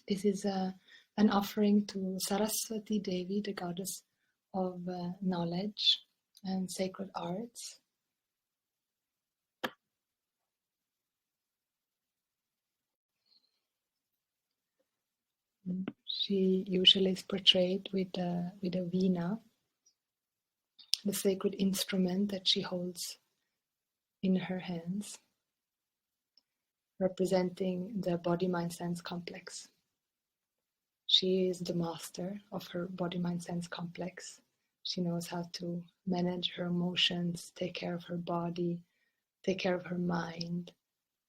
This is an offering to Sarasvati Devi, the goddess of knowledge and sacred arts. She usually is portrayed with a veena, the sacred instrument that she holds in her hands, representing the body-mind-sense complex. She is the master of her body-mind-sense complex. She knows how to manage her emotions, take care of her body, take care of her mind,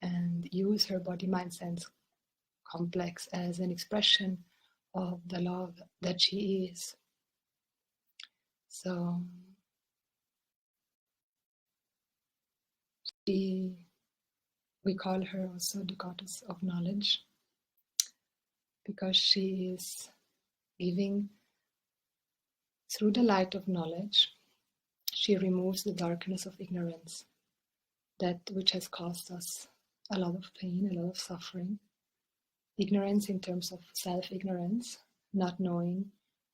and use her body-mind-sense complex as an expression of the love that she is. So we call her also the goddess of knowledge, because she is giving, through the light of knowledge, she removes the darkness of ignorance, that which has caused us a lot of pain, a lot of suffering. Ignorance in terms of self-ignorance, not knowing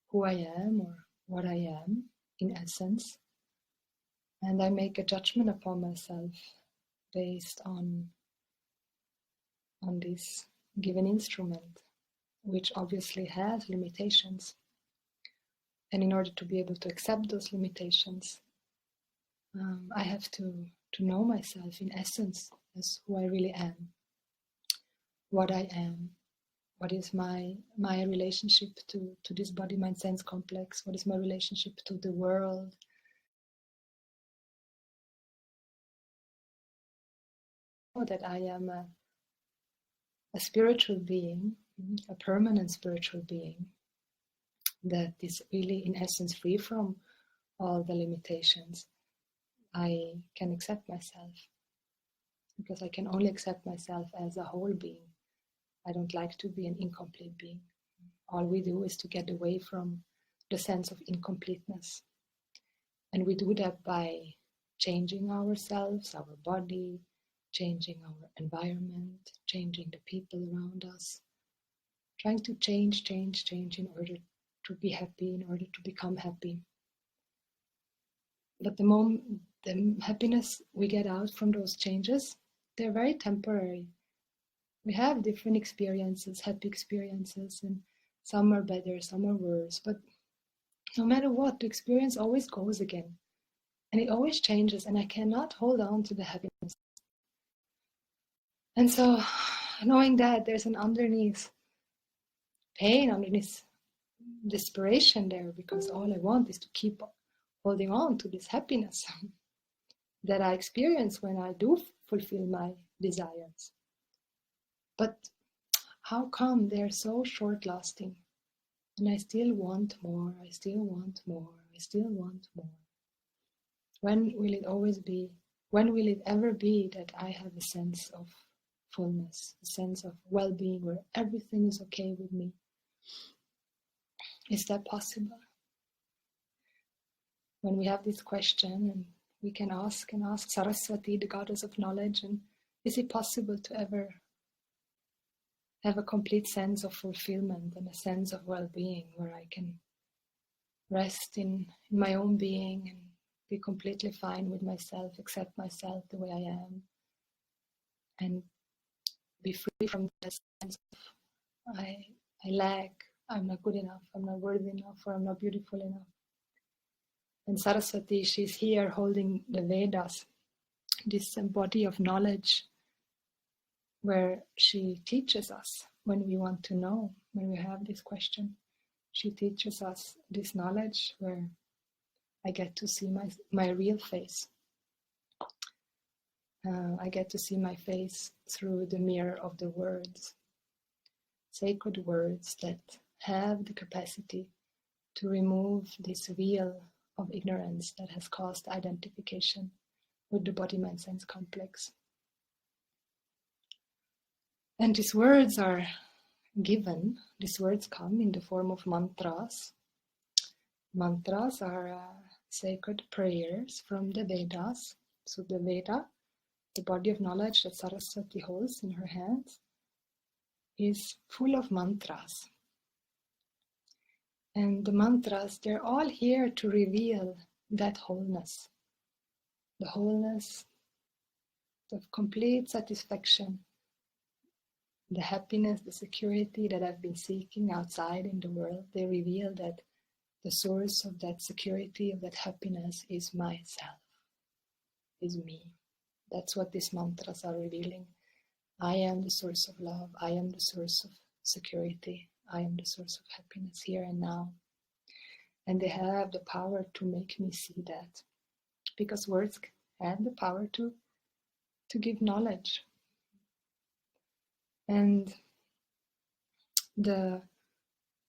who I am or what I am in essence. And I make a judgment upon myself based on this given instrument, which obviously has limitations. And in order to be able to accept those limitations, I have to know myself in essence as who I really am, what I am, what is my relationship to this body-mind-sense complex, what is my relationship to the world. That I am a spiritual being, a permanent spiritual being, that is really in essence free from all the limitations. I can accept myself, because I can only accept myself as a whole being. I don't like to be an incomplete being. All we do is to get away from the sense of incompleteness. And we do that by changing ourselves, our body, changing our environment, changing the people around us, trying to change in order to be happy, in order to become happy. But the happiness we get out from those changes, they're very temporary. We have different experiences, happy experiences, and some are better, some are worse. But no matter what, the experience always goes again. And it always changes, and I cannot hold on to the happiness. And so, knowing that there's an underneath pain, underneath desperation there, because all I want is to keep holding on to this happiness that I experience when I do fulfill my desires. But how come they're so short-lasting? And I still want more, I still want more, I still want more. When will it ever be that I have a sense of fullness, a sense of well-being, where everything is okay with me? Is that possible? When we have this question, and we can ask Sarasvati, the goddess of knowledge, and is it possible to ever have a complete sense of fulfillment and a sense of well-being, where I can rest in my own being and be completely fine with myself, accept myself the way I am, and be free from the sense of I lack, I'm not good enough, I'm not worthy enough, or I'm not beautiful enough. And Sarasvati, she's here holding the Vedas, this body of knowledge, where she teaches us when we want to know, when we have this question. She teaches us this knowledge where I get to see my real face. I get to see my face through the mirror of the words, sacred words that have the capacity to remove this veil of ignorance that has caused identification with the body-mind-sense complex. And these words are given, these words come in the form of mantras. Mantras are sacred prayers from the Vedas. So the Veda, the body of knowledge that Sarasvati holds in her hands, is full of mantras. And the mantras, they're all here to reveal that wholeness. The wholeness, the complete satisfaction, the happiness, the security that I've been seeking outside in the world. They reveal that the source of that security, of that happiness is myself, is me. That's what these mantras are revealing. I am the source of love. I am the source of security. I am the source of happiness here and now. And they have the power to make me see that. Because words have the power to give knowledge. And the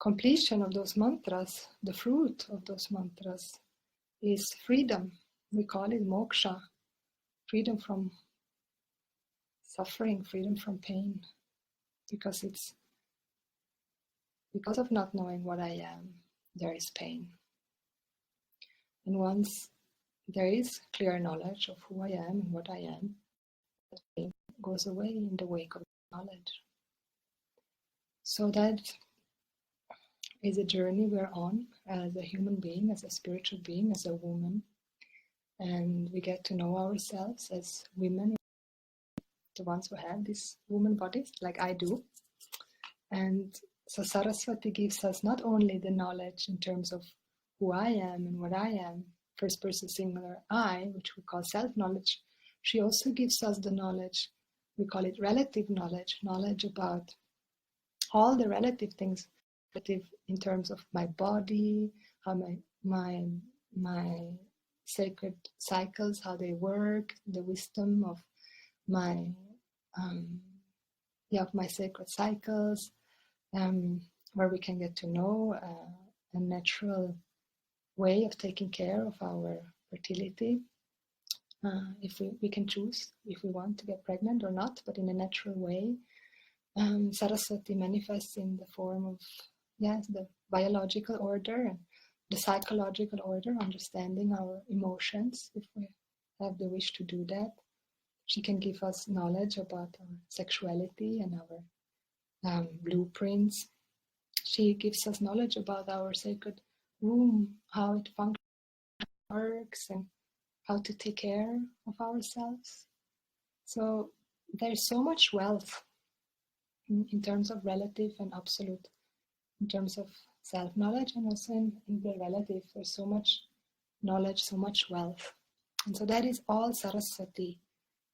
completion of those mantras, the fruit of those mantras, is freedom. We call it moksha. Freedom from suffering, freedom from pain. Because it's because of not knowing what I am, there is pain. And once there is clear knowledge of who I am and what I am, that pain goes away in the wake of knowledge. So that is a journey we're on as a human being, as a spiritual being, as a woman. And we get to know ourselves as women, the ones who have these woman bodies, like I do. And so Sarasvati gives us not only the knowledge in terms of who I am and what I am, first person singular I, which we call self-knowledge, she also gives us the knowledge, we call it relative knowledge, knowledge about all the relative things, relative in terms of my body, how my sacred cycles, how they work, the wisdom of my sacred cycles, where we can get to know a natural way of taking care of our fertility. If we can choose if we want to get pregnant or not, but in a natural way. Sarasvati manifests in the form of the biological order and the psychological order, understanding our emotions if we have the wish to do that. She can give us knowledge about our sexuality and our blueprints. She gives us knowledge about our sacred womb, how it functions, works, and how to take care of ourselves. So there's so much wealth in terms of relative and absolute, in terms of self-knowledge, and also in the relative. There's so much knowledge, so much wealth. And so that is all Sarasvati.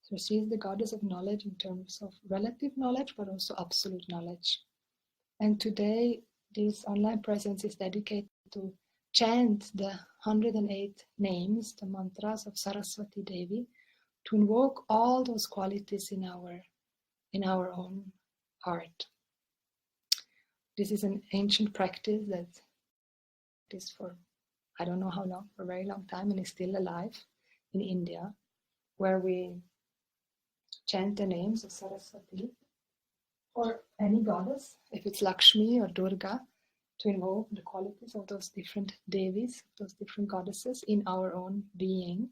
So she is the goddess of knowledge in terms of relative knowledge, but also absolute knowledge. And today, this online presence is dedicated to chant the 108 names, the mantras of Sarasvati Devi, to invoke all those qualities in our own heart. This is an ancient practice that is for I don't know how long, for a very long time, and is still alive in India, where we chant the names of Sarasvati or any goddess, if it's Lakshmi or Durga, to invoke the qualities of those different Devis, those different goddesses in our own being.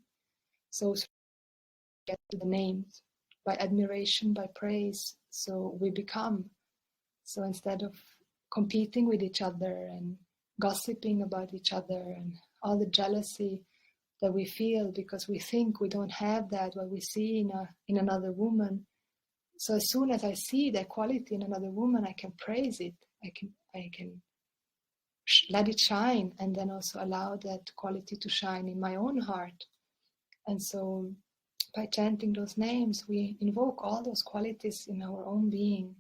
So get to the names by admiration, by praise, so we become. So instead of competing with each other and gossiping about each other and all the jealousy that we feel because we think we don't have that, what we see in another woman. So as soon as I see that quality in another woman, I can praise it. I can let it shine, and then also allow that quality to shine in my own heart. And so by chanting those names, we invoke all those qualities in our own being,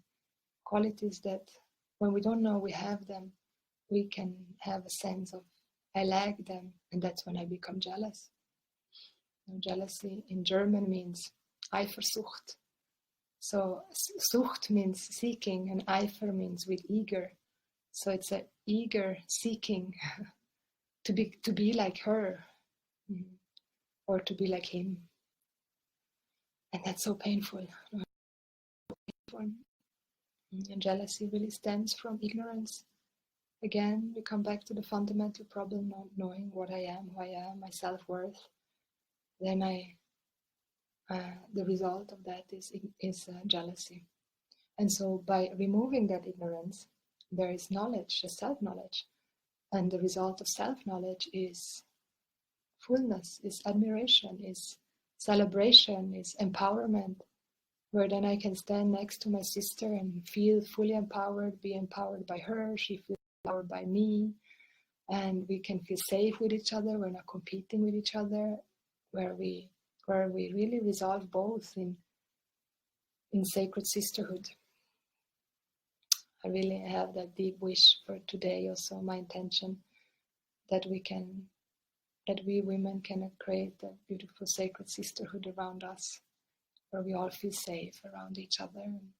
qualities that when we don't know we have them, we can have a sense of, I lack them, and that's when I become jealous. Jealousy in German means Eifersucht. So Sucht means seeking, and Eifer means with eager. So it's an eager seeking to be like her, or to be like him. And that's so painful. And jealousy really stems from ignorance. Again, we come back to the fundamental problem, not knowing what I am, who I am, my self-worth. Then the result of that is jealousy. And so by removing that ignorance, there is knowledge, the self-knowledge. And the result of self-knowledge is fullness, is admiration, is celebration, is empowerment, where then I can stand next to my sister and feel fully empowered, be empowered by her, she feels empowered by me, and we can feel safe with each other, we're not competing with each other, where we really resolve both in sacred sisterhood. I really have that deep wish for today, also my intention that we women can create a beautiful sacred sisterhood around us, where we all feel safe around each other, and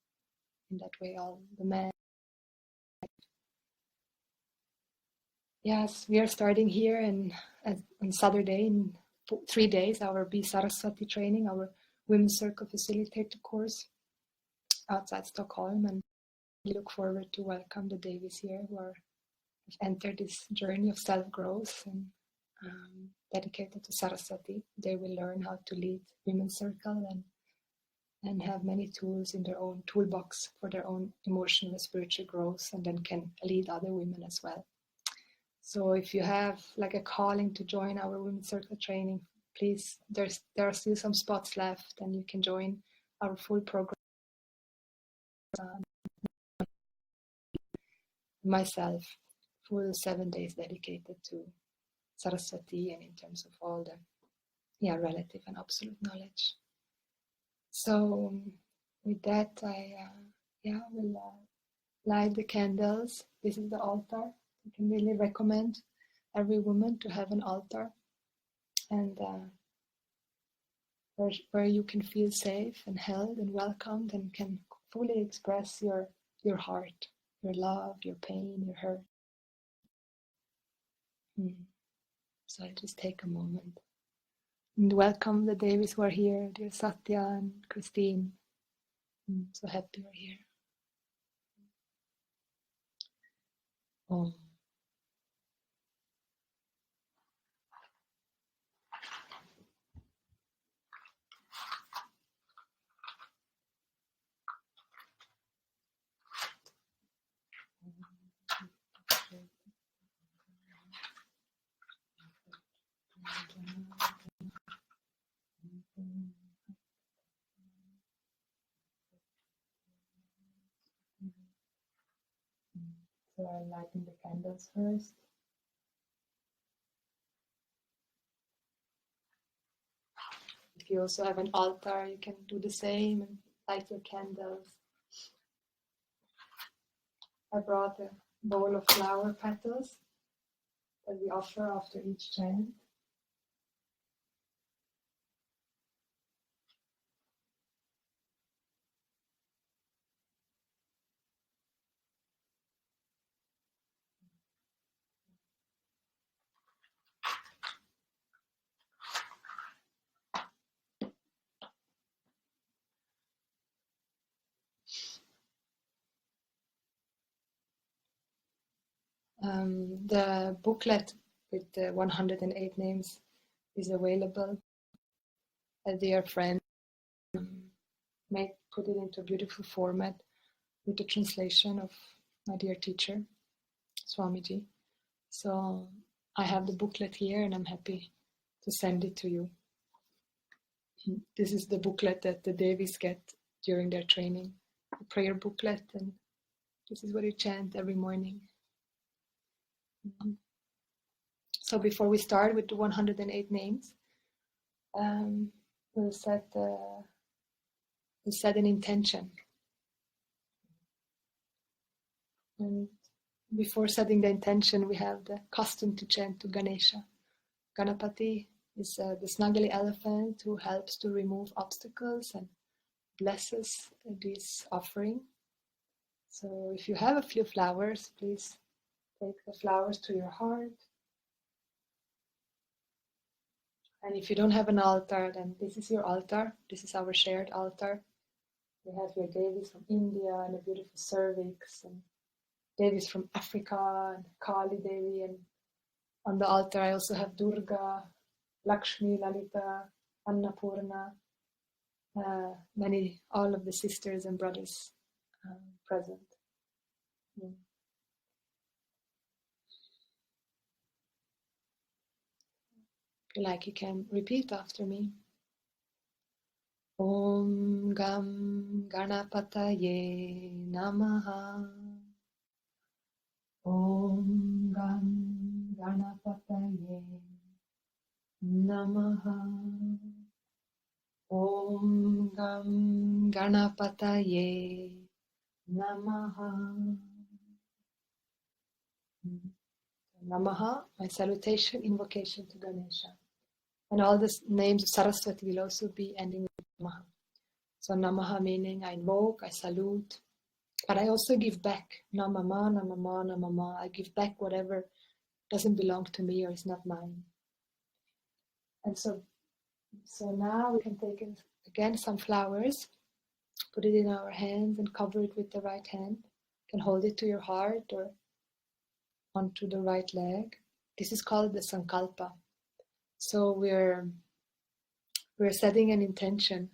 in that way all the men. Yes, we are starting here on Saturday in 3 days our Be Sarasvati training, our Women's Circle Facilitator course outside Stockholm, and we look forward to welcome the Devis here who have entered this journey of self-growth and dedicated to Sarasvati. They will learn how to lead Women's Circle and have many tools in their own toolbox for their own emotional and spiritual growth, and then can lead other women as well. So if you have like a calling to join our Women's Circle training, please, there are still some spots left, and you can join our full program. Myself, full 7 days dedicated to Sarasvati, and in terms of all the relative and absolute knowledge. So with that, I will light the candles. This is the altar. I can really recommend every woman to have an altar, and where you can feel safe and held and welcomed, and can fully express your heart, your love, your pain, your hurt. So I just take a moment and welcome the Devis who are here, dear Satya and Christine. I'm so happy you're here. Om. So I'm lighting the candles first. If you also have an altar, you can do the same and light your candles. I brought a bowl of flower petals that we offer after each chant. The booklet with the 108 names is available. A dear friend put it into a beautiful format with the translation of my dear teacher, Swamiji. So I have the booklet here, and I'm happy to send it to you. This is the booklet that the Devis get during their training, a prayer booklet, and this is what you chant every morning. So before we start with the 108 names, we'll set an intention. And before setting the intention, we have the custom to chant to Ganesha. Ganapati is the snuggly elephant who helps to remove obstacles and blesses this offering. So if you have a few flowers, please take the flowers to your heart. And if you don't have an altar, then this is your altar. This is our shared altar. We have here Devis from India and a beautiful cervix, and Devis from Africa, and Kali Devi. And on the altar I also have Durga, Lakshmi, Lalita, Annapurna, all of the sisters and brothers present. Mm. If you like, you can repeat after me. Om Gam Ganapataye Namaha. Om Gam Ganapataye Namaha. Om Gam Ganapataye Namaha. Namaha, my salutation, invocation to Ganesha. And all the names of Sarasvati will also be ending with Namaha. So Namaha meaning I invoke, I salute, but I also give back. Namama, Namama, Namama. I give back whatever doesn't belong to me or is not mine. And so now we can take again some flowers, put it in our hands and cover it with the right hand. You can hold it to your heart or onto the right leg. This is called the Sankalpa. So we're setting an intention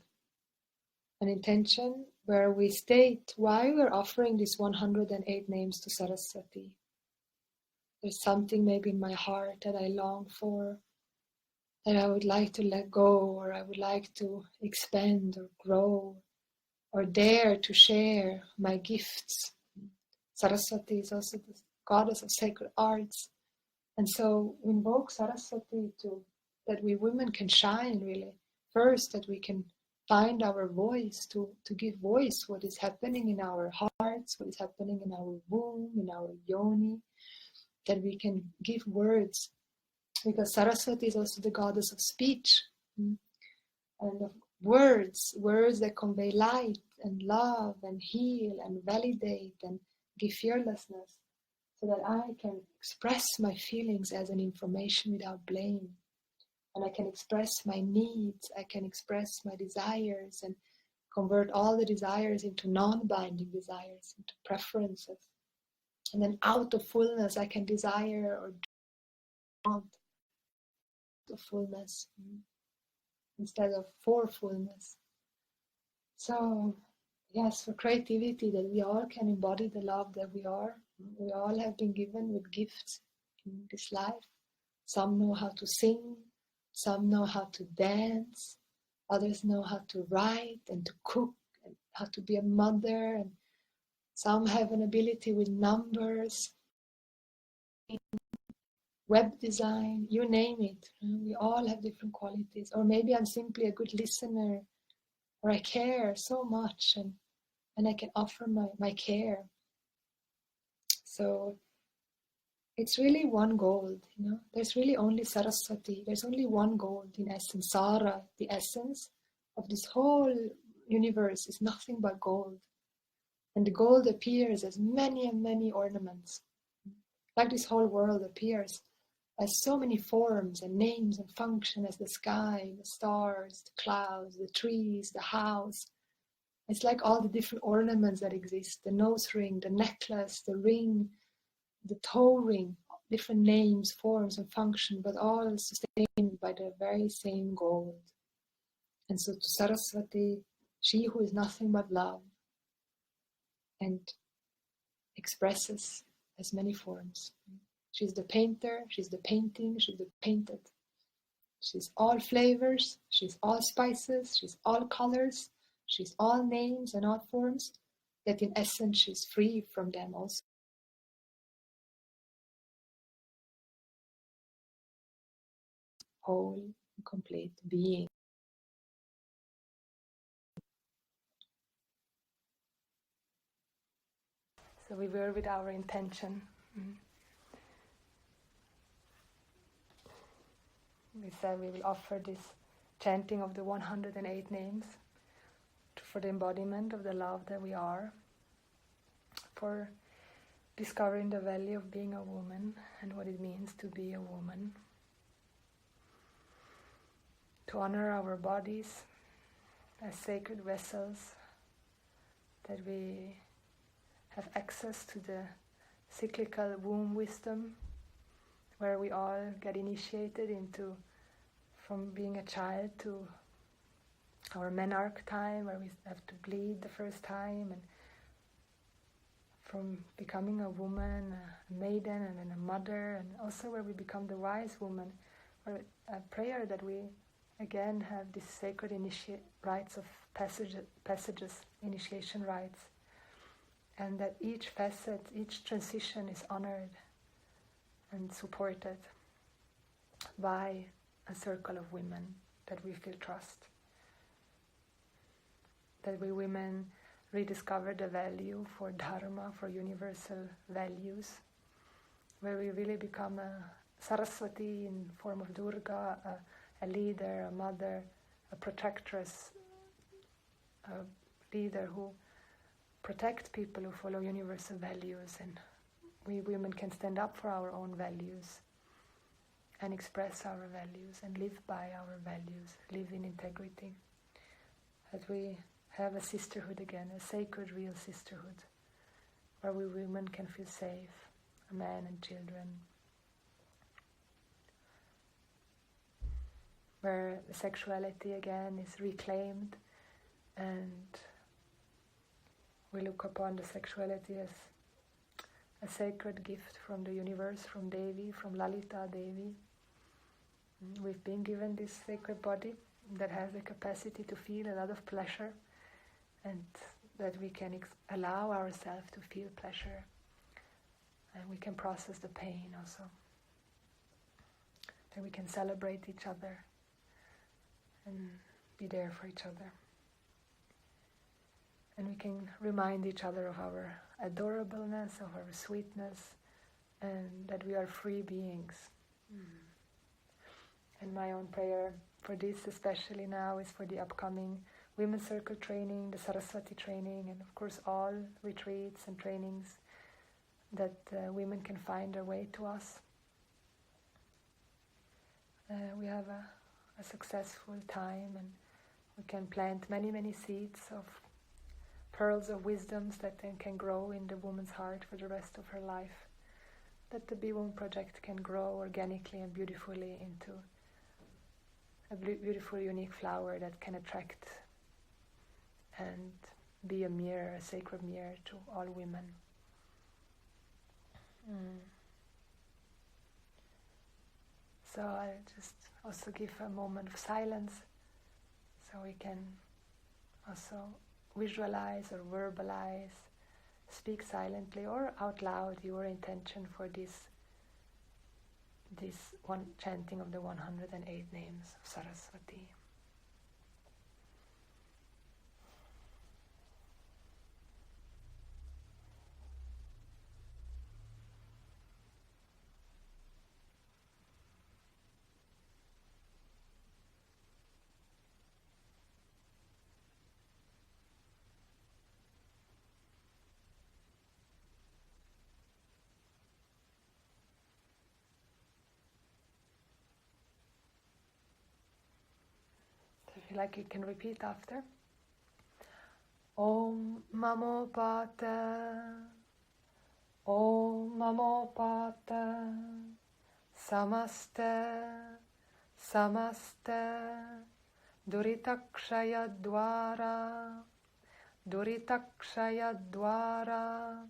where we state why we're offering these 108 names to Sarasvati. There's something maybe in my heart that I long for, that I would like to let go, or I would like to expand or grow, or dare to share my gifts. Sarasvati is also the goddess of sacred arts. And so we invoke Sarasvati that we women can shine really. First, that we can find our voice, to give voice what is happening in our hearts, what is happening in our womb, in our yoni, that we can give words. Because Sarasvati is also the goddess of speech and of words that convey light and love and heal and validate and give fearlessness, so that I can express my feelings as an information without blame. And I can express my needs, I can express my desires and convert all the desires into non-binding desires, into preferences. And then out of fullness I can desire or want of fullness instead of for fullness. So yes, for creativity, that we all can embody the love that we are. We all have been given with gifts in this life. Some know how to sing, some know how to dance, others know how to write and to cook and how to be a mother, and some have an ability with numbers, web design, you name it. We all have different qualities. Or maybe I'm simply a good listener, or I care so much and I can offer my care. So it's really one gold, There's really only Sarasvati. There's only one gold in essence. Sara, the essence of this whole universe, is nothing but gold. And the gold appears as many and many ornaments. Like this whole world appears as so many forms and names and function, as the sky, the stars, the clouds, the trees, the house. It's like all the different ornaments that exist, the nose ring, the necklace, the ring, the toe ring, different names, forms, and function, but all sustained by the very same gold. And so to Sarasvati, she who is nothing but love and expresses as many forms. She's the painter, she's the painting, she's the painted. She's all flavors, she's all spices, she's all colors, she's all names and all forms, yet in essence she's free from them also. Whole and complete being. So we were with our intention. We said we will offer this chanting of the 108 names for the embodiment of the love that we are, for discovering the value of being a woman and what it means to be a woman, to honor our bodies as sacred vessels, that we have access to the cyclical womb wisdom, where we all get initiated into, from being a child to our menarche time, where we have to bleed the first time, and from becoming a woman, a maiden, and then a mother, and also where we become the wise woman, or a prayer that we again have these sacred rites of passages, initiation rites, and that each facet, each transition is honored and supported by a circle of women that we feel trust. That we women rediscover the value for dharma, for universal values, where we really become a Sarasvati in form of Durga, a leader, a mother, a protectress, a leader who protects people who follow universal values, and we women can stand up for our own values and express our values and live by our values, live in integrity. That we have a sisterhood again, a sacred, real sisterhood, where we women can feel safe, a man and children, where the sexuality again is reclaimed, and we look upon the sexuality as a sacred gift from the universe, from Devi, from Lalita Devi. We've been given this sacred body that has the capacity to feel a lot of pleasure, and that we can allow ourselves to feel pleasure, and we can process the pain also. That we can celebrate each other and be there for each other. And we can remind each other of our adorableness, of our sweetness, and that we are free beings. And my own prayer for this, especially now, is for the upcoming Women's Circle training, the Sarasvati training, and of course all retreats and trainings, that women can find their way to us. We have a successful time, and we can plant many, many seeds of pearls of wisdoms that then can grow in the woman's heart for the rest of her life. That the Be Woman Project can grow organically and beautifully into a beautiful, unique flower that can attract and be a mirror, a sacred mirror to all women. So I'll just also give a moment of silence so we can also visualize or verbalize, speak silently or out loud your intention for this one chanting of the 108 names of Sarasvati. If you like, you can repeat after. Om Mamopata, Om Mamopata, Samaste, Samaste, Duritakshaya Dwara, Duritakshaya Dwara,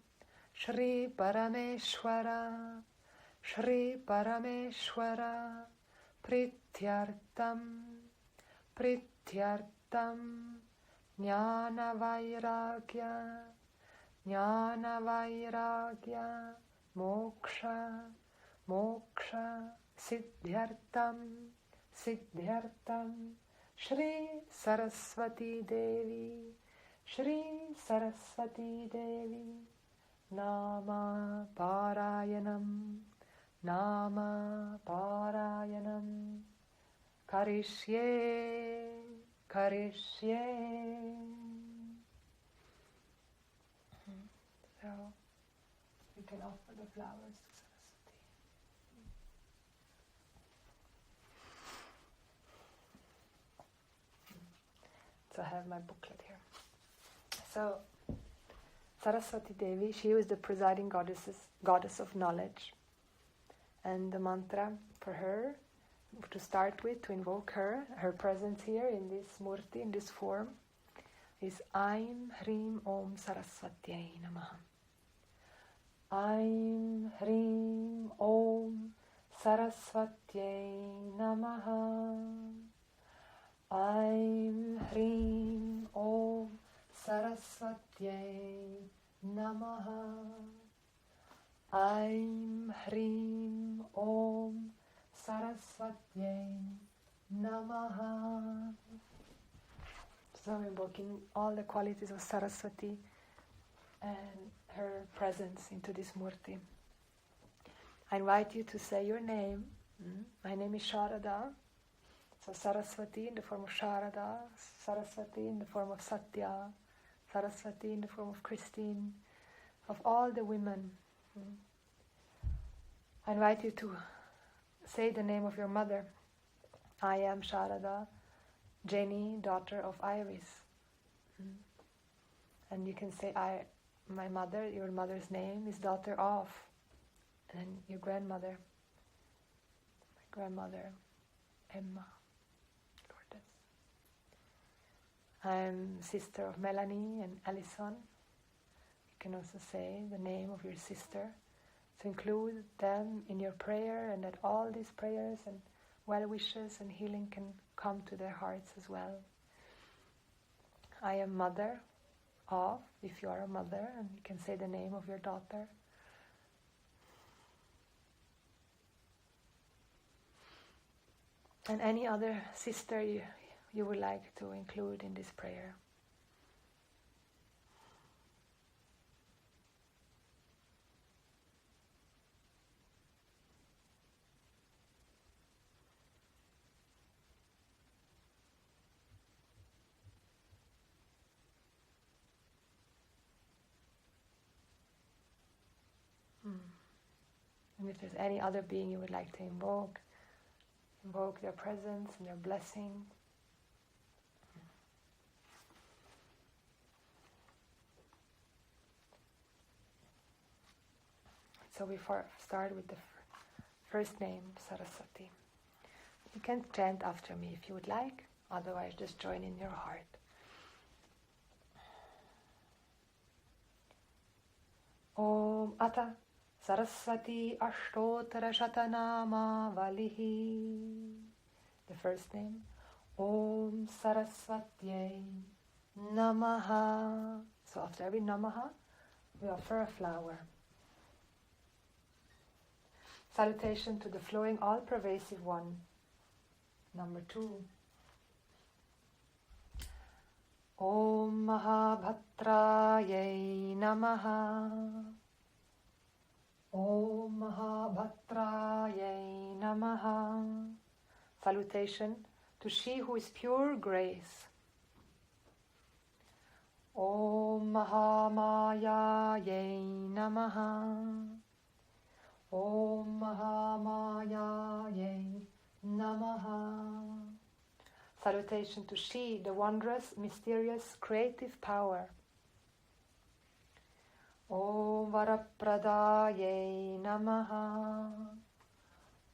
Shri Parameshwara, Shri Parameshwara, Prityartam, Prityartam, Jnana Vairagya, Jnana Vairagya, Moksha, Moksha, Siddhyartam, Siddhyartam, Shri Sarasvati Devi, Shri Sarasvati Devi, Nama Parayanam, Nama Parayanam, Karishye, Karishye. So you can offer the flowers to Sarasvati. So I have my booklet here. So Sarasvati Devi, she was the presiding goddess of knowledge. And the mantra for her, to start with, to invoke her presence here in this murti, in this form, is Aim Hrim Om Sarasvatyai Namaha. Aim Hrim Om Sarasvatyai Namaha. Aim Hrim Om Sarasvatyai Namaha. Aim Hrim Om Sarasvatyai Namaha. So invoking all the qualities of Sarasvati and her presence into this murti. I invite you to say your name. My name is Sharada. So Sarasvati in the form of Sharada, Sarasvati in the form of Satya, Sarasvati in the form of Christine, of all the women. I invite you to say the name of your mother. I am Sharada, Jenny, daughter of Iris. And you can say, my mother, your mother's name is daughter of, and your grandmother, my grandmother, Emma, Lourdes. I'm sister of Melanie and Alison. You can also say the name of your sister, to include them in your prayer, and that all these prayers and well wishes and healing can come to their hearts as well. I am mother of, if you are a mother, and you can say the name of your daughter. And any other sister you would like to include in this prayer. And if there's any other being you would like to invoke their presence and their blessing. So we start with the first name, Sarasvati. You can chant after me if you would like, otherwise just join in your heart. Om Ata Sarasvati Ashtotara Shatanama Valihi. The first name. Om Sarasvatyai Namaha. So after every Namaha, we offer a flower. Salutation to the flowing, all-pervasive one. Number 2. Om Mahabhatrayai Namaha. Om Mahabhatrayai Namaha. Salutation to she who is pure grace. Om Mahamayayai Namaha. Om Mahamayayai Namaha. Salutation to she, the wondrous, mysterious, creative power. Om Varapradayai Namaha.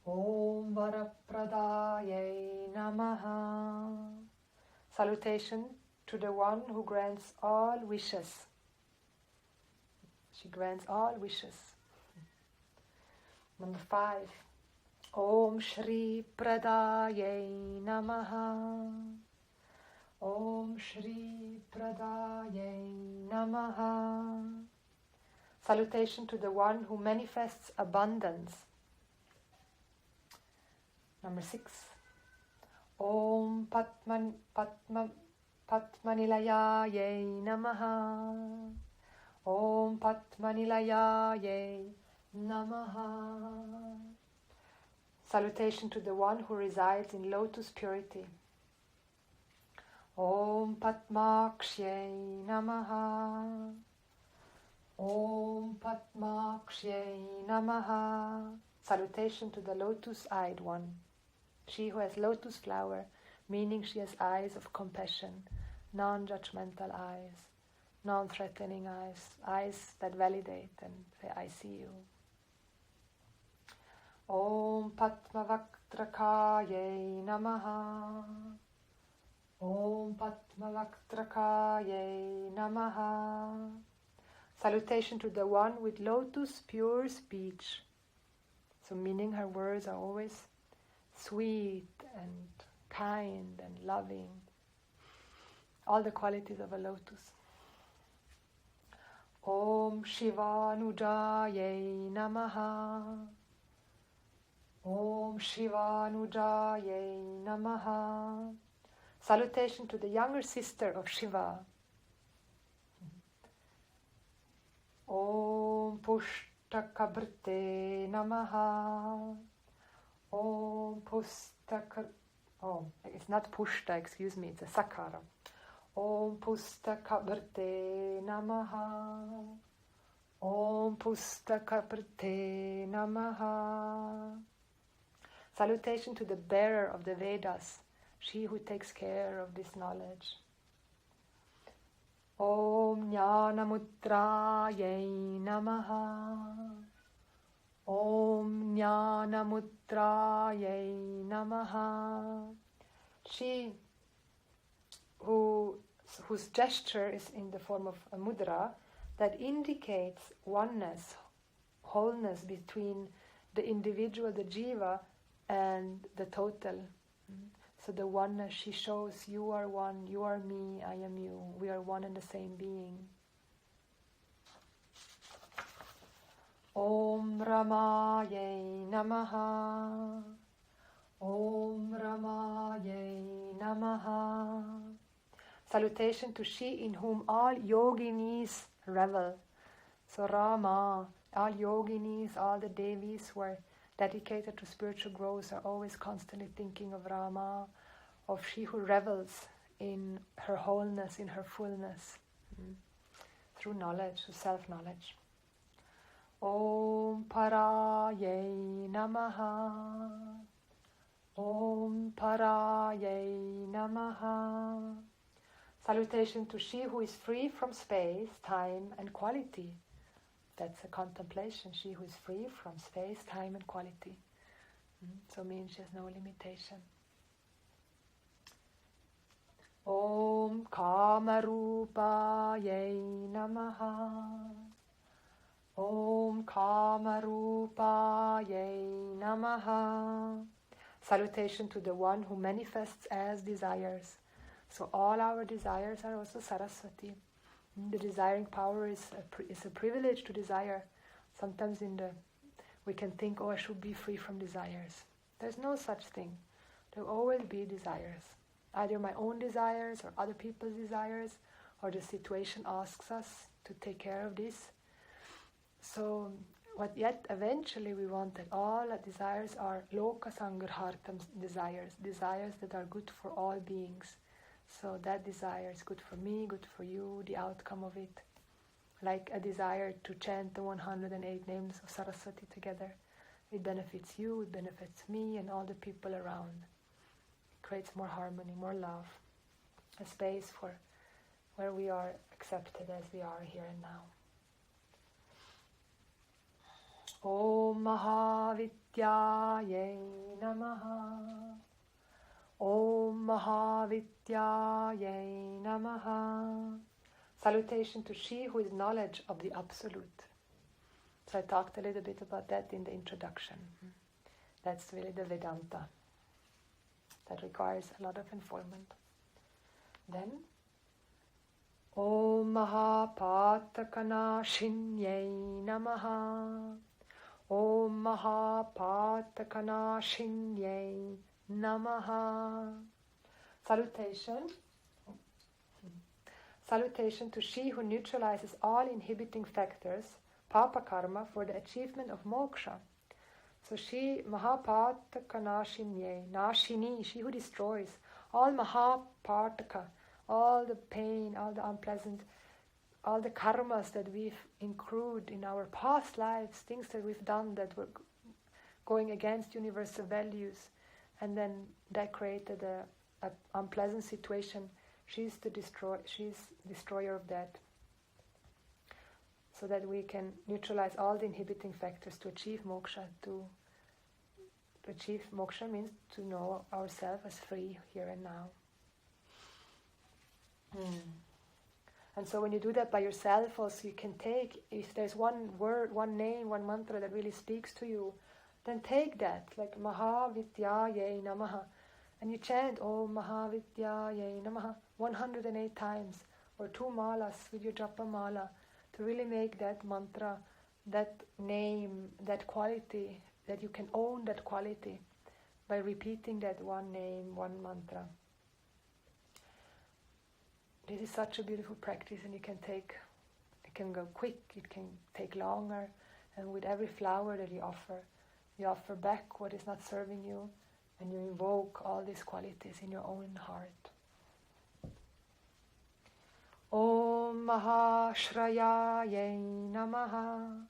Om Varapradayai Namaha. Salutation to the one who grants all wishes. She grants all wishes. Number 5. Om Shri Pradayai Namaha. Om Shri Pradayai Namaha. Salutation to the one who manifests abundance. Number 6. Om Patmanilayayai Namaha. Om Patmanilayayai Namaha. Salutation to the one who resides in lotus purity. Om Padmakshai Namaha. Om Padmakshai Namaha. Salutation to the lotus-eyed one. She who has lotus flower, meaning she has eyes of compassion, non-judgmental eyes, non-threatening eyes, eyes that validate and say, I see you. Om Padmavaktrakayai Namaha. Om Padmavaktrakayai Namaha. Salutation to the one with lotus pure speech. So meaning her words are always sweet and kind and loving. All the qualities of a lotus. Om Shivanujaye Namaha. Om Shivanujaye Namaha. Salutation to the younger sister of Shiva. Om Pushtakabrte Namaha. Om Pustakar. Oh, it's not Pushta, excuse me, it's a Sakara. Om Pustakabhrte Namaha. Om Pustakabhrte Namaha. Salutation to the bearer of the Vedas, she who takes care of this knowledge. Om Jnanamudraye Namaha. Om Jnanamudraye Namaha. She whose gesture is in the form of a mudra that indicates oneness, wholeness between the individual, the jiva, and the total. So the oneness she shows, you are one, you are me, I am you, we are one and the same being. Om Ramaye Namaha. Om Ramaye Namaha. Salutation to she in whom all yoginis revel. So Rama, all yoginis, all the devis who are dedicated to spiritual growth are always constantly thinking of Rama, of she who revels in her wholeness, in her fullness, through knowledge, through self-knowledge. Om Paraye Namaha. Om Paraye Namaha. Salutation to she who is free from space, time and quality. That's a contemplation, she who is free from space, time and quality. So means she has no limitation. Om Kamarupaye Namaha. Om Kamarupaye Namaha. Salutation to the one who manifests as desires. So all our desires are also Sarasvati. The desiring power is a privilege to desire. Sometimes we can think, I should be free from desires. There's no such thing. There will always be desires. Either my own desires or other people's desires, or the situation asks us to take care of this. So, yet eventually we want that all our desires are loka sangarhartam desires that are good for all beings. So that desire is good for me, good for you, the outcome of it. Like a desire to chant the 108 names of Saraswati together. It benefits you, it benefits me and all the people around. It creates more harmony, more love. A space for where we are accepted as we are here and now. Om Mahavityaye Namaha. Om Mahavityaye Namaha. Salutation to she who is knowledge of the Absolute. So I talked a little bit about that in the introduction. That's really the Vedanta. That requires a lot of involvement. Then, Om Mahapatakanaşinye Namaha. Om Mahapatakanaşinye Namaha. Salutation to she who neutralizes all inhibiting factors, papa karma, for the achievement of moksha. So she, Mahapataka Nashini, she who destroys all Mahapataka, all the pain, all the unpleasant, all the karmas that we've accrued in our past lives, things that we've done that were going against universal values, and then that created a unpleasant situation. She's destroyer of that, so that we can neutralize all the inhibiting factors to achieve moksha. To achieve moksha means to know ourselves as free here and now. And so when you do that by yourself also, you can take, if there's one word, one name, one mantra that really speaks to you, then take that, like Mahavidyaye Namaha, and you chant Om Mahavidyaye Namaha 108 times, or 2 malas with your japa mala, to really make that mantra, that name, that quality, that you can own that quality by repeating that one name, one mantra. This is such a beautiful practice, and it can go quick, it can take longer, and with every flower that you offer back what is not serving you, and you invoke all these qualities in your own heart. Om Mahashrayaye Namaha.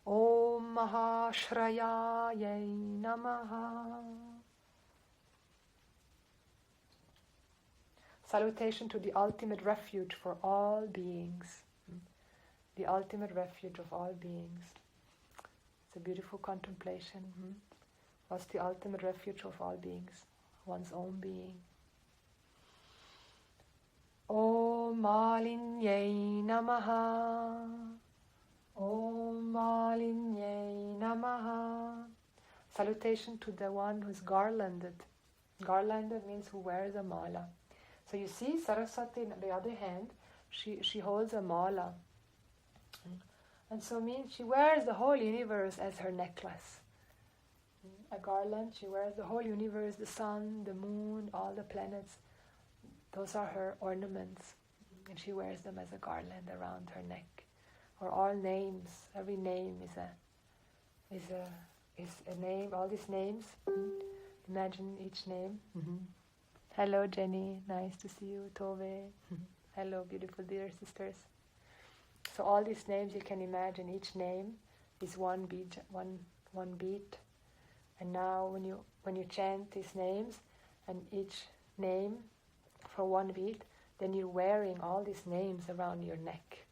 Om Mahashrayaye Namaha. Salutation to the ultimate refuge for all beings. The ultimate refuge of all beings. It's a beautiful contemplation. What's the ultimate refuge of all beings? One's own being. Om Malinye Namaha. Om Malinye Namaha. Salutation to the one who's garlanded. Garlanded means who wears a mala. So you see Sarasvati, on the other hand, she holds a mala. And so means she wears the whole universe as her necklace. A garland, she wears the whole universe, the sun, the moon, all the planets. Those are her ornaments. And she wears them as a garland around her neck. Or all names, every name is a name, all these names. Imagine each name. Hello Jenny, nice to see you. Tove. Hello beautiful dear sisters. So all these names you can imagine, each name is one beat. And now when you chant these names and each name for one beat, then you're wearing all these names around your neck.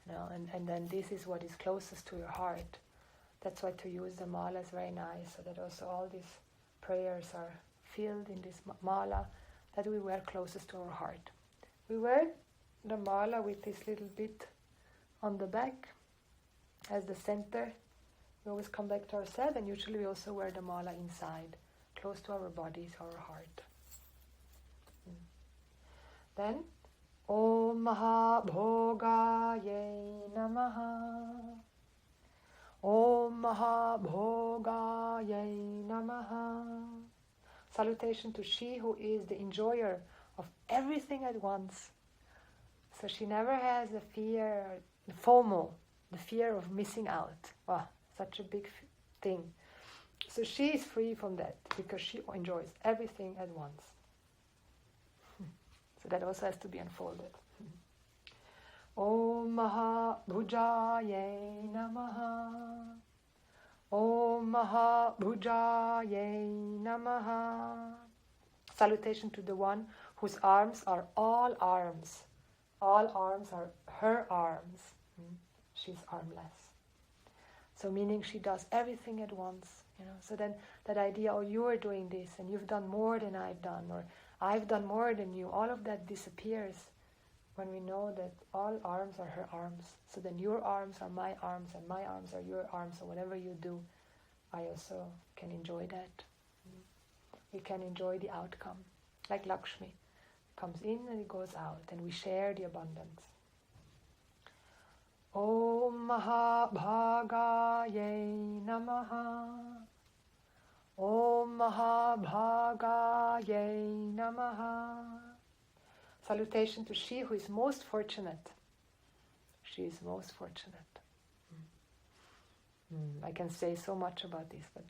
And then this is what is closest to your heart. That's why to use the mala is very nice, so that also all these prayers are filled in this mala that we wear closest to our heart. We wear the mala with this little bit on the back as the center. We always come back to ourselves, and usually we also wear the mala inside, close to our body, to our heart. Then Om Mahabhogaye Namaha. Om Mahabhogaye Namaha. Salutation to she who is the enjoyer of everything at once. So she never has the fear, the FOMO, the fear of missing out. Wow, such a big thing. So she is free from that because she enjoys everything at once. So that also has to be unfolded. Om Mahabhujaye Namaha. Om Mahabhujaye Namaha. Salutation to the one whose arms are all arms. All arms are her arms. She's armless. So meaning she does everything at once. So then that idea, oh, you are doing this and you've done more than I've done, or I've done more than you, all of that disappears when we know that all arms are her arms. So then your arms are my arms and my arms are your arms. So whatever you do, I also can enjoy that. We can enjoy the outcome. Like Lakshmi. It comes in and it goes out, and we share the abundance. Om Mahabhagaye Namaha. Om Mahabhagaye Namaha. Salutation to she who is most fortunate. She is most fortunate. I can say so much about this, but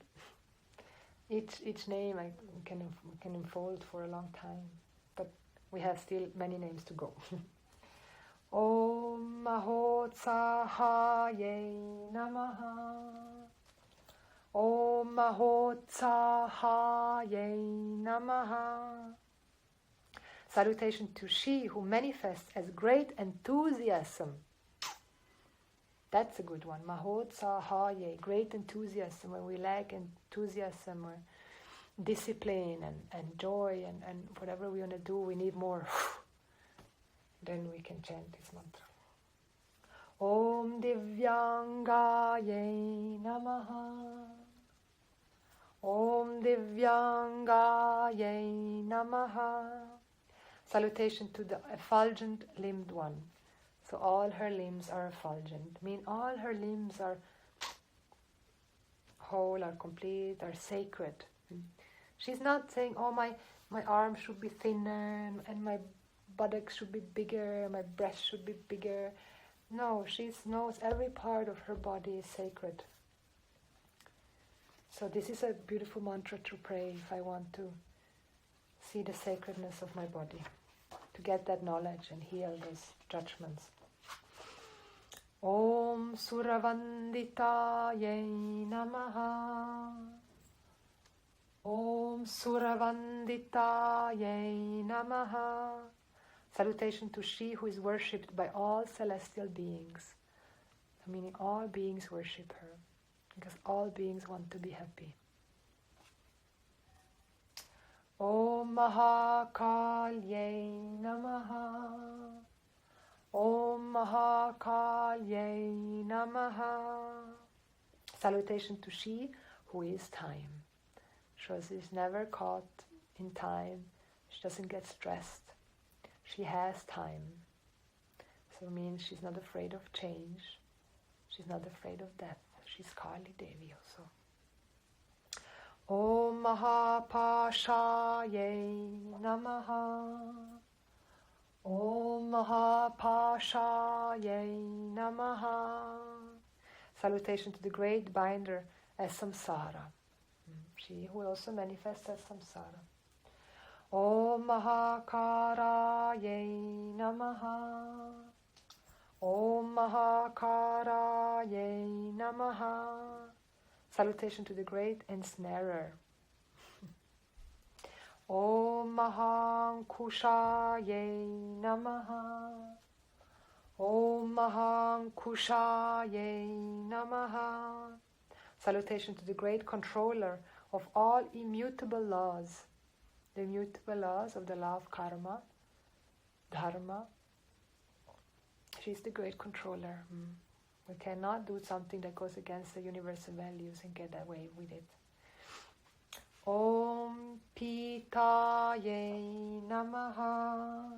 each name I can unfold for a long time. But we have still many names to go. Om Mahotsahaye Namaha. Om Mahotsahaye Namaha. Salutation to she who manifests as great enthusiasm. That's a good one. Mahotsahaye, great enthusiasm. When we lack enthusiasm or discipline and joy and whatever we want to do, we need more Then we can chant this mantra. Om Divyangaye Namaha. Om Divyangaye Namaha. Salutation to the effulgent limbed one. So all her limbs are effulgent. All her limbs are whole, are complete, are sacred. She's not saying, oh, my arms should be thinner and my buttocks should be bigger, my breast should be bigger. No, she knows every part of her body is sacred. So this is a beautiful mantra to pray if I want to see the sacredness of my body, to get that knowledge and heal those judgments. Om Suravanditaye Namaha. Om Suravanditaye Namaha. Salutation to she who is worshipped by all celestial beings. Meaning all beings worship her, because all beings want to be happy. Om Mahakalye Namaha. Om Mahakalye Namaha. Salutation to she who is time. She is never caught in time. She doesn't get stressed. She has time. So it means she's not afraid of change. She's not afraid of death. She's Kali Devi also. Om Mahapashaye Namaha. Om Mahapashaye Namaha. Salutation to the great binder as samsara. She who also manifests as samsara. Om Mahakaraye Namaha. Om Mahakaraye Namaha. Salutation to the great ensnarer. Om Mahankushaye Namaha. Om Mahankushaye Namaha. Salutation to the great controller of all immutable laws. The immutable laws of the law of karma, dharma. She's the great controller. We cannot do something that goes against the universal values and get away with it. Om Pitaye Namaha.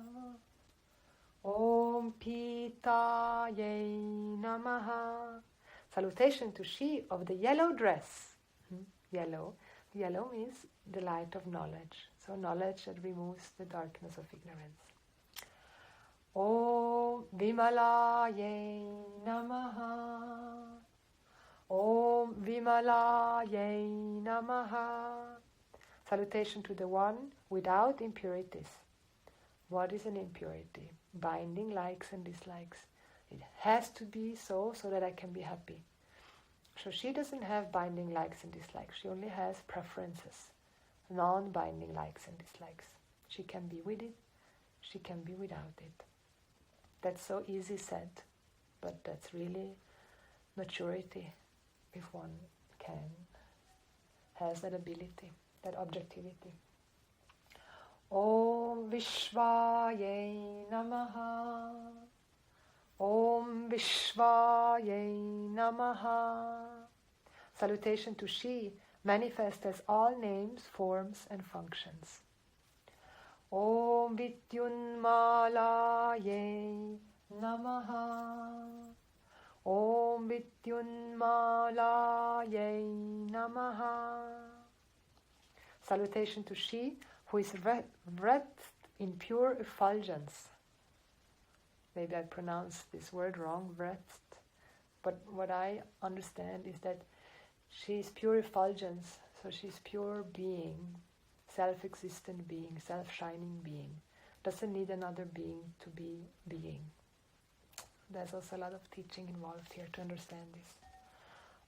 Om Pitaye Namaha. Salutation to she of the yellow dress. Yellow means the light of knowledge. So knowledge that removes the darkness of ignorance. Om Vimalaye Namaha. Om Vimalaye Namaha. Salutation to the one without impurities. What is an impurity? Binding likes and dislikes. It has to be so that I can be happy. So she doesn't have binding likes and dislikes. She only has preferences. Non-binding likes and dislikes. She can be with it. She can be without it. That's so easy said, but that's really maturity if one has that ability, that objectivity. Om Vishvaye Namaha. Om Vishvaye Namaha. Salutation to she, manifest as all names, forms and functions. Om Vidyunmalaye Namaha. Om Vidyunmalaye Namaha. Salutation to she who is wrapped in pure effulgence. Maybe I pronounced this word wrong, wrapped. But what I understand is that she is pure effulgence, so she's pure being, self-existent being, self-shining being. Doesn't need another being to be being. There's also a lot of teaching involved here to understand this.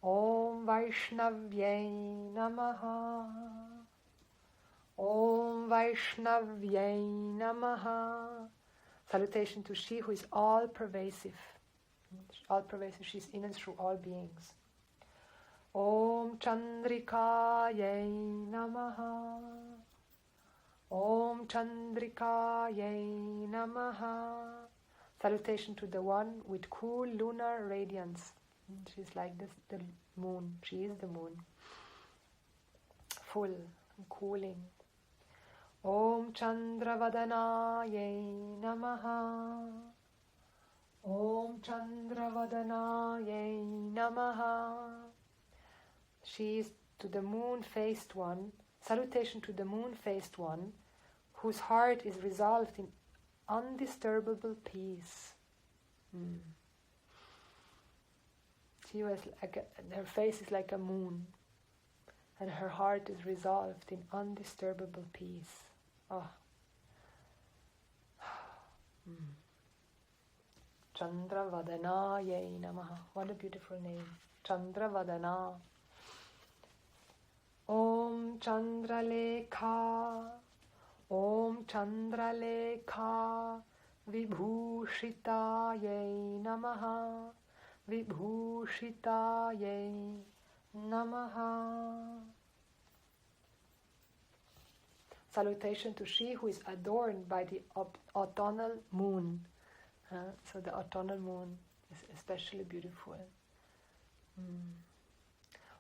Om Vaishnavye Namaha. Om Vaishnavye Namaha. Salutation to she who is all-pervasive. All-pervasive, she's in and through all beings. Om Chandrikaye Namaha. Om Chandrikayai Namaha. Salutation to the one with cool lunar radiance. She's like this, the moon. She is the moon. Full and cooling. Om Chandravadanaye Namaha. Om Chandravadanaye Namaha. She is to the moon-faced one. Salutation to the moon-faced one, whose heart is resolved in undisturbable peace. She was like her face is like a moon, and her heart is resolved in undisturbable peace. Chandravadanaye Namaha. What a beautiful name. Chandravadana. Om Chandralekha. Om Chandralekha. Vibhushitaye Namaha. Vibhushitaye Namaha. Salutation to she who is adorned by the autumnal moon. So the autumnal moon is especially beautiful.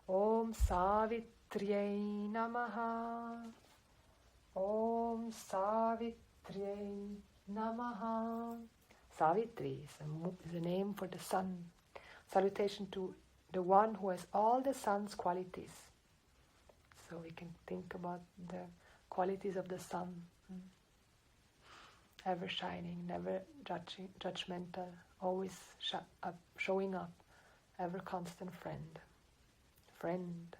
Om Savitriye Namaha. Om Savitriye Namaha. Savitri is a name for the sun. Salutation to the one who has all the sun's qualities. So we can think about the qualities of the sun. Ever shining, never judgmental, always showing up, ever constant friend. Friend,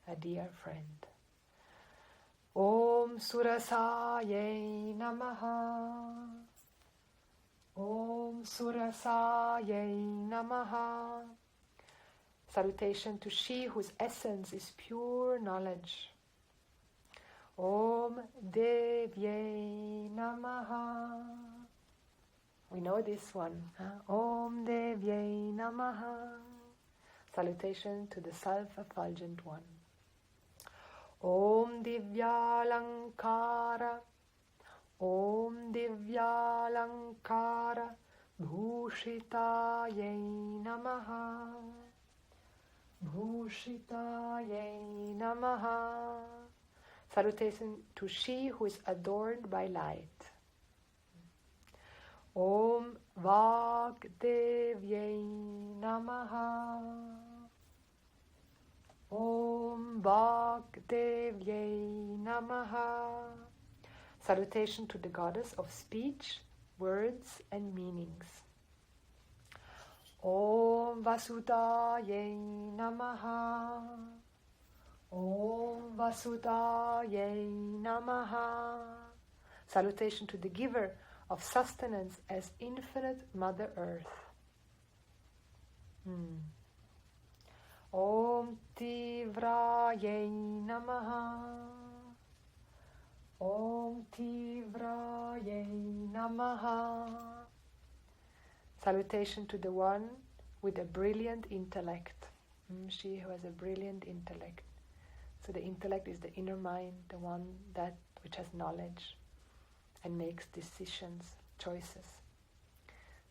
a dear friend. Om Surasaye Namaha. Om Surasaye Namaha. Salutation to she whose essence is pure knowledge. Om Devye Namaha. We know this one. Om Devye Namaha. Salutation to the self-effulgent one. Om Divyalankara. Om Divyalankara. Bhushitaye Namaha. Bhushitaye Namaha. Salutation to she who is adorned by light. Om Vagdevye Namaha. Om Vagdevye Namaha. Salutation to the goddess of speech, words and meanings. Om Vasudaye Namaha. Om Vasudaye Namaha. Salutation to the giver of sustenance as infinite Mother Earth. Om Tivraye Namaha. Om Tivraye Namaha. Salutation to the one with a brilliant intellect. She who has a brilliant intellect. So the intellect is the inner mind, the one that which has knowledge and makes decisions, choices.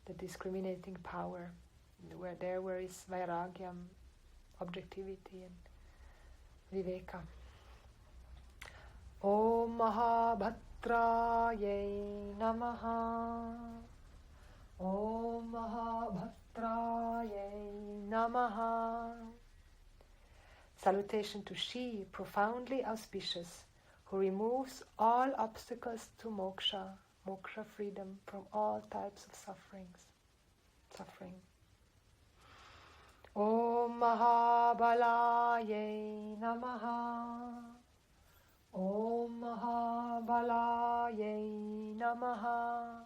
The discriminating power, where is vairagya, objectivity and viveka. Om Mahabhatraye Namaha. Om Mahabhatraye Namaha. Salutation to she, profoundly auspicious, who removes all obstacles to moksha freedom from all types of suffering. Om Mahabalaye Namaha. Om Mahabalaye Namaha.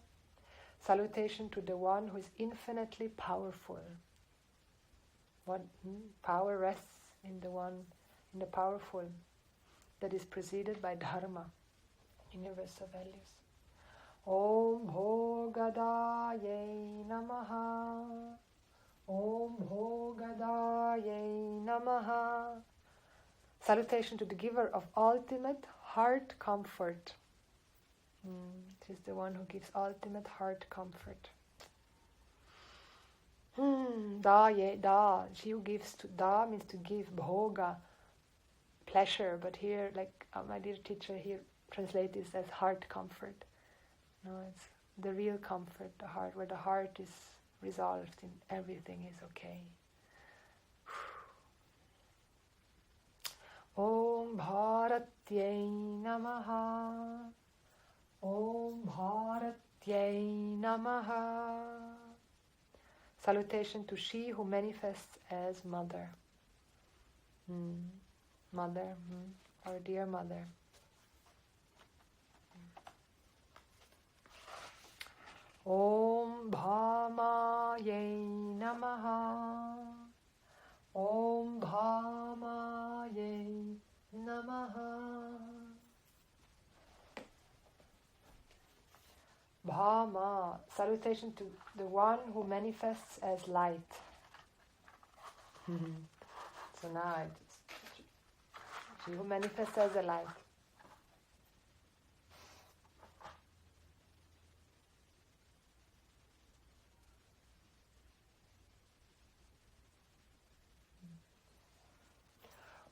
Salutation to the one who is infinitely powerful. What power rests in the powerful, that is preceded by dharma, universal values. Om Bhogadaye Namaha. Om Bhogadaye Namaha. Salutation to the giver of ultimate heart comfort. She's the one who gives ultimate heart comfort. Da, she who gives to da means to give, bhoga, pleasure, but here, like my dear teacher here translates this as heart comfort. No, it's the real comfort, the heart, where the heart is resolved in everything is okay. Om Bharatyai Namaha. Om Bharatyai Namaha. Salutation to she who manifests as Mother. Mother, our dear Mother. Om Bhamayai Namaha. Om Bhamayai Namaha. Bhama, salutation to the one who manifests as light. So now she who manifests as a light.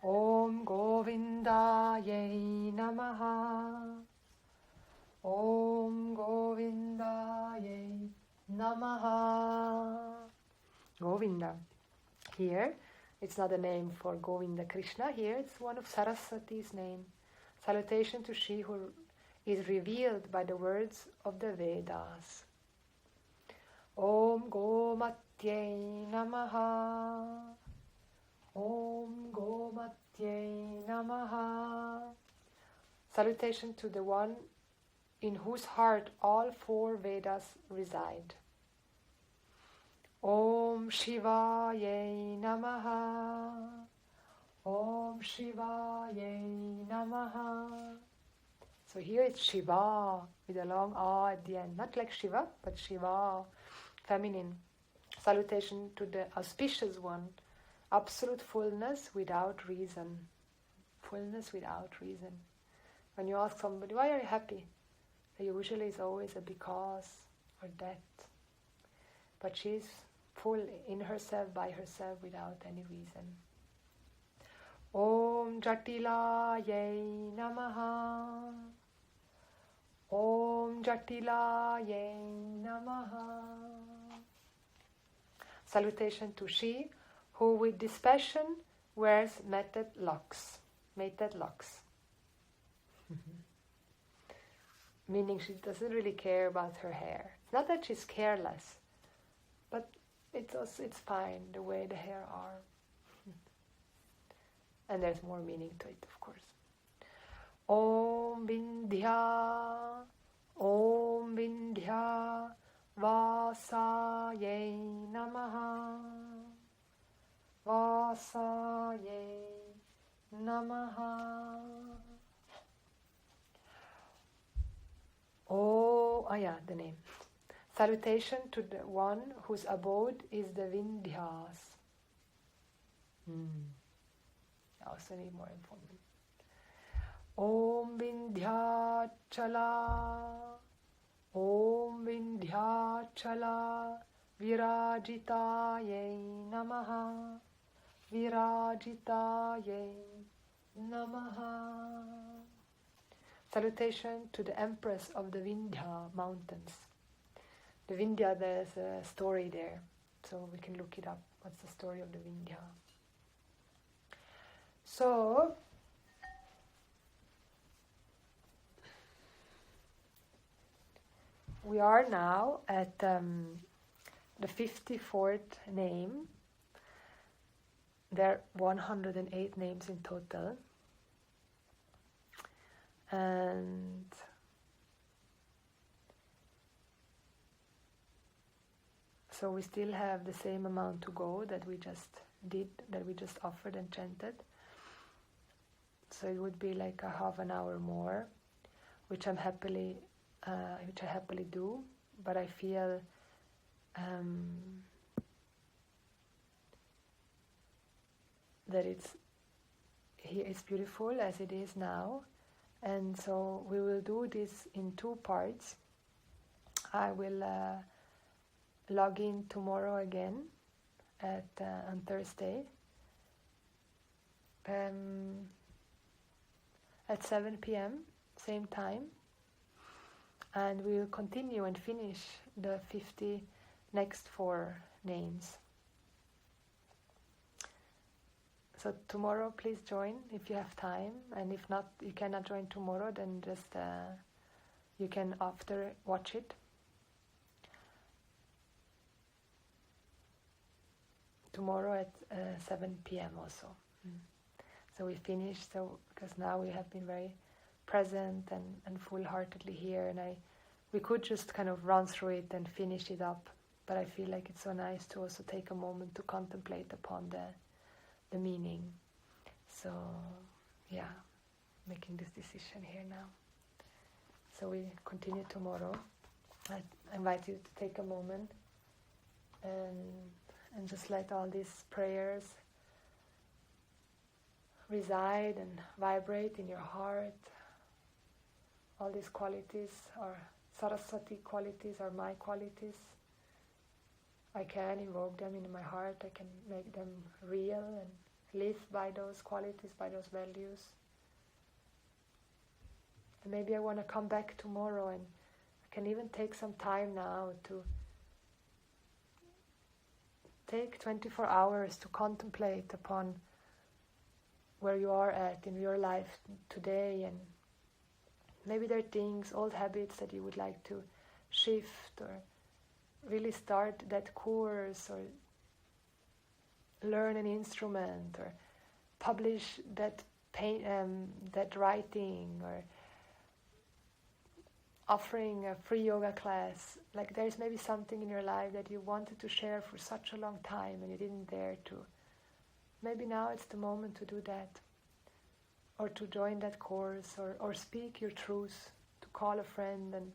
Om Govindayai Namaha. Om Govindayai Namaha. Govinda. Here, it's not a name for Govinda Krishna. Here, it's one of Sarasvati's name. Salutation to she who is revealed by the words of the Vedas. Om Gomatyai Namaha. Om Gomatyai Namaha. Salutation to the one in whose heart all four Vedas reside. Om Shivayai Namaha. Om Shivayai Namaha. So here it's Shiva with a long A at the end. Not like Shiva, but Shiva, feminine. Salutation to the auspicious one. Absolute fullness without reason. Fullness without reason. When you ask somebody, why are you happy? Usually it's always a because or that. But she's full in herself, by herself, without any reason. Om Jatilayai Namaha. Om Jatilayai Namaha. Salutation to she who with dispassion wears matted locks. Meaning she doesn't really care about her hair. It's not that she's careless, but it's fine the way the hair are. And there's more meaning to it, of course. Om Vindhya, Om Vindhya, Vasayai Namaha, Vasayai Namaha. The name. Salutation to the one whose abode is the Vindhyas. I also need more information. Om Vindhyachala, Om Vindhyachala, Virajitayai Namaha, Virajitayai Namaha. Salutation to the Empress of the Vindhya mountains. The Vindhya, there's a story there, so we can look it up. What's the story of the Vindhya? So, we are now at the 54th name. There are 108 names in total. And so we still have the same amount to go that we just did, that we just offered and chanted. So it would be like a half an hour more, which I happily do. But I feel that is beautiful as it is now. And so we will do this in 2 parts. I will log in tomorrow again on Thursday at 7 p.m. same time, and we will continue and finish the 50 next 4 names. So tomorrow please join if you have time, and if not, you cannot join tomorrow, then just you can after watch it. Tomorrow at 7 p.m. also. So we finished, because now we have been very present and full-heartedly here, and we could just kind of run through it and finish it up, but I feel like it's so nice to also take a moment to contemplate upon the meaning. So yeah, making this decision here now. So we continue tomorrow. I invite you to take a moment and just let all these prayers reside and vibrate in your heart. All these qualities are Sarasvati qualities, are my qualities. I can invoke them in my heart, I can make them real and live by those qualities, by those values. And maybe I want to come back tomorrow, and I can even take some time now to take 24 hours to contemplate upon where you are at in your life today, and maybe there are things, old habits that you would like to shift, or really start that course, or learn an instrument, or publish that writing, or offering a free yoga class. Like there's maybe something in your life that you wanted to share for such a long time and you didn't dare to. Maybe now it's the moment to do that, or to join that course, or speak your truth, to call a friend and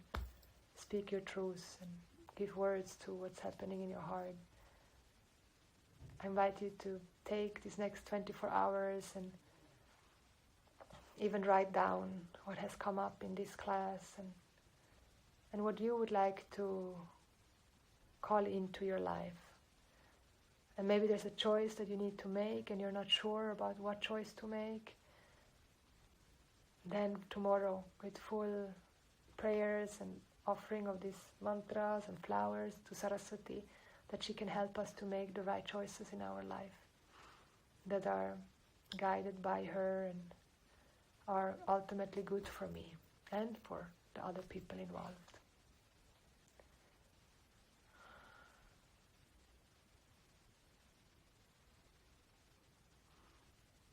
speak your truth and give words to what's happening in your heart. I invite you to take these next 24 hours and even write down what has come up in this class and what you would like to call into your life. And maybe there's a choice that you need to make and you're not sure about what choice to make. Then tomorrow, with full prayers and offering of these mantras and flowers to Sarasvati, that she can help us to make the right choices in our life that are guided by her and are ultimately good for me and for the other people involved.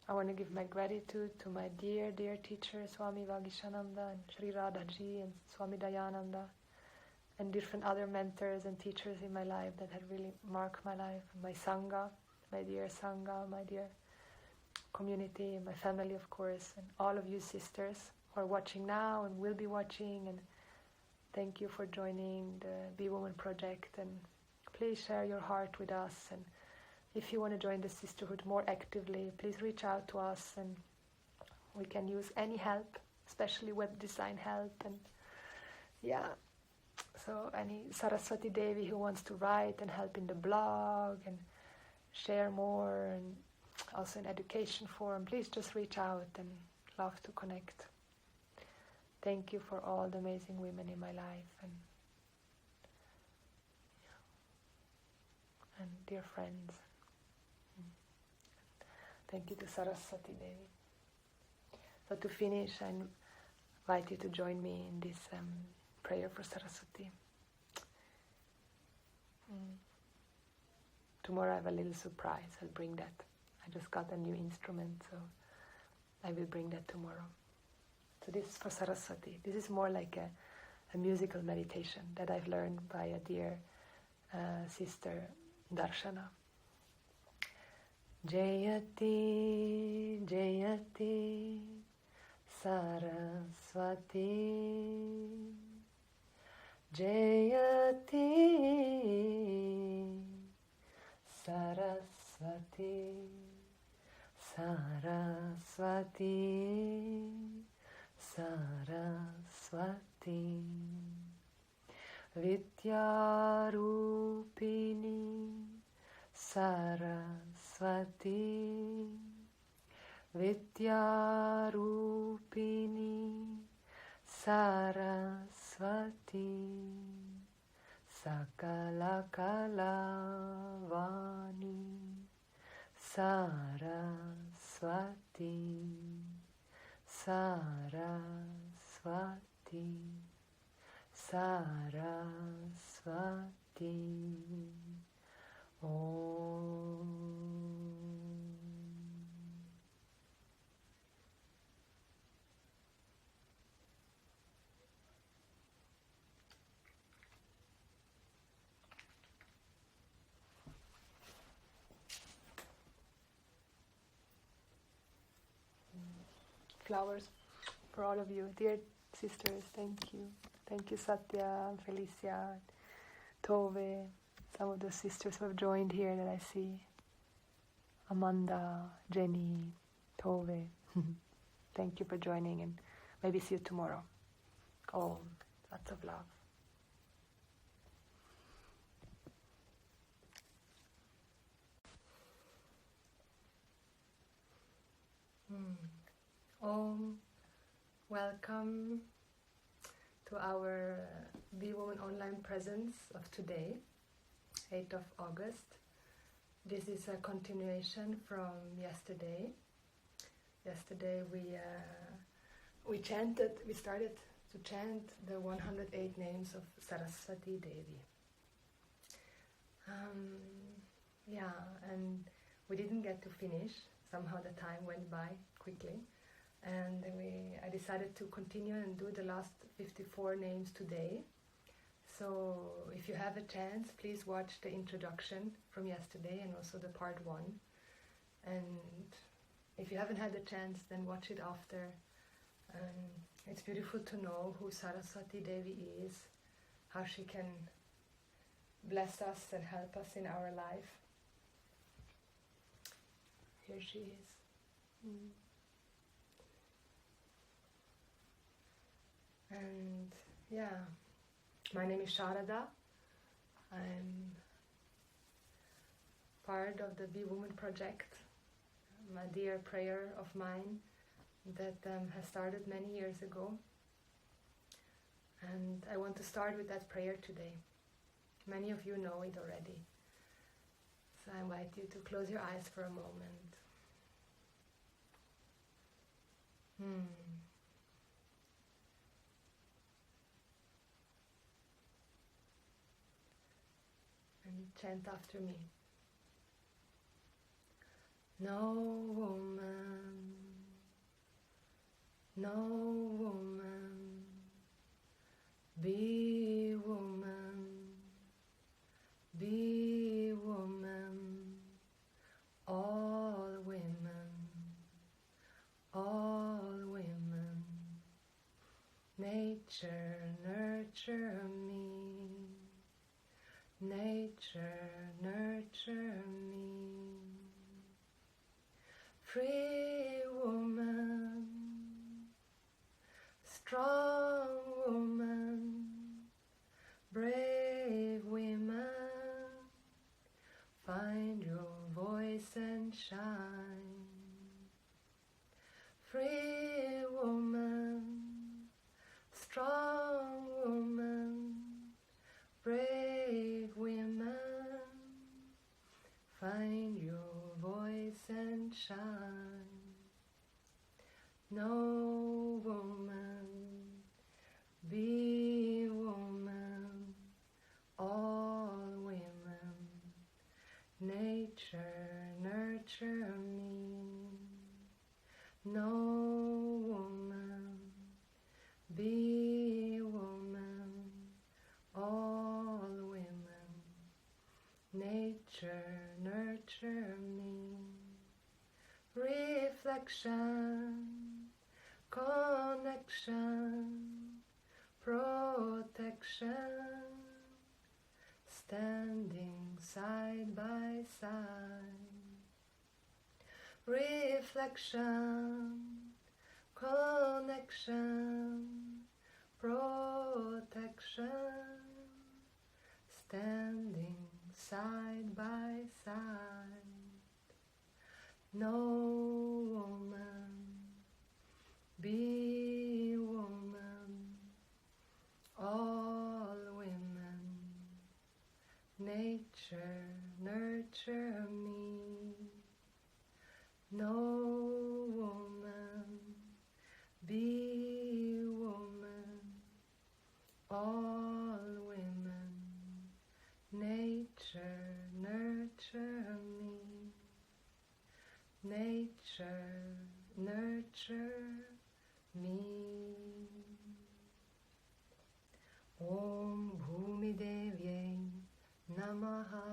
I want to give my gratitude to my dear, dear teachers, Swami Vagishananda and Sri Radhaji and Swami Dayananda, and different other mentors and teachers in my life that have really marked my life. My Sangha, my dear Sangha, my dear community, my family, of course, and all of you sisters who are watching now and will be watching. And thank you for joining the Be Woman project. And please share your heart with us. And if you want to join the sisterhood more actively, please reach out to us, and we can use any help, especially web design help. And yeah, so any Sarasvati Devi who wants to write and help in the blog and share more, and also in education forum, please just reach out, and love to connect. Thank you for all the amazing women in my life, and dear friends. Thank you to Sarasvati Devi. So to finish, I invite you to join me in this prayer for Sarasvati. Tomorrow I have a little surprise. I'll bring that. I just got a new instrument, so I will bring that tomorrow. So this is for Sarasvati. This is more like a musical meditation that I've learned by a dear sister, Darshana. Jayati, Jayati, Sarasvati. Jayati, Sarasvati. Sarasvati, Sarasvati, Vidyarupini, Sarasvati, Vidyarupini, Sarasvati, Sakala Kalavani, Sarasvati, Sarasvati, Sarasvati. Om. Flowers for all of you, dear sisters. Thank you. Thank you, Satya, Felicia, Tove, some of the sisters who have joined here that I see. Amanda, Jenny, Tove. Thank you for joining, and maybe see you tomorrow. Oh, lots of love. Welcome to our Be Woman Online presence of today, 8th of August. This is a continuation from yesterday. Yesterday we started to chant the 108 names of Sarasvati Devi. And we didn't get to finish. Somehow the time went by quickly. And I decided to continue and do the last 54 names today. So if you have a chance, please watch the introduction from yesterday and also the part 1. And if you haven't had the chance, then watch it after. It's beautiful to know who Sarasvati Devi is, how she can bless us and help us in our life. Here she is. And my name is Sharada. I'm part of the Be Woman project, a dear prayer of mine that has started many years ago. And I want to start with that prayer today. Many of you know it already. So I invite you to close your eyes for a moment. And chant after me. No woman, no woman, be woman, be woman, all women, all women, nature nurture me. Nature nurture me. Free woman, strong woman, brave women, find your voice and shine. Free woman, strong woman, brave women, find your voice and shine. No woman, be woman, all women, nature nurture me. No woman, be woman, all women, nature nurture me. Reflection, connection, protection, standing side by side. reflection, connection, protection, standing side by side. No woman, be woman, all women, nature, nurture me. No woman, be woman, all women, nature, nurture me. Nature, nurture me. Om Bhumi Devyai Namaha.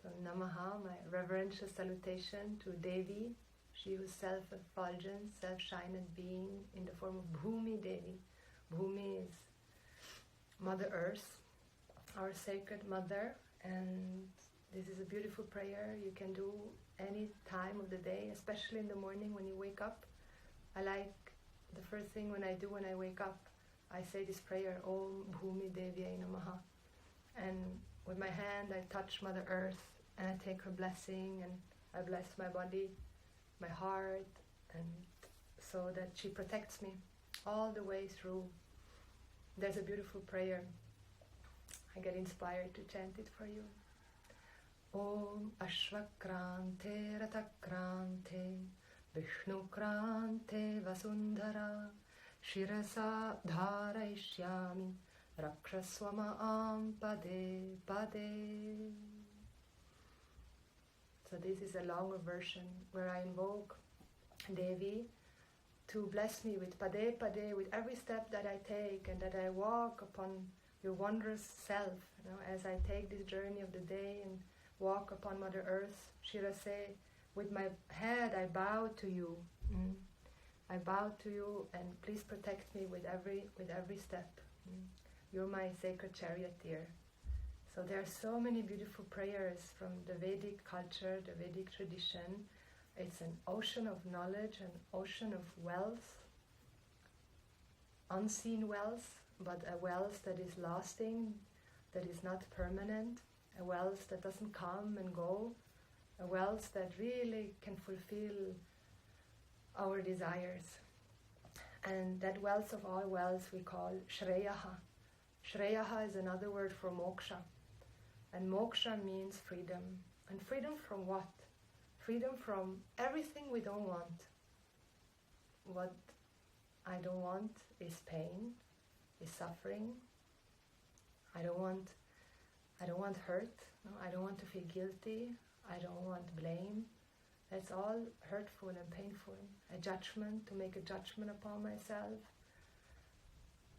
So Namaha, my reverential salutation to Devi, she who is self-effulgent, self-shined being in the form of Bhumi Devi. Bhumi is Mother Earth, our sacred mother, and this is a beautiful prayer you can do any time of the day, especially in the morning when you wake up. I like the first thing when I wake up, I say this prayer, Om Bhumi Devyai Namaha. And with my hand I touch Mother Earth and I take her blessing and I bless my body, my heart, and so that she protects me all the way through. There's a beautiful prayer. I get inspired to chant it for you. Om Ashvakrante Ratakrante Vishnukrante Vasundhara Shirasa Dharaishyami Rakshaswamaam Pade Pade. So this is a longer version where I invoke Devi to bless me with Pade Pade, with every step that I take and that I walk upon your wondrous self. You know, as I take this journey of the day and walk upon Mother Earth, Shirase, with my head I bow to you. I bow to you and please protect me with every step. You're my sacred charioteer. So there are so many beautiful prayers from the Vedic culture, the Vedic tradition. It's an ocean of knowledge, an ocean of wealth, unseen wealth, but a wealth that is lasting, that is not permanent, a wealth that doesn't come and go, a wealth that really can fulfill our desires. And that wealth of all wealth we call Shreyaha. Shreyaha is another word for moksha. And moksha means freedom. And freedom from what? Freedom from everything we don't want. What I don't want is pain, is suffering. I don't want hurt. No? I don't want to feel guilty. I don't want blame. That's all hurtful and painful. A judgment, to make a judgment upon myself.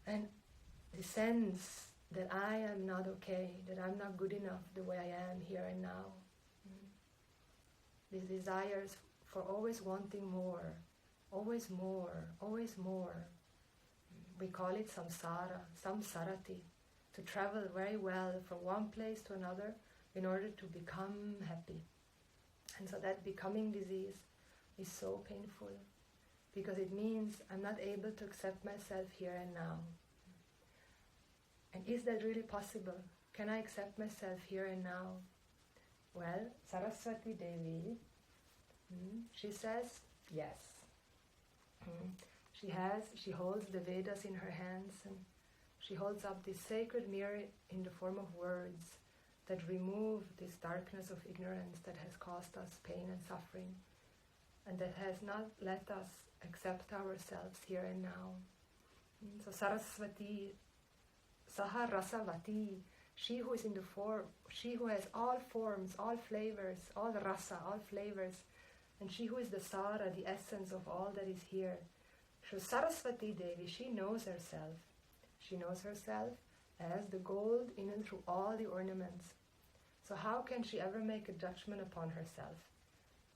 And the sense that I am not okay, that I'm not good enough the way I am here and now. These desires for always wanting more, always more, always more. We call it samsara, samsarati, to travel very well from one place to another in order to become happy. And so that becoming disease is so painful because it means I'm not able to accept myself here and now. And is that really possible? Can I accept myself here and now? Well, Sarasvati Devi, she says yes. She holds the Vedas in her hands and she holds up this sacred mirror in the form of words that remove this darkness of ignorance that has caused us pain and suffering and that has not let us accept ourselves here and now. So Sarasvati, Saha Rasavati, she who is in the form, she who has all forms, all flavors, all rasa, all flavors, and she who is the Sara, the essence of all that is here. So Sarasvati Devi, she knows herself. She knows herself as the gold in and through all the ornaments. So how can she ever make a judgment upon herself?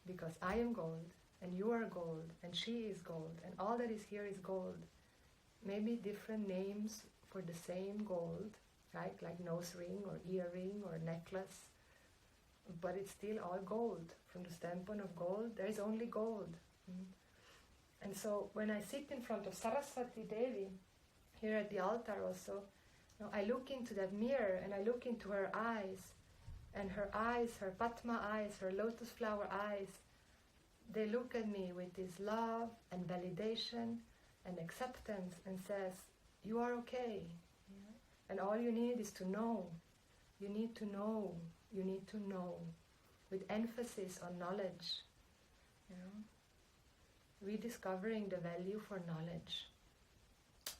Because I am gold, and you are gold, and she is gold, and all that is here is gold. Maybe different names for the same gold, right? Like nose ring or earring or necklace. but it's still all gold. From the standpoint of gold, there is only gold. And so when I sit in front of Sarasvati Devi, here at the altar also, I look into that mirror and I look into her eyes, and her eyes, her Padma eyes, her lotus flower eyes, they look at me with this love and validation and acceptance and says, you are okay. Yeah? And all you need is to know. You need to know. You need to know. With emphasis on knowledge. You know? Rediscovering the value for knowledge.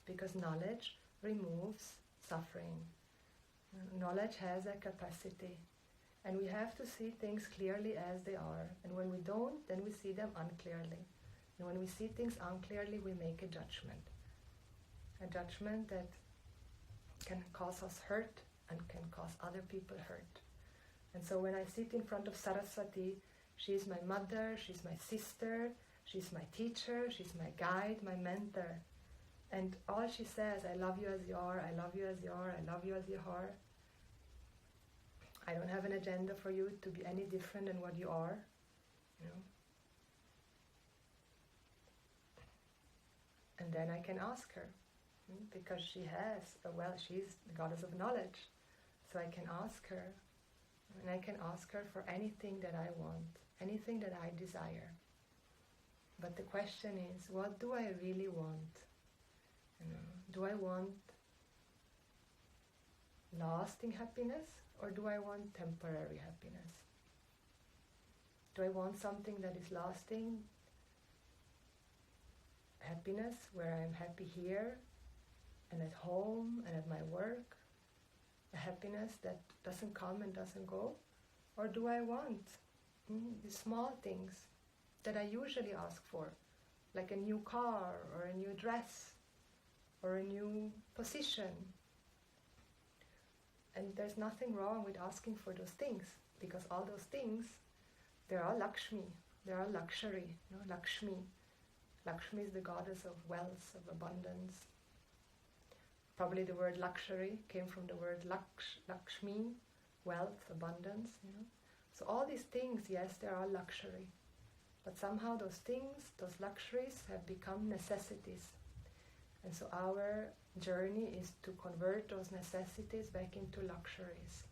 Because knowledge removes suffering. Knowledge has a capacity. And we have to see things clearly as they are. And when we don't, then we see them unclearly. And when we see things unclearly, we make a judgment. A judgment that can cause us hurt and can cause other people hurt. And so when I sit in front of Sarasvati, she's my mother, she's my sister, she's my teacher, she's my guide, my mentor. And all she says, I love you as you are, I love you as you are, I love you as you are. I don't have an agenda for you to be any different than what you are. You know? And then I can ask her, because she has, she's the goddess of knowledge. So I can ask her, and I can ask her for anything that I want, anything that I desire. But the question is, what do I really want? Do I want lasting happiness, or do I want temporary happiness? Do I want something that is lasting happiness, where I'm happy here and at home and at my work, a happiness that doesn't come and doesn't go? Or do I want the small things that I usually ask for, like a new car or a new dress or a new position? And there's nothing wrong with asking for those things, because all those things, they are Lakshmi, they are luxury. Lakshmi. Lakshmi is the goddess of wealth, of abundance. Probably the word luxury came from the word Lakshmi, wealth, abundance. So all these things, yes, they are luxury. But somehow those things, those luxuries, have become necessities. And so our journey is to convert those necessities back into luxuries.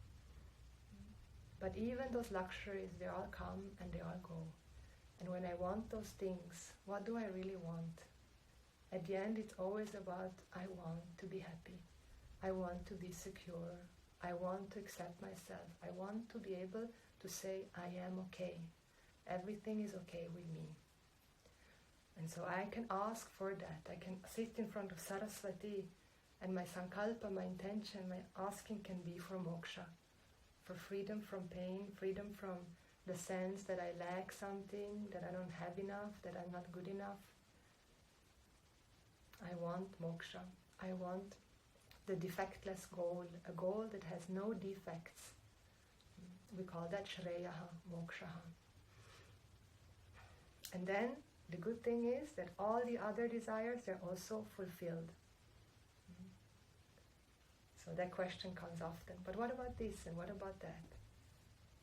But even those luxuries, they all come and they all go. And when I want those things, what do I really want? At the end, it's always about, I want to be happy. I want to be secure. I want to accept myself. I want to be able to say, I am okay. Everything is okay with me. And so I can ask for that. I can sit in front of Sarasvati, and my sankalpa, my intention, my asking can be for moksha, for freedom from pain, freedom from the sense that I lack something, that I don't have enough, that I'm not good enough. I want moksha. I want the defectless goal, a goal that has no defects. We call that shreyaha, mokshaha. And then the good thing is that all the other desires, they're also fulfilled. So that question comes often, but what about this and what about that?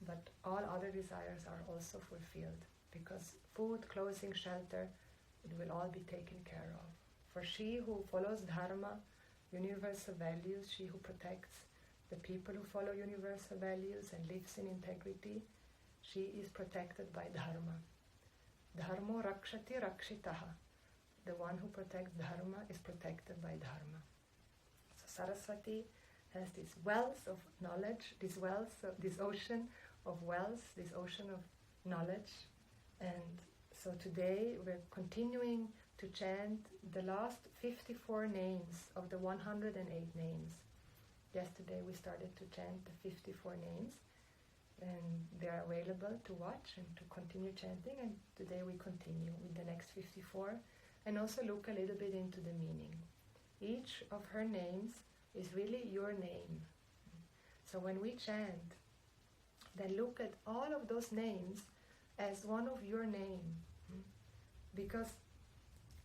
But all other desires are also fulfilled, because food, clothing, shelter, it will all be taken care of. For she who follows dharma, universal values, she who protects the people who follow universal values and lives in integrity, she is protected by dharma. Dharmo rakshati rakshitaha. The one who protects dharma is protected by dharma. So Sarasvati has this wealth of knowledge, this ocean of wealth, this ocean of knowledge. And so today we're continuing to chant the last 54 names of the 108 names. Yesterday we started to chant the 54 names, and they're available to watch and to continue chanting, and today we continue with the next 54 and also look a little bit into the meaning. Each of her names is really your name. So when we chant, then look at all of those names as one of your name. Because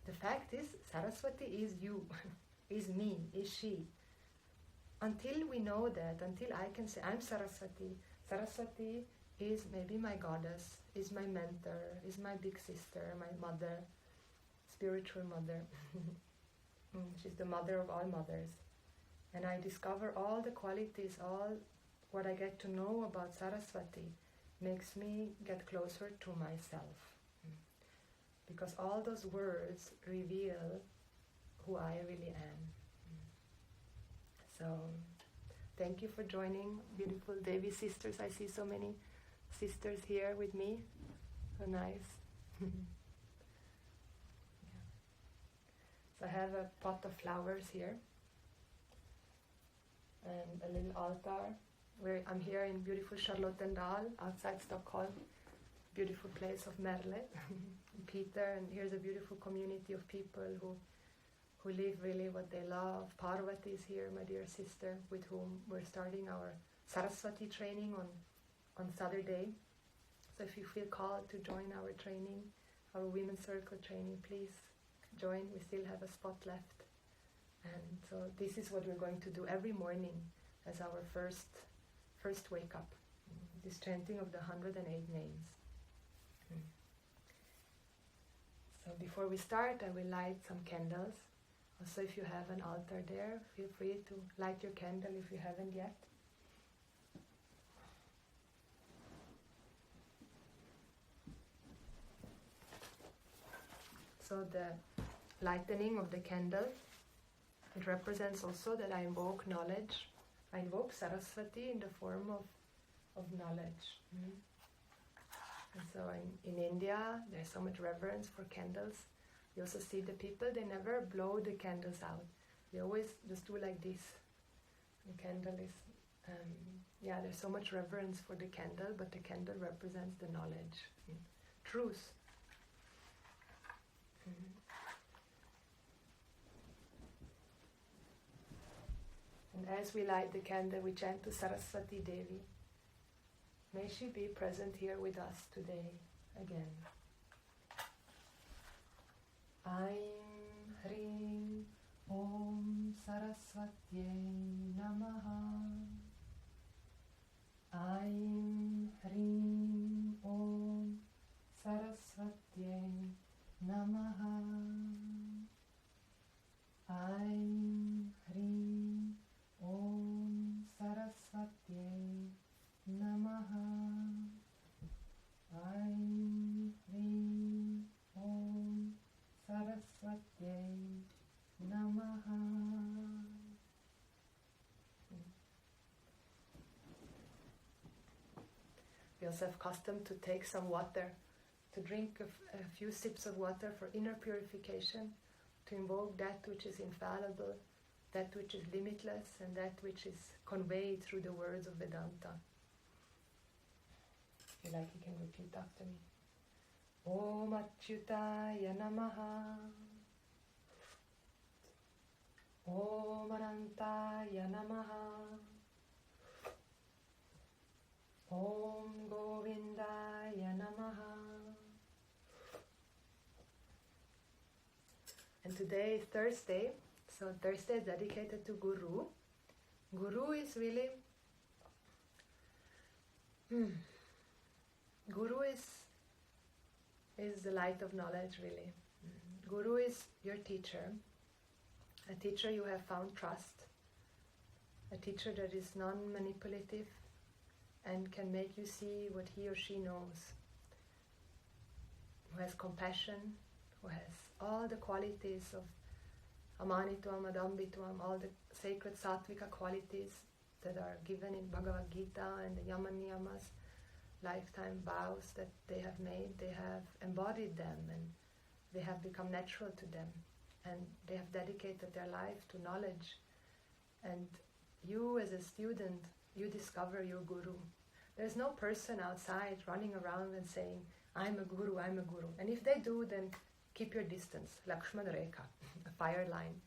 the fact is, Saraswati is you, is me, is she. Until we know that, until I can say, I'm Saraswati, Saraswati is maybe my goddess, is my mentor, is my big sister, my mother, spiritual mother. She's the mother of all mothers. And I discover all the qualities, all what I get to know about Sarasvati makes me get closer to myself. Because all those words reveal who I really am. So, thank you for joining, beautiful Devi sisters. I see so many sisters here with me. So nice. Yeah. So I have a pot of flowers here and a little altar. I'm here in beautiful Charlottendal, outside Stockholm. Beautiful place of Merle, Peter, and here's a beautiful community of people who live really what they love. Parvati is here, my dear sister, with whom we're starting our Sarasvati training on Saturday. So if you feel called to join our training, our Women's Circle training, please join. We still have a spot left. And so this is what we're going to do every morning as our first wake up, this chanting of the 108 names. So before we start, I will light some candles. Also, if you have an altar there, feel free to light your candle if you haven't yet. So the lightening of the candle, it represents also that I invoke knowledge. I invoke Sarasvati in the form of knowledge. And so in India, there's so much reverence for candles. You also see the people, they never blow the candles out. They always just do like this. The candle is, there's so much reverence for the candle, but the candle represents the knowledge, truth. And as we light the candle, we chant to Sarasvati Devi. May she be present here with us today again. Aim Hrim Om Sarasvatyai Namaha. Aim Hrim Om Sarasvatyai Namaha. Aim Hrim Om Sarasvatyai Namaha. Aim Hrim Om Sarasvatyai Namaha. We also have custom to take some water, to drink a few sips of water for inner purification, to invoke that which is infallible, that which is limitless, and that which is conveyed through the words of Vedanta. If you like, you can repeat after me. Om Achyutaya Namaha. Om Anantaya Namaha. Om Govindaya Namaha. And today is Thursday, so Thursday is dedicated to Guru. Guru is really... Guru is the light of knowledge, really. Guru is your teacher, a teacher you have found trust, a teacher that is non-manipulative and can make you see what he or she knows, who has compassion, who has all the qualities of Amanitvam, Adambitvam, all the sacred sattvika qualities that are given in Bhagavad Gita and the Yama Niyamas, lifetime vows that they have made. They have embodied them and they have become natural to them, and they have dedicated their life to knowledge. And you as a student, you discover your Guru. There's no person outside running around and saying, I'm a Guru, I'm a Guru. And if they do, then keep your distance, Lakshman Rekha, a fire line,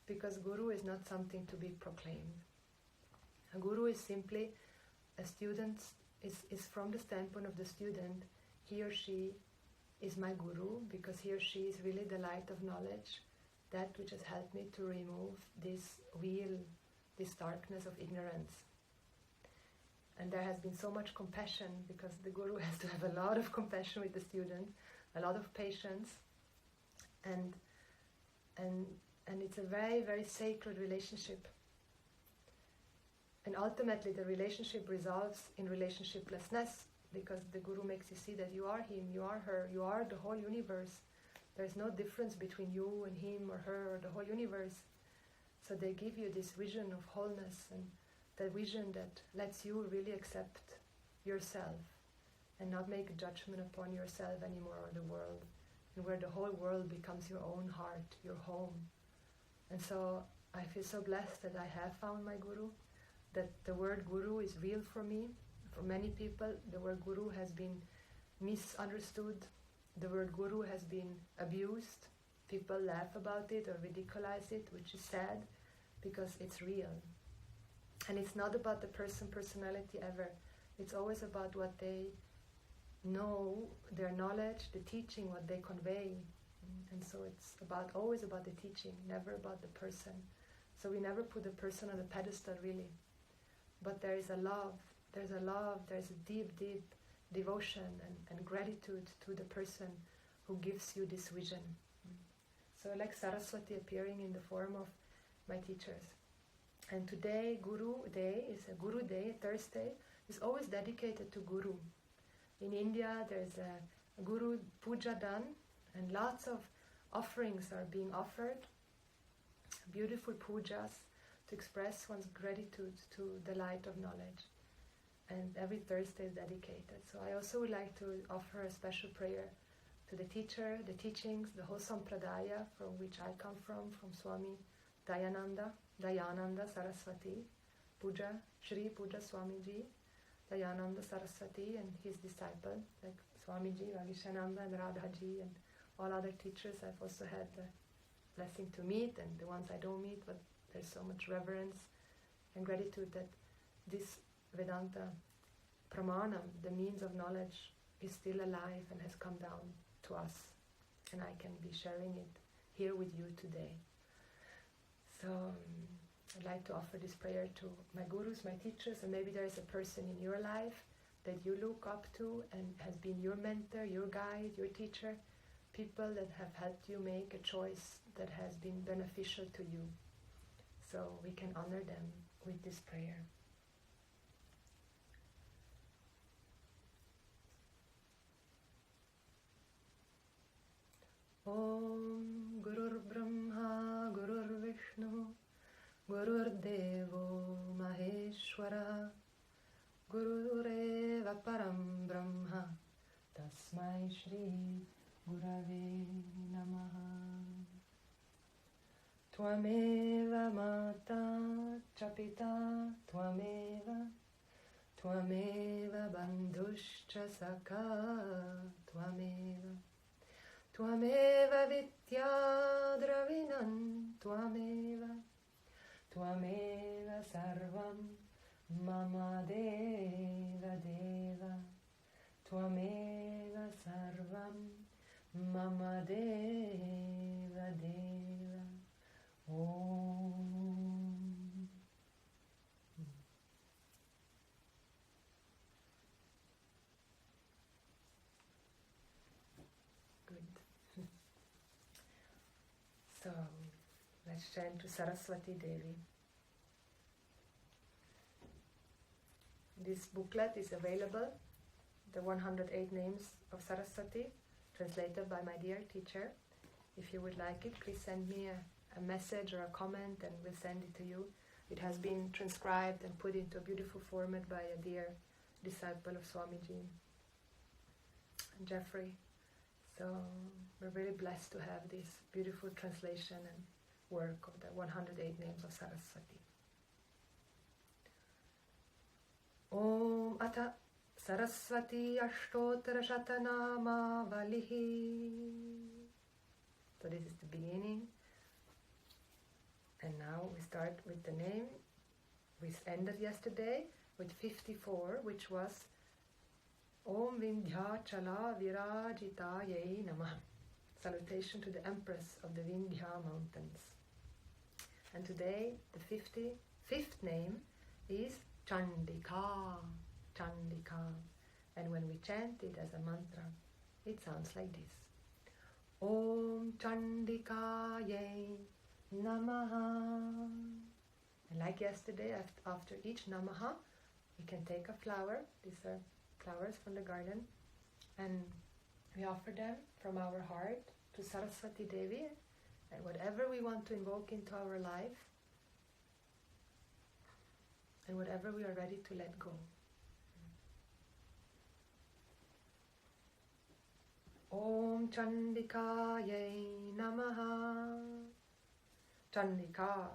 because Guru is not something to be proclaimed. A Guru is simply a student, is from the standpoint of the student. He or she is my Guru because he or she is really the light of knowledge, that which has helped me to remove this wheel, this darkness of ignorance. And there has been so much compassion, because the guru has to have a lot of compassion with the student, a lot of patience, and it's a very, very sacred relationship. And ultimately the relationship resolves in relationshiplessness, because the guru makes you see that you are him, you are her, you are the whole universe. There's no difference between you and him or her or the whole universe. So they give you this vision of wholeness, and the vision that lets you really accept yourself and not make a judgment upon yourself anymore or the world, and where the whole world becomes your own heart, your home. And so I feel so blessed that I have found my guru, that the word guru is real for me. For many people, the word guru has been misunderstood. The word guru has been abused. People laugh about it or ridiculize it, which is sad, because it's real. And it's not about the personality ever. It's always about what they know, their knowledge, the teaching, what they convey. And so it's always about the teaching, never about the person. So we never put the person on a pedestal, really. But there is a love, there's a deep, deep devotion and gratitude to the person who gives you this vision. So like Sarasvati appearing in the form of my teachers. And today, Guru Day is a Guru Day, Thursday, is always dedicated to Guru. In India, there's a Guru Puja done, and lots of offerings are being offered, beautiful pujas to express one's gratitude to the light of knowledge. And every Thursday is dedicated. So I also would like to offer a special prayer to the teacher, the teachings, the whole Sampradaya from which I come from Swami Dayananda Sarasvati, Puja, Shri Puja Swamiji, Dayananda Sarasvati, and his disciple, like Swamiji, Vagishananda, and Radhaji, and all other teachers I've also had the blessing to meet, and the ones I don't meet, but there's so much reverence and gratitude that this Vedanta Pramanam, the means of knowledge, is still alive and has come down to us, and I can be sharing it here with you today. So I'd like to offer this prayer to my gurus, my teachers, and maybe there is a person in your life that you look up to and has been your mentor, your guide, your teacher, people that have helped you make a choice that has been beneficial to you. So we can honor them with this prayer. Om Gurur Brahma Gurur Vishnu Gurur Devo Maheshwara Gurureva Param Brahma Tasmai Shri Gurave Namaha. Tvameva Mata Chapita Tvameva Bandhuscha Saka Tvameva Vidya Dravinan Tvameva Sarvam Mama Deva Deva Tvameva Sarvam Mama Deva Deva Om. Good. So let's chant to Sarasvati Devi. This booklet is available, the 108 names of Saraswati, translated by my dear teacher. If you would like it, please send me a message or a comment and we'll send it to you. It has been transcribed and put into a beautiful format by a dear disciple of Swamiji, Jeffrey. So we're very blessed to have this beautiful translation and work of the 108 names of Saraswati. Om Ata Sarasvati Ashtottara Shatanama Valihi. So this is the beginning. And now we start with the name. We ended yesterday with 54, which was Om Vindhyachala Virajitayai Namah. Salutation to the Empress of the Vindhya Mountains. And today the 55th name is Chandika. Chandika. And when we chant it as a mantra, it sounds like this. Om Chandikaye Namaha. And like yesterday, after each Namaha, we can take a flower. These are flowers from the garden. And we offer them from our heart to Sarasvati Devi. And whatever we want to invoke into our life, and whatever we are ready to let go. Om Chandikaye Namaha. Chandika,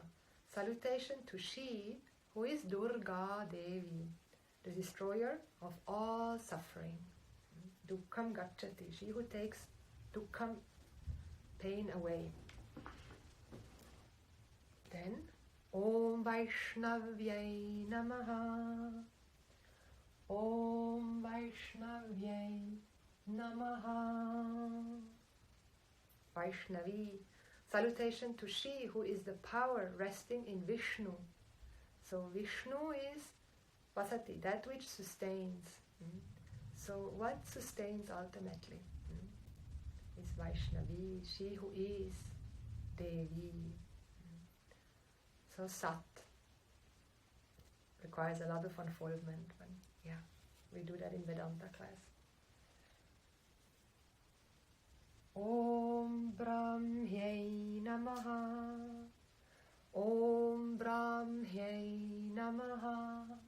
salutation to she who is Durga Devi, the destroyer of all suffering. Dukkham Gacchati, she who takes dukkham, pain away. Then, Om Vaishnavyai Namaha. Om Vaishnavyai Namaha. Vaishnavi, salutation to she who is the power resting in Vishnu. So Vishnu is Vasati, that which sustains. So what sustains ultimately is Vaishnavi, she who is Devi. So Sat requires a lot of unfoldment, but yeah, we do that in Vedanta class. Om Brahmyai Namaha. Om Brahmyai Namaha.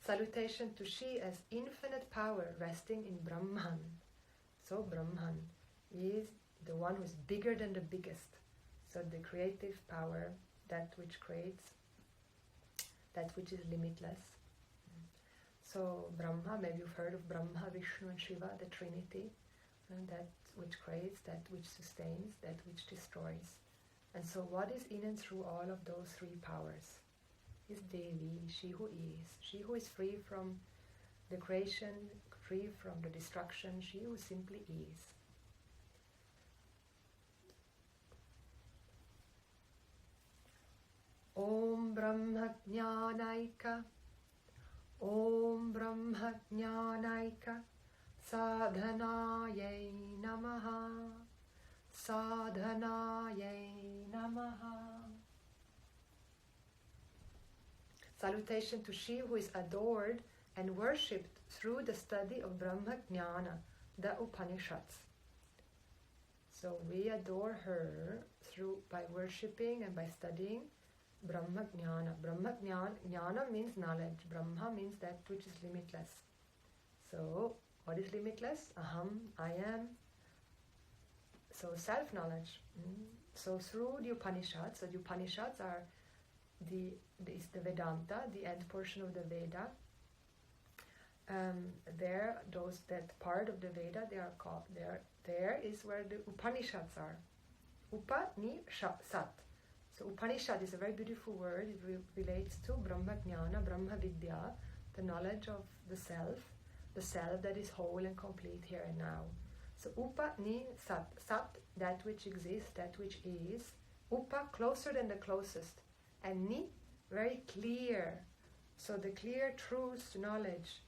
Salutation to she as infinite power resting in Brahman. So Brahman is the one who is bigger than the biggest. So the creative power, that which creates, that which is limitless. So Brahma, maybe you've heard of Brahma, Vishnu and Shiva, the Trinity, and that which creates, that which sustains, that which destroys. And so what is in and through all of those three powers is Devi, she who is free from the creation, free from the destruction, she who simply is. Om Brahma Jnanaika, Om Brahma Jnanaika, Sadhanayai Namaha, Sadhanayai Namaha. Salutation to she who is adored and worshipped through the study of Brahma Jnana, the Upanishads. So we adore her by worshipping and by studying Brahma Jnana. Brahma Jnana means knowledge. Brahma means that which is limitless. So, what is limitless? Aham, I am. So, self-knowledge. So, through the Upanishads, so the Upanishads are the Vedanta, the end portion of the Veda. That part of the Veda, they are called, there is where the Upanishads are. Upanishad. So Upanishad is a very beautiful word. It relates to Brahma Jnana, Brahma Vidya, the knowledge of the self that is whole and complete here and now. So Upanishad, Sat, that which exists, that which is. Upa, closer than the closest. And Ni, very clear. So the clear truth, knowledge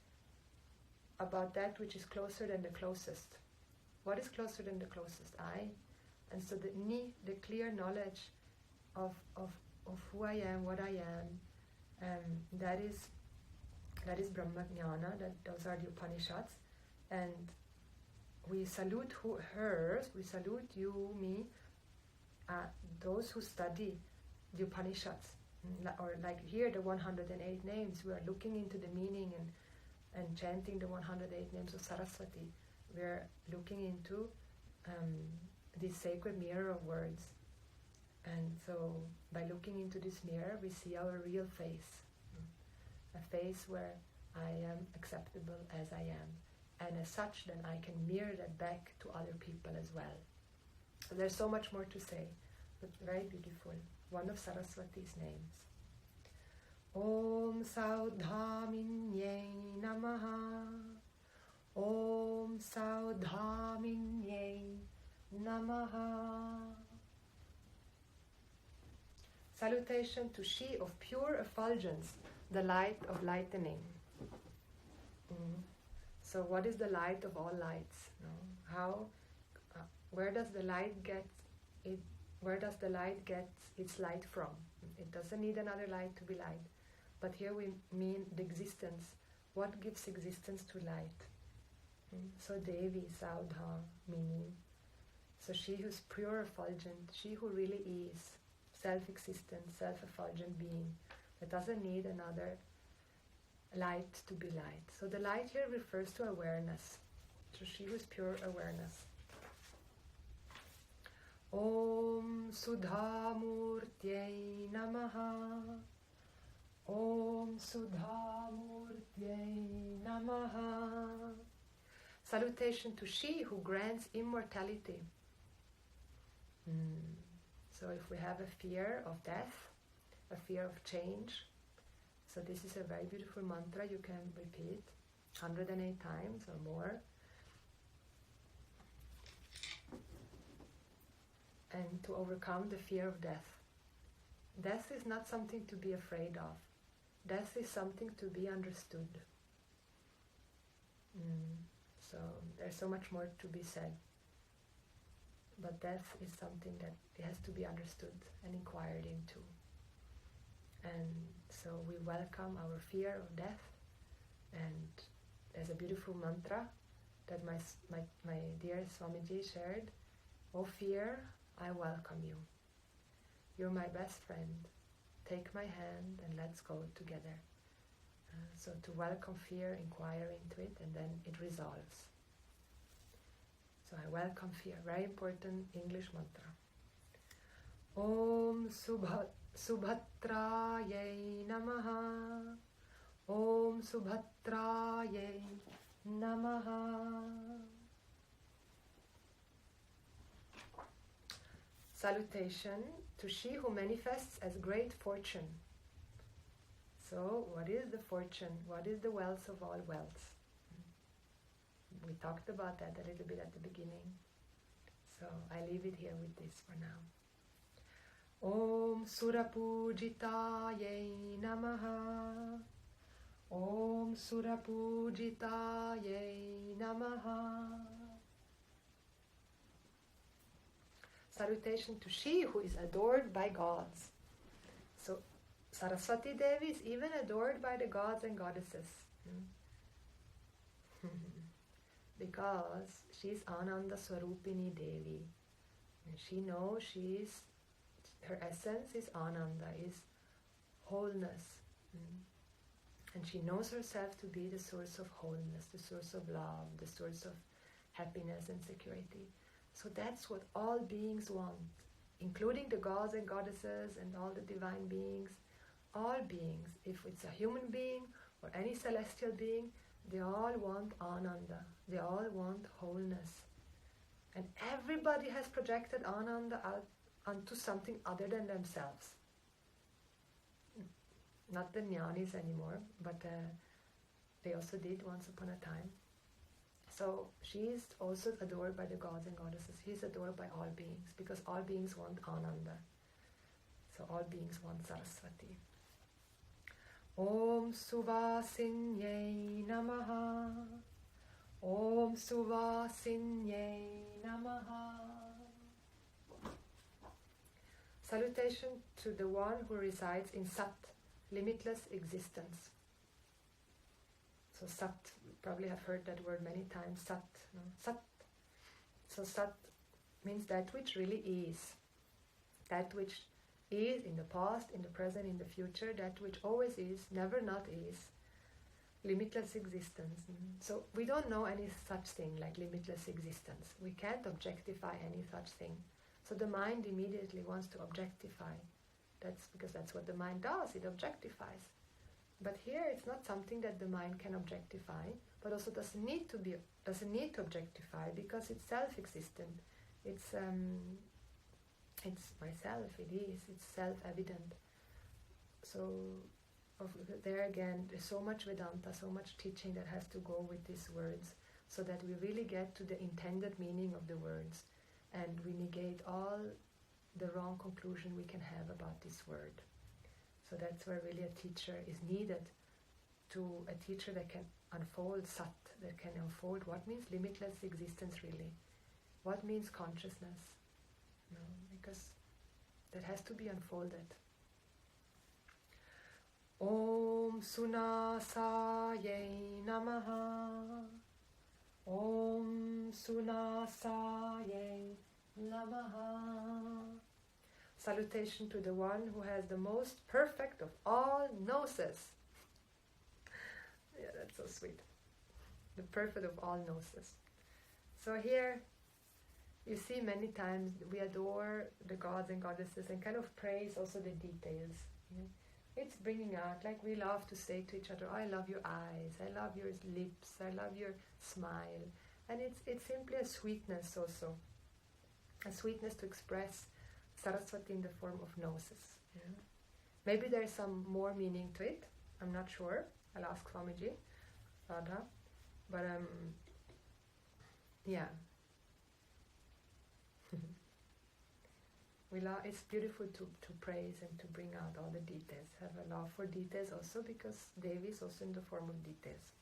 about that which is closer than the closest. What is closer than the closest? I. And so the Ni, the clear knowledge of who I am, what I am, that is Brahma Jnana. Those are the Upanishads, and we salute her. We salute you, me, those who study the Upanishads, or like here the 108 names. We are looking into the meaning and chanting the 108 names of Sarasvati. We are looking into this sacred mirror of words. And so, by looking into this mirror, we see our real face. A face where I am acceptable as I am. And as such, then I can mirror that back to other people as well. So there's so much more to say, but very beautiful. One of Saraswati's names. Om Saudhaminyai Namaha. Om Saudhaminyai Namaha. Salutation to she of pure effulgence, the light of lightening. So what is the light of all lights? Where does the light get it? Where does the light get its light from? It doesn't need another light to be light. But here we mean the existence. What gives existence to light? So Devi, Saudha, meaning. So she who's pure effulgent, she who really is self-existent, self-effulgent being, that doesn't need another light to be light. So the light here refers to awareness. So she who's pure awareness. Om Sudhamurtyai Namaha. Om Sudhamurtyai Namaha. Salutation to she who grants immortality. So if we have a fear of death, a fear of change, so this is a very beautiful mantra you can repeat 108 times or more. And to overcome the fear of death. Death is not something to be afraid of. Death is something to be understood. So there's so much more to be said. But death is something that it has to be understood and inquired into. And so we welcome our fear of death. And there's a beautiful mantra that my dear Swamiji shared. Oh fear, I welcome you. You're my best friend. Take my hand and let's go together. So to welcome fear, inquire into it, and then it resolves. So I welcome fear. Very important English mantra. Om Subhatrayai Namaha. Om Subhatrayai Namaha. Salutation to she who manifests as great fortune. So, what is the fortune? What is the wealth of all wealths? We talked about that a little bit at the beginning. So, I leave it here with this for now. Om Surapujitaye Namaha. Om Surapujitaye Namaha. Salutation to she who is adored by gods. So Sarasvati Devi is even adored by the gods and goddesses. Because she's Ananda Swarupini Devi. And she knows her essence is Ananda, is wholeness. And she knows herself to be the source of wholeness, the source of love, the source of happiness and security. So that's what all beings want, including the gods and goddesses and all the divine beings. All beings, if it's a human being or any celestial being, they all want Ananda. They all want wholeness. And everybody has projected Ananda out onto something other than themselves. Not the jnanis anymore, but they also did once upon a time. So she is also adored by the gods and goddesses. She is adored by all beings because all beings want Ananda. So all beings want Sarasvati. Om Suvasinyai Namaha. Om Suvasinyai Namaha. Salutation to the one who resides in Sat, limitless existence. So Sat, probably have heard that word many times, Sat. No? Sat. So Sat means that which really is. That which is in the past, in the present, in the future, that which always is, never not is. Limitless existence. So we don't know any such thing like limitless existence. We can't objectify any such thing. So the mind immediately wants to objectify. That's because that's what the mind does, it objectifies. But here it's not something that the mind can objectify, but also doesn't need to objectify because it's self-existent. It's myself, it's self-evident. So there again, there's so much Vedanta, so much teaching that has to go with these words, so that we really get to the intended meaning of the words, and we negate all the wrong conclusion we can have about this word. So that's where really a teacher is needed, a teacher that can unfold Sat, that can unfold what means limitless existence really, what means consciousness, because that has to be unfolded. Om Sunasaye Namaha. Om Sunasaye Namaha. Salutation to the one who has the most perfect of all gnosis. Yeah, that's so sweet. The perfect of all gnosis. So here you see many times we adore the gods and goddesses and kind of praise also the details. It's bringing out, like we love to say to each other, I love your eyes, I love your lips, I love your smile. And it's simply a sweetness also. A sweetness to express Saraswati in the form of gnosis. Maybe there's some more meaning to it. I'm not sure. I'll ask Swamiji, Radha. But yeah. It's beautiful to praise and to bring out all the details. Have a love for details also, because Devi is also in the form of details.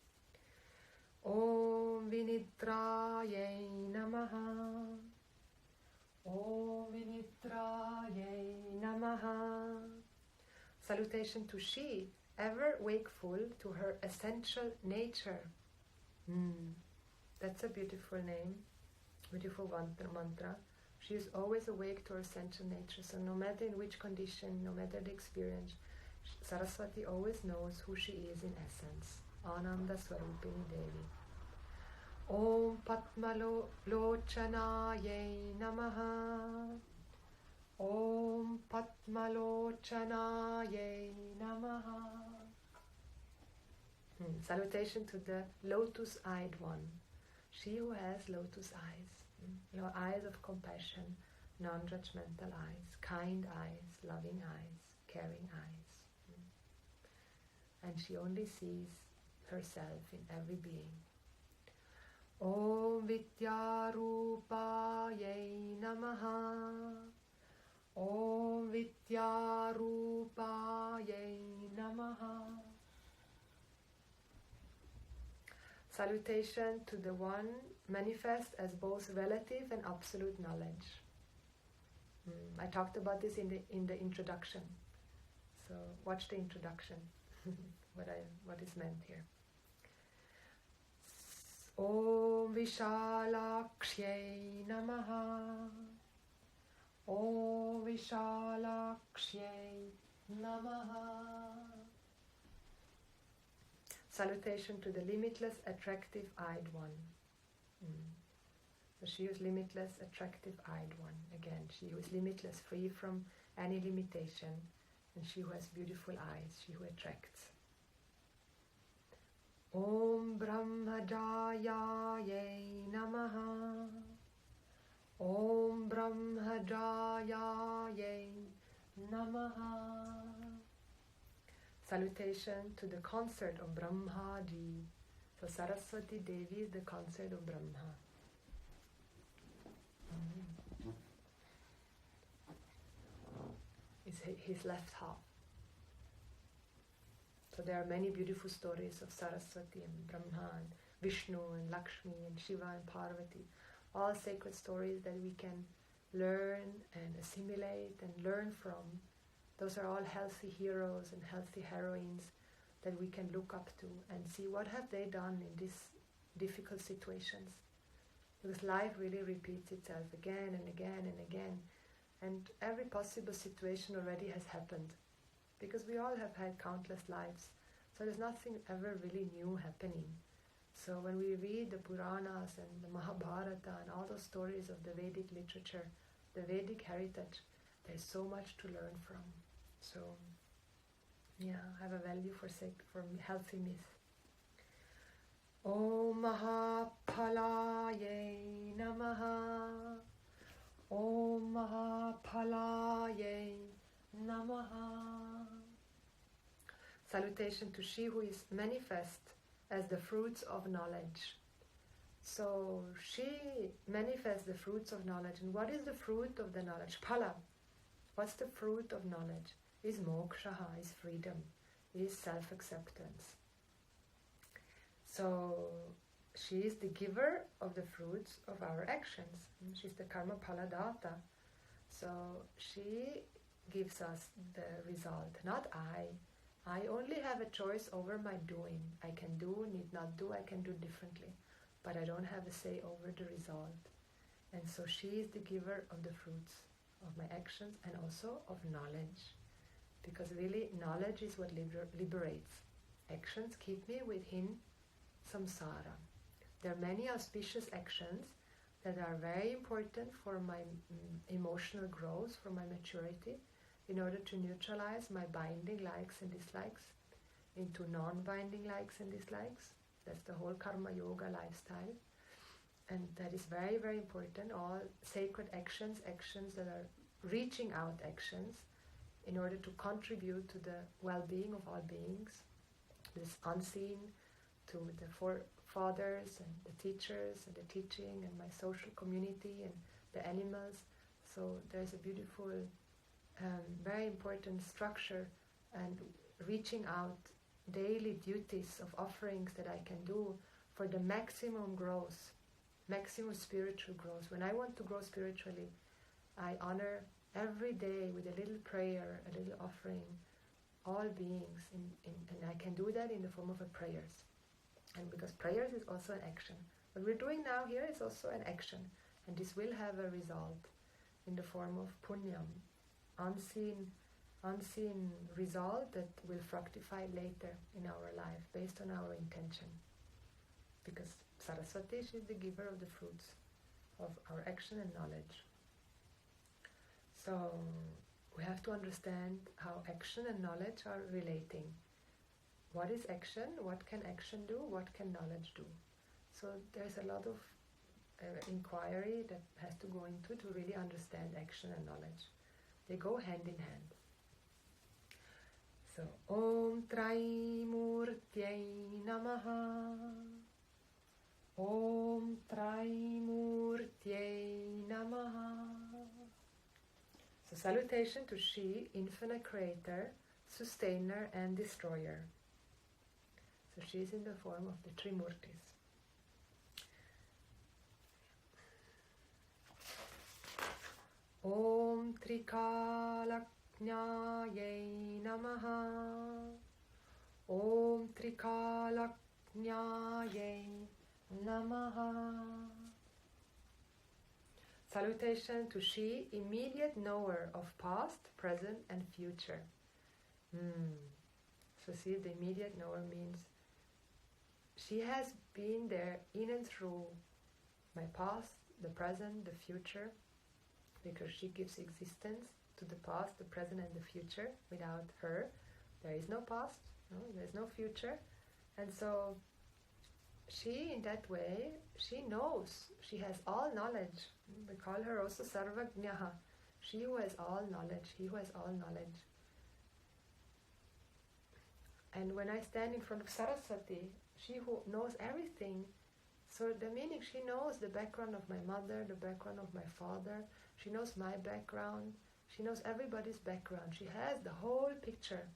Om Vinitraye Namaha. Om Vinitraye Namaha. Salutation to she, ever wakeful to her essential nature. That's a beautiful name, beautiful mantra. She is always awake to her essential nature. So no matter in which condition, no matter the experience, Saraswati always knows who she is in essence. Ananda Swarupini Devi. Om Padma Lochanaye Namaha. Om Padma Lochanaye Namaha. Salutation to the lotus-eyed one. She who has lotus eyes. Eyes of compassion, non-judgmental eyes, kind eyes, loving eyes, caring eyes. And she only sees herself in every being. Om Vidyarupaye Namaha. Om Vidyarupaye Namaha. Salutation to the one manifest as both relative and absolute knowledge. I talked about this in the introduction. So watch the introduction, what is meant here. Om Vishalakshay Namaha. Om Vishalakshay Namaha. Salutation to the limitless, attractive-eyed one. So she was limitless, attractive-eyed one. Again, she was limitless, free from any limitation, and she who has beautiful eyes, she who attracts. Om Brahmajayaye Namaha. Om Brahmajayaye Namaha. Salutation to the consort of Brahmaji. So Sarasvati Devi is the consort of Brahma. It's his left half. So there are many beautiful stories of Saraswati and Brahma and Vishnu and Lakshmi and Shiva and Parvati. All sacred stories that we can learn and assimilate and learn from. Those are all healthy heroes and healthy heroines that we can look up to and see what have they done in these difficult situations. Because life really repeats itself again and again and again. And every possible situation already has happened. Because we all have had countless lives. So there's nothing ever really new happening. So when we read the Puranas and the Mahabharata and all those stories of the Vedic literature, the Vedic heritage, there's so much to learn from. So, yeah, have a value for healthy myth. Om Mahapalaye Namaha. Om Mahapalaye Namaha. Salutation to she who is manifest as the fruits of knowledge. So she manifests the fruits of knowledge. And what is the fruit of the knowledge? Phala. What's the fruit of knowledge? is moksha, is freedom, is self-acceptance. So she is the giver of the fruits of our actions. She's the karma paladata. So she gives us the result, not I. I only have a choice over my doing. I can do, need not do, I can do differently. But I don't have a say over the result. And so she is the giver of the fruits of my actions and also of knowledge. Because really, knowledge is what liberates. Actions keep me within samsara. There are many auspicious actions that are very important for my emotional growth, for my maturity, in order to neutralize my binding likes and dislikes into non-binding likes and dislikes. That's the whole karma yoga lifestyle. And that is very, very important. All sacred actions, actions that are reaching out actions in order to contribute to the well-being of all beings. This unseen to the forefathers and the teachers and the teaching and my social community and the animals. So there's a beautiful, very important structure and reaching out daily duties of offerings that I can do for the maximum growth, maximum spiritual growth. When I want to grow spiritually, I honor every day with a little prayer, a little offering, all beings, and I can do that in the form of a prayers. And because prayers is also an action. What we're doing now here is also an action, and this will have a result in the form of punyam, unseen result that will fructify later in our life based on our intention. Because Saraswati is the giver of the fruits of our action and knowledge. So we have to understand how action and knowledge are relating. What is action? What can action do? What can knowledge do? So there's a lot of inquiry that has to go into to really understand action and knowledge. They go hand in hand. So, Om Traimurtyai Namaha. Om Traimurtyai Namaha. So salutation to She, infinite creator, sustainer and destroyer. So she is in the form of the Trimurtis. Om Trikalaknyayai Namaha. Om Trikalaknyayai Namaha. Salutation to She, immediate knower of past, present and future. So see, the immediate knower means she has been there in and through my past, the present, the future, because she gives existence to the past, the present and the future. Without her, there is no past, there is no future. And so she, in that way, she knows, she has all knowledge. We call her also Sarvagnaha, she who has all knowledge, he who has all knowledge. And when I stand in front of Saraswati, she who knows everything, so the meaning, she knows the background of my mother, the background of my father, she knows my background, she knows everybody's background, she has the whole picture.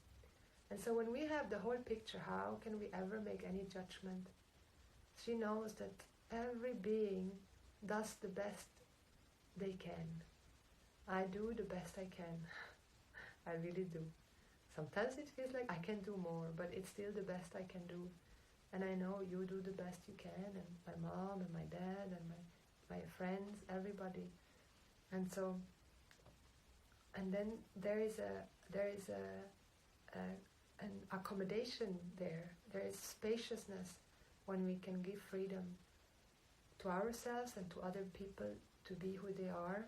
And so when we have the whole picture, how can we ever make any judgment? She knows that every being does the best they can. I do the best I can. I really do. Sometimes it feels like I can do more, but it's still the best I can do. And I know you do the best you can, and my mom and my dad and my friends, everybody. And so, and then there is an accommodation there. There is spaciousness when we can give freedom to ourselves and to other people to be who they are,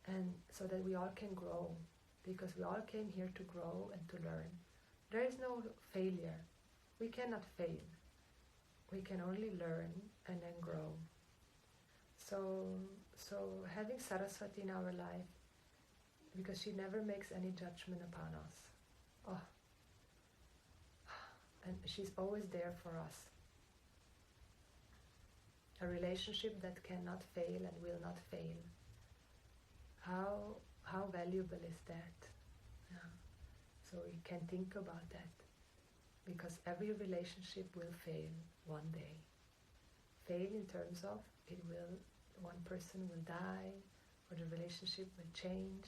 and so that we all can grow, because we all came here to grow and to learn. There is no failure. We cannot fail. We can only learn and then grow. So having Saraswati in our life, because she never makes any judgment upon us. And she's always there for us. A relationship that cannot fail and will not fail. How valuable is that? Yeah. So we can think about that, because every relationship will fail one day. Fail in terms of one person will die, or the relationship will change.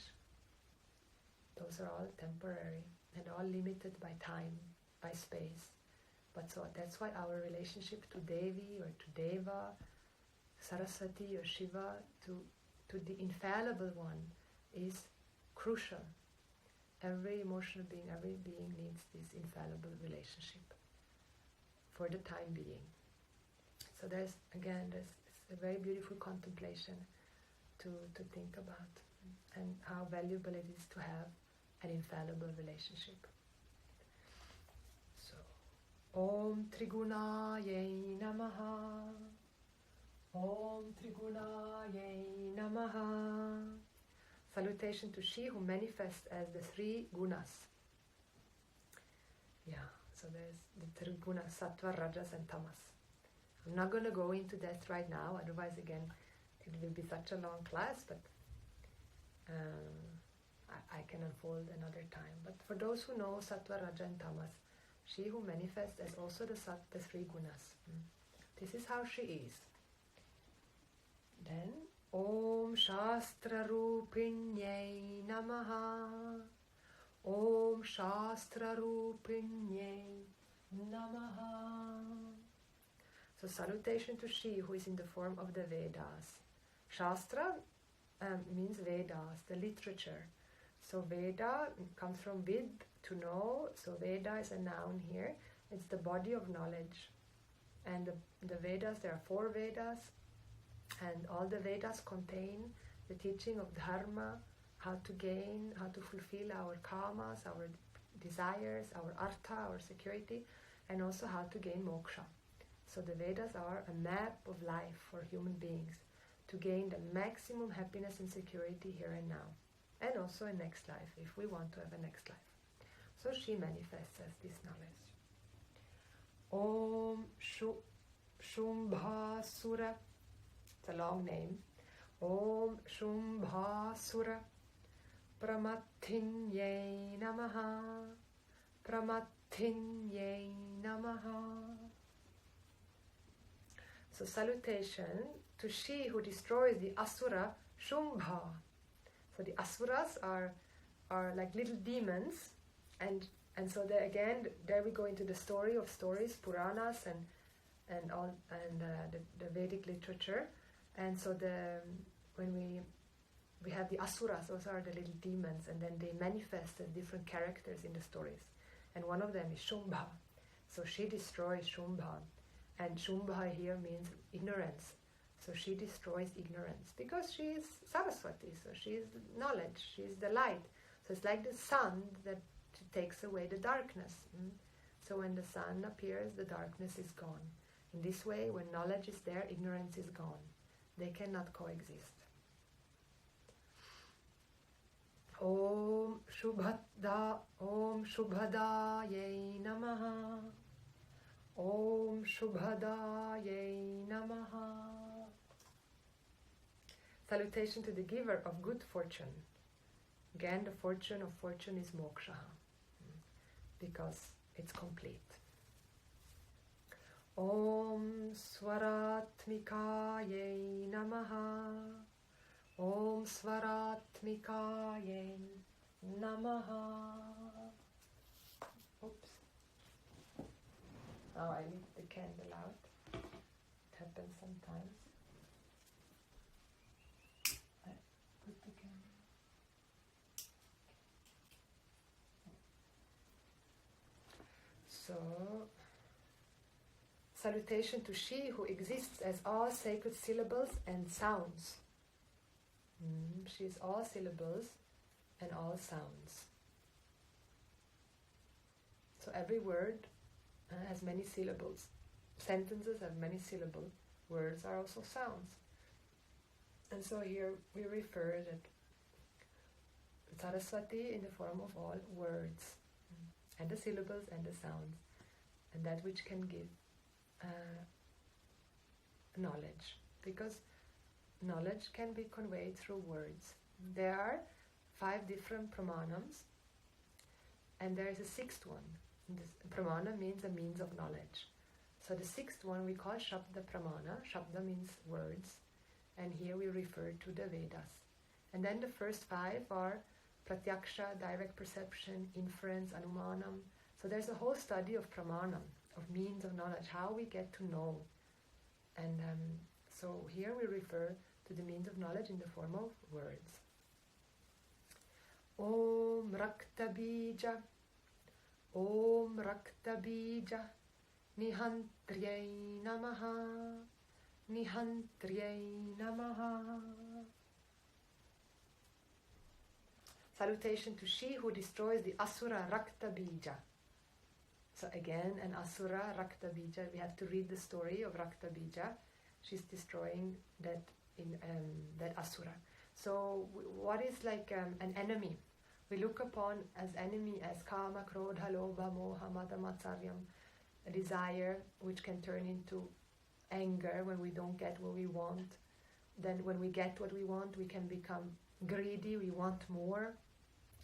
Those are all temporary and all limited by time, by space. But so that's why our relationship to Devi or to Deva, Sarasvati or Shiva, to the infallible one is crucial. Every emotional being, every being needs this infallible relationship for the time being. So there's a very beautiful contemplation to think about, and how valuable it is to have an infallible relationship. So, Om Trigunaye Namaha. Om Trigunaye Namaha. Salutation to she who manifests as the three gunas. Yeah, so there's the three gunas, sattva, rajas and tamas. I'm not going to go into that right now, otherwise again it will be such a long class, but I can unfold another time. But for those who know sattva, raja and tamas, she who manifests as also the three gunas. This is how she is. Then, Om Shastra Rupinyai Namaha. Om Shastra Rupinyai Namaha. So salutation to she who is in the form of the Vedas. Shastra means Vedas, the literature. So Veda comes from vid, to know. So Veda is a noun here. It's the body of knowledge. And the Vedas, there are 4 Vedas. And all the Vedas contain the teaching of dharma, how to gain, how to fulfill our kamas, our desires, our artha, our security, and also how to gain moksha. So the Vedas are a map of life for human beings to gain the maximum happiness and security here and now, and also in next life, if we want to have a next life. So she manifests as this knowledge. Om Shumbhasura. It's a long name. Om Shumbhasura Pramathinyai Namaha. Pramathinyai Namaha. So salutation to she who destroys the Asura Shumbha. So the Asuras are like little demons, and so there we go into the story of stories, Puranas and the Vedic literature. And so when we have the Asuras, those are the little demons, and then they manifest as different characters in the stories. And one of them is Shumbha. So she destroys Shumbha. And Shumbha here means ignorance. So she destroys ignorance because she is Sarasvati, so she is knowledge, she is the light. So it's like the sun that takes away the darkness. So when the sun appears, the darkness is gone. In this way, when knowledge is there, ignorance is gone. They cannot coexist. Om Shubhadaye Namaha. Om Shubhadaye Namaha. Salutation to the giver of good fortune. Again, the fortune of fortune is moksha, because it's complete. Om Swaratmikaye Namaha. Om Swaratmikaye Namaha. Oops. Now I leave the candle out. It happens sometimes. I put the candle. So, salutation to she who exists as all sacred syllables and sounds. She is all syllables and all sounds. So every word has many syllables. Sentences have many syllables. Words are also sounds. And so here we refer that Sarasvati in the form of all words, and the syllables and the sounds, and that which can give knowledge, because knowledge can be conveyed through words. There are 5 different pramanams, And there is a sixth one. This pramana means a means of knowledge. So the sixth one we call Shabda Pramana. Shabda means words, and here we refer to the Vedas. And then the first five are Pratyaksha, direct perception, inference, Anumanam. So there's a whole study of Pramanam, of means of knowledge, how we get to know. And so here we refer to the means of knowledge in the form of words. Om Rakta Bija, Om Rakta Bija, Nihantriyai Namaha, Nihantriyai Namaha. Salutation to she who destroys the Asura Rakta Bija. So again, an Asura Rakta Bija. We have to read the story of Rakta Bija. She's destroying that Asura. So what is like an enemy? We look upon as enemy as Kama, Krodha, Lobha, Moha, Mada, Matsaryam, a desire which can turn into anger when we don't get what we want. Then when we get what we want, we can become greedy, we want more.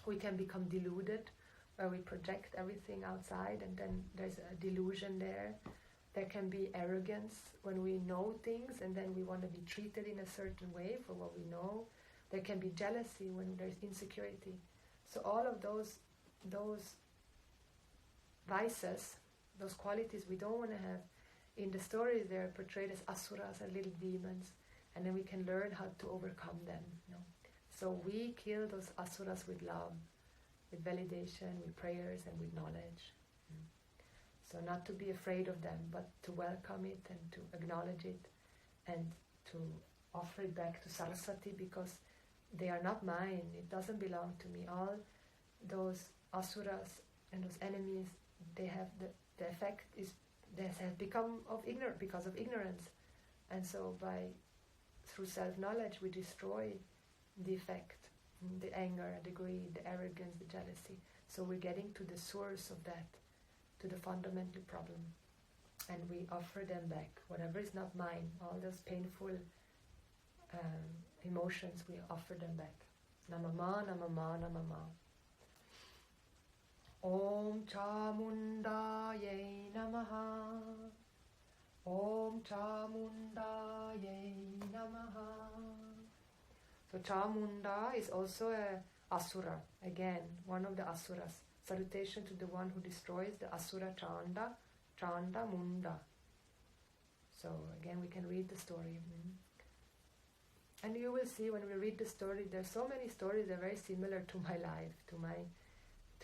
We can become deluded, where we project everything outside, and then there's a delusion there. There can be arrogance when we know things and then we want to be treated in a certain way for what we know. There can be jealousy when there's insecurity. So all of those vices, those qualities we don't want to have, in the stories they're portrayed as asuras, as little demons, and then we can learn how to overcome them. So we kill those asuras with love, with validation, with prayers, and with knowledge. So not to be afraid of them, but to welcome it and to acknowledge it and to offer it back to Sarasvati, because they are not mine. It doesn't belong to me. All those asuras and those enemies, they have the effect is they have become because of ignorance, and so through self-knowledge we destroy the effect, the anger, the greed, the arrogance, the jealousy. So we're getting to the source of that, to the fundamental problem, and we offer them back. Whatever is not mine, all those painful emotions, we offer them back. Namama, namama, namama. Om Chamundaye Namaha. Om Chamundaye Namaha. So Chamunda is also a asura, again, one of the asuras. Salutation to the one who destroys the asura Chanda, Chanda Munda. So again, we can read the story. And you will see when we read the story, there's so many stories that are very similar to my life, to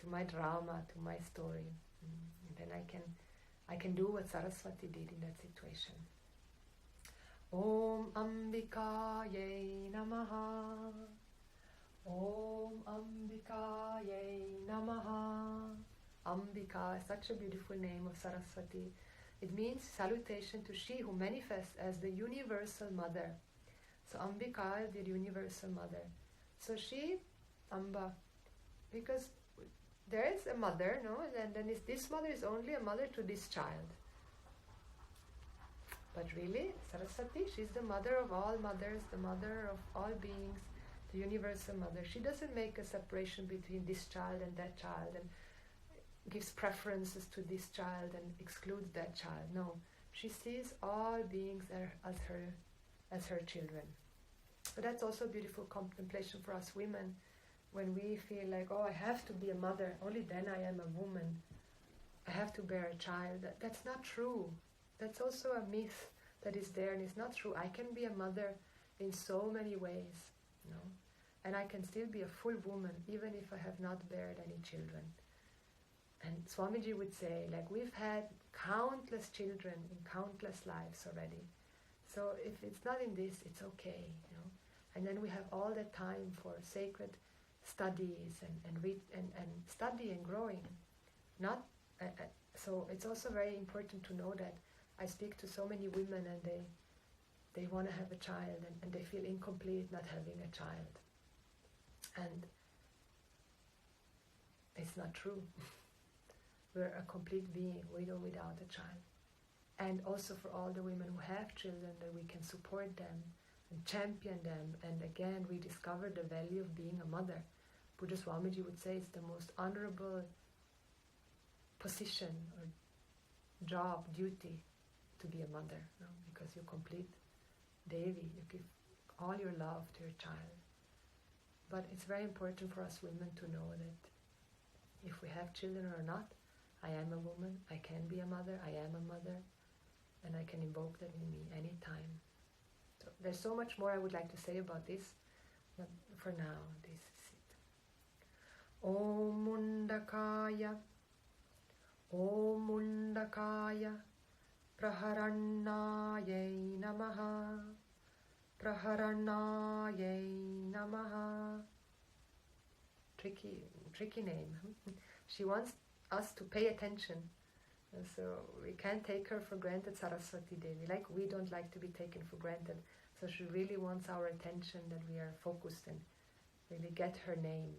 my drama, to my story. And then I can do what Sarasvati did in that situation. Om Ambikaye Namaha. Om Ambikaye Namaha. Ambika is such a beautiful name of Sarasvati. It means salutation to she who manifests as the universal mother. So Ambika is the universal mother. So she, Amba, because there is a mother, no? And then this mother is only a mother to this child. But really, Saraswati, she's the mother of all mothers, the mother of all beings, the universal mother. She doesn't make a separation between this child and that child and gives preferences to this child and excludes that child. No, she sees all beings as her children. But that's also a beautiful contemplation for us women, when we feel like, oh, I have to be a mother, only then I am a woman. I have to bear a child. That's not true. That's also a myth that is there, and it's not true. I can be a mother in so many ways, and I can still be a full woman, even if I have not bared any children. And Swamiji would say, like, we've had countless children in countless lives already. So if it's not in this, it's okay, And then we have all that time for sacred studies and study and growing. So it's also very important to know that I speak to so many women and they want to have a child and they feel incomplete not having a child. And it's not true. We're a complete being, with or without a child. And also for all the women who have children, that we can support them and champion them and again rediscover the value of being a mother. Buddha Swamiji would say it's the most honorable position or job, duty to be a mother, no? Because you complete Devi, you give all your love to your child. But it's very important for us women to know that if we have children or not, I am a woman, I can be a mother, I am a mother, and I can invoke that in me anytime. So there's so much more I would like to say about this, but for now, this is it. Om Mundakaya, Om Mundakaya, Praharannayai Namaha, Praharannayai Namaha. Tricky name. She wants us to pay attention. And so we can't take her for granted, Sarasvati Devi, like we don't like to be taken for granted. So she really wants our attention, that we are focused and really get her name.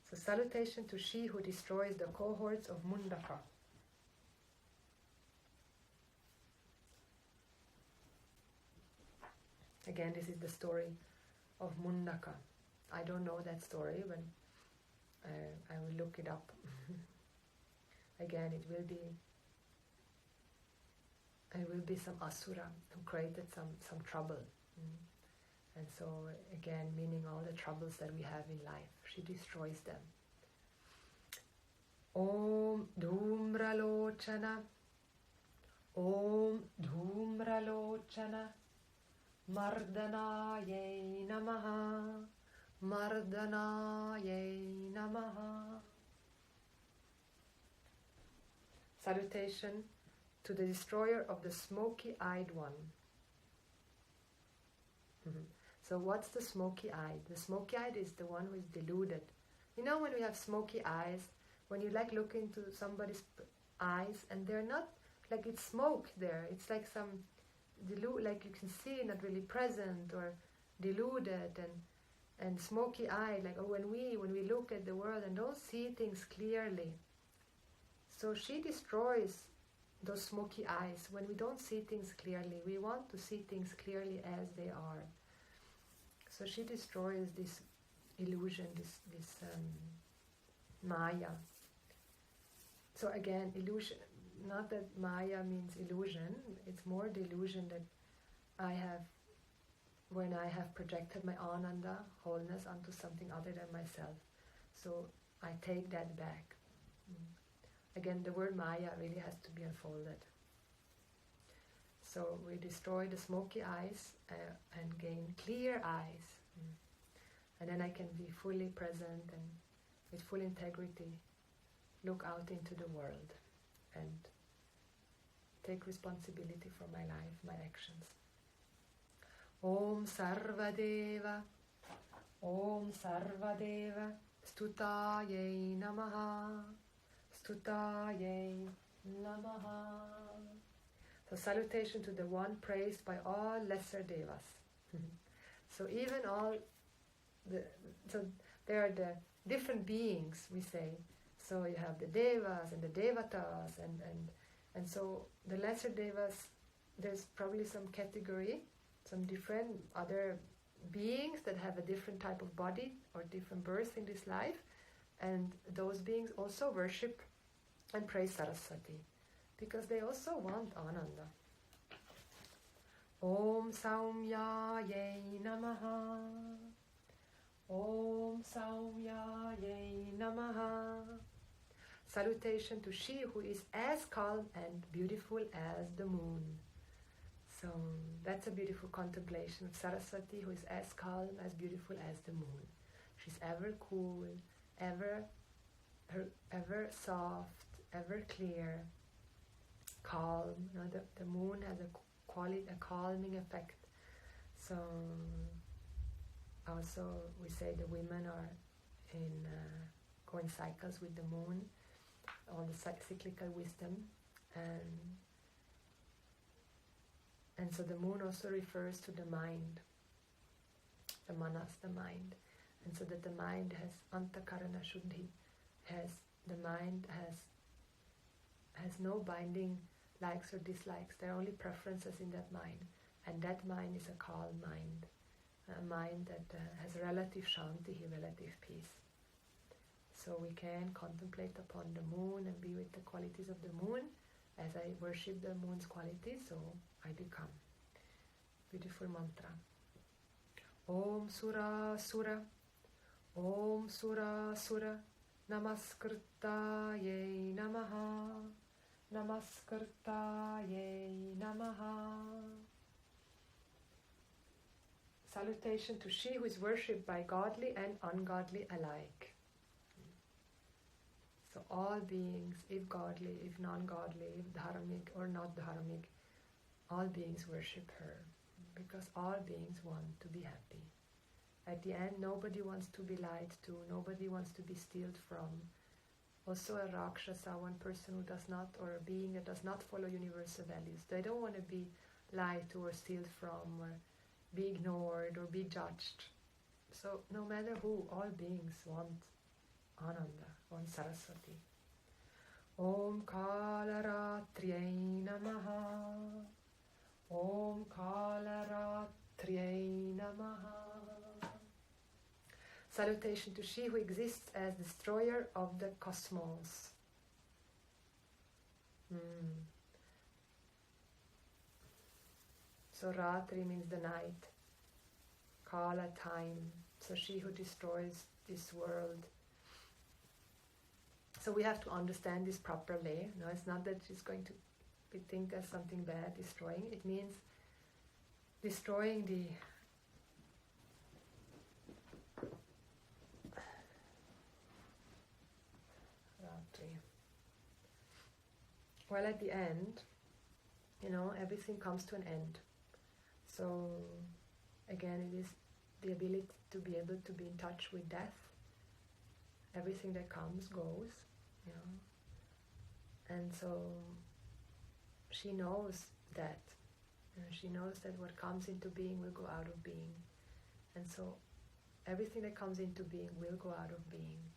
So salutation to she who destroys the cohorts of Mundaka. Again, this is the story of Mundaka. I don't know that story, but I will look it up. Again, it will be some asura who created some trouble. And so, again, meaning all the troubles that we have in life, she destroys them. Om Dhumralochana, Om Dhumralochana, Mardanayai Namaha, Mardanayai Namaha. Salutation to the destroyer of the smoky-eyed one. So what's the smoky-eyed? The smoky-eyed is the one who is deluded. You know when we have smoky eyes, when you like look into somebody's eyes and they're not, like it's smoke there, it's like some like you can see not really present or deluded and smoky-eyed, like when we look at the world and don't see things clearly. So she destroys those smoky eyes when we don't see things clearly. We want to see things clearly as they are. So she destroys this illusion, this Maya. So again, illusion, not that Maya means illusion, it's more the illusion that I have when I have projected my Ananda, wholeness, onto something other than myself. So I take that back. Again, the word Maya really has to be unfolded. So we destroy the smoky eyes and gain clear eyes. And then I can be fully present and with full integrity look out into the world and take responsibility for my life, my actions. Om Sarvadeva, Om Sarvadeva, Stutayai Namaha, Stutayai Namaha. So salutation to the one praised by all lesser devas. So even so there are the different beings, we say. So you have the devas and the devatas and so the lesser devas, there's probably some category, some different other beings that have a different type of body or different birth in this life, and those beings also worship and praise Saraswati because they also want Ananda. Om Saumyayai Namaha, Om Saumyayai Namaha. Salutation to she who is as calm and beautiful as the moon. So that's a beautiful contemplation of Saraswati, who is as calm, as beautiful as the moon. She's ever cool, ever soft, ever clear, calm. You know, the moon has a calming effect. So also we say the women are go in cycles with the moon, all the cyclical wisdom, and so the moon also refers to the mind, the manas, the mind, and so that the mind has antakarana shuddhi, the mind has no binding likes or dislikes. There are only preferences in that mind, and that mind is a calm mind, a mind that has relative shanti, relative peace. So we can contemplate upon the moon and be with the qualities of the moon. As I worship the moon's qualities, so I become. Beautiful mantra. Om Sura Sura, Om Sura Sura, Namaskrtaye Namaha, Namaskrtaye Namaha. Salutation to she who is worshipped by godly and ungodly alike. So all beings, if godly, if non-godly, if dharmic or not dharmic, all beings worship her, because all beings want to be happy. At the end, nobody wants to be lied to, nobody wants to be stealed from. Also a Rakshasa, one person who does not, or a being that does not follow universal values. They don't want to be lied to or stealed from, or be ignored or be judged. So no matter who, all beings want Ananda, want Saraswati. Om Kalaratriyai Namaha, Om Kalaratriyai Namaha. Salutation to she who exists as destroyer of the cosmos. So Ratri means the night, Kala time, so she who destroys this world. So we have to understand this properly. No, it's not that she's going to be think as something bad, destroying. It means destroying the Ratri. Well, at the end, everything comes to an end. So again, it is the ability to be able to be in touch with death. Everything that comes goes, and so she knows that. She knows that what comes into being will go out of being, and so everything that comes into being will go out of being.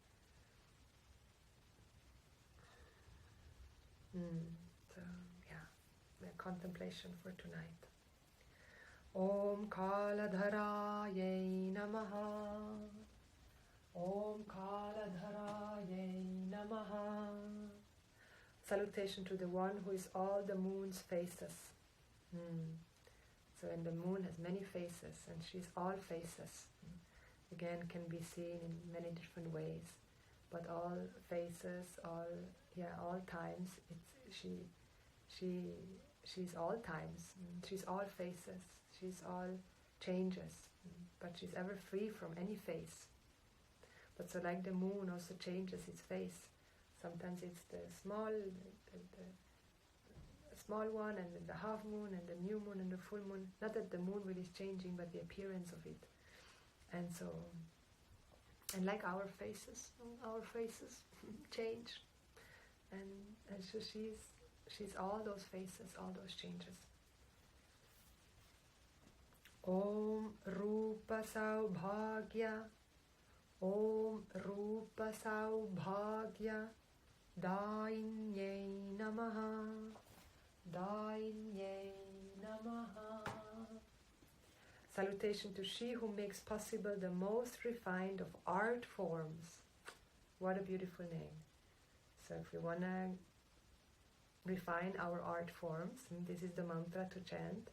So the contemplation for tonight. Om Kaladharaye Namaha, Om Kaladharaye Namaha. Salutation to the one who is all the moon's faces. So, and the moon has many faces, and she's all faces. Again, can be seen in many different ways, but all faces, all times. She's all times. She's all faces. She's all changes, but she's ever free from any face. But so like the moon also changes its face. Sometimes it's the small one, and then the half moon, and the new moon, and the full moon. Not that the moon really is changing, but the appearance of it. And so, and like our faces change. And so she's all those faces, all those changes. Om Rupa Saubhagya, Om Rupa Saubhagya, Dainyai Namaha, Dainyai Namaha. Salutation to she who makes possible the most refined of art forms. What a beautiful name. So if we want to refine our art forms, this is the mantra to chant.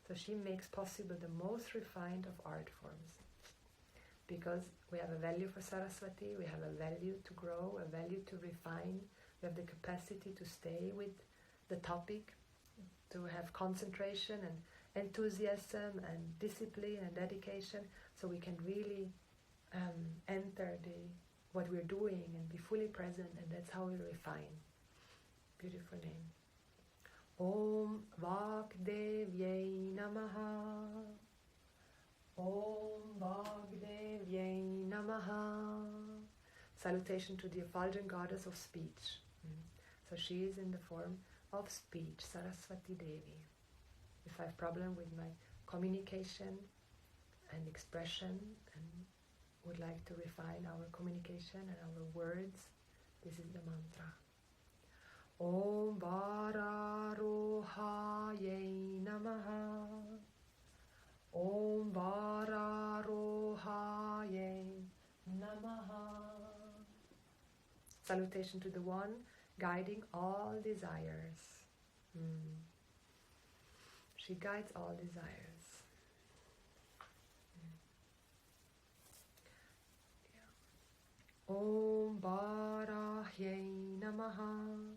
So she makes possible the most refined of art forms. Because we have a value for Saraswati, we have a value to grow, a value to refine, we have the capacity to stay with the topic, to have concentration and enthusiasm and discipline and dedication, so we can really enter what we're doing and be fully present, and that's how we refine. Beautiful name. Om Vagdevyai Namaha, Om Vagdevyai Namaha. Salutation to the effulgent goddess of speech. So she is in the form of speech, Sarasvati Devi. If I have problem with my communication and expression and would like to refine our communication and our words, this is the mantra. Om Vararohaye Namaha, Om Vararohaye Namaha. Salutation to the one guiding all desires. She guides all desires. Om Barahyai Namaha.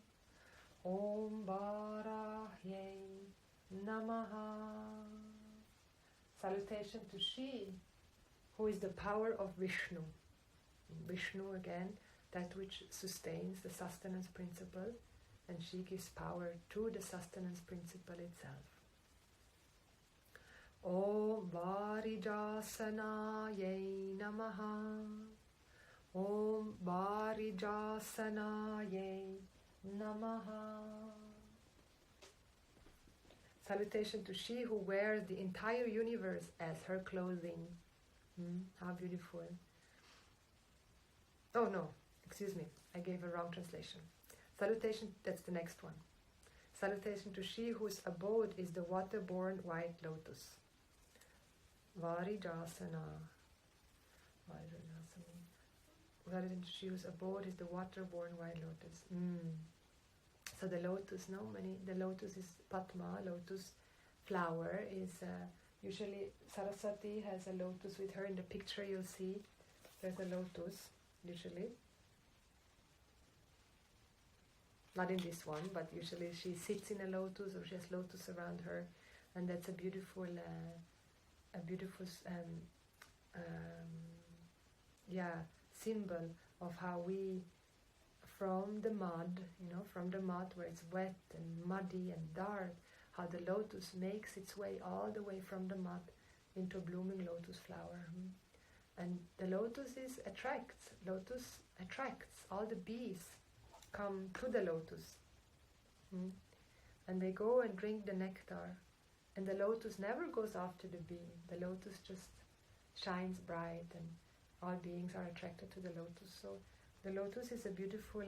Om Barahyai Namaha. Salutation to she who is the power of Vishnu. Vishnu again, that which sustains the sustenance principle, and she gives power to the sustenance principle itself. Om Varijasanaye Namaha. Om Varijasanaye Namaha. Salutation to she who wears the entire universe as her clothing. How beautiful. Oh no, excuse me, I gave a wrong translation. Salutation, that's the next one. Salutation to she whose abode is the water-born white lotus. Varijasana. She whose abode is the water-born white lotus. So the lotus, the lotus is Padma, lotus flower is usually Saraswati has a lotus with her. In the picture you'll see there's a lotus usually. Not in this one, but usually she sits in a lotus or she has lotus around her, and that's a beautiful symbol of how we, from the mud where it's wet and muddy and dark, how the lotus makes its way all the way from the mud into a blooming lotus flower. And the lotus attracts all the bees come to the lotus, and they go and drink the nectar, and the lotus never goes after the bee. The lotus just shines bright, and all beings are attracted to the lotus. So the lotus is a beautiful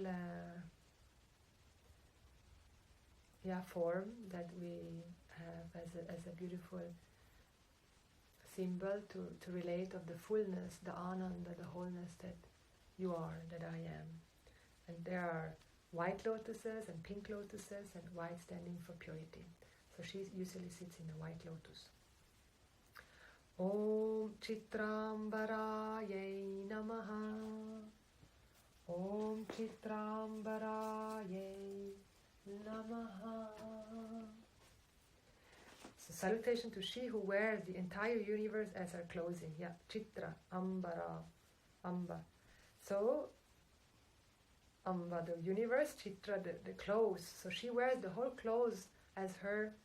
form that we have as a beautiful symbol to relate of the fullness, the ananda, the wholeness that you are, that I am. And there are white lotuses and pink lotuses, and white standing for purity. So she usually sits in a white lotus. Om Chitrambaraye Namaha. Om Chitrambaraye Namaha. So salutation to she who wears the entire universe as her clothing. Yeah, Chitra, Ambara, Amba. So Amba, the universe, Chitra, the clothes. So she wears the whole clothes as her,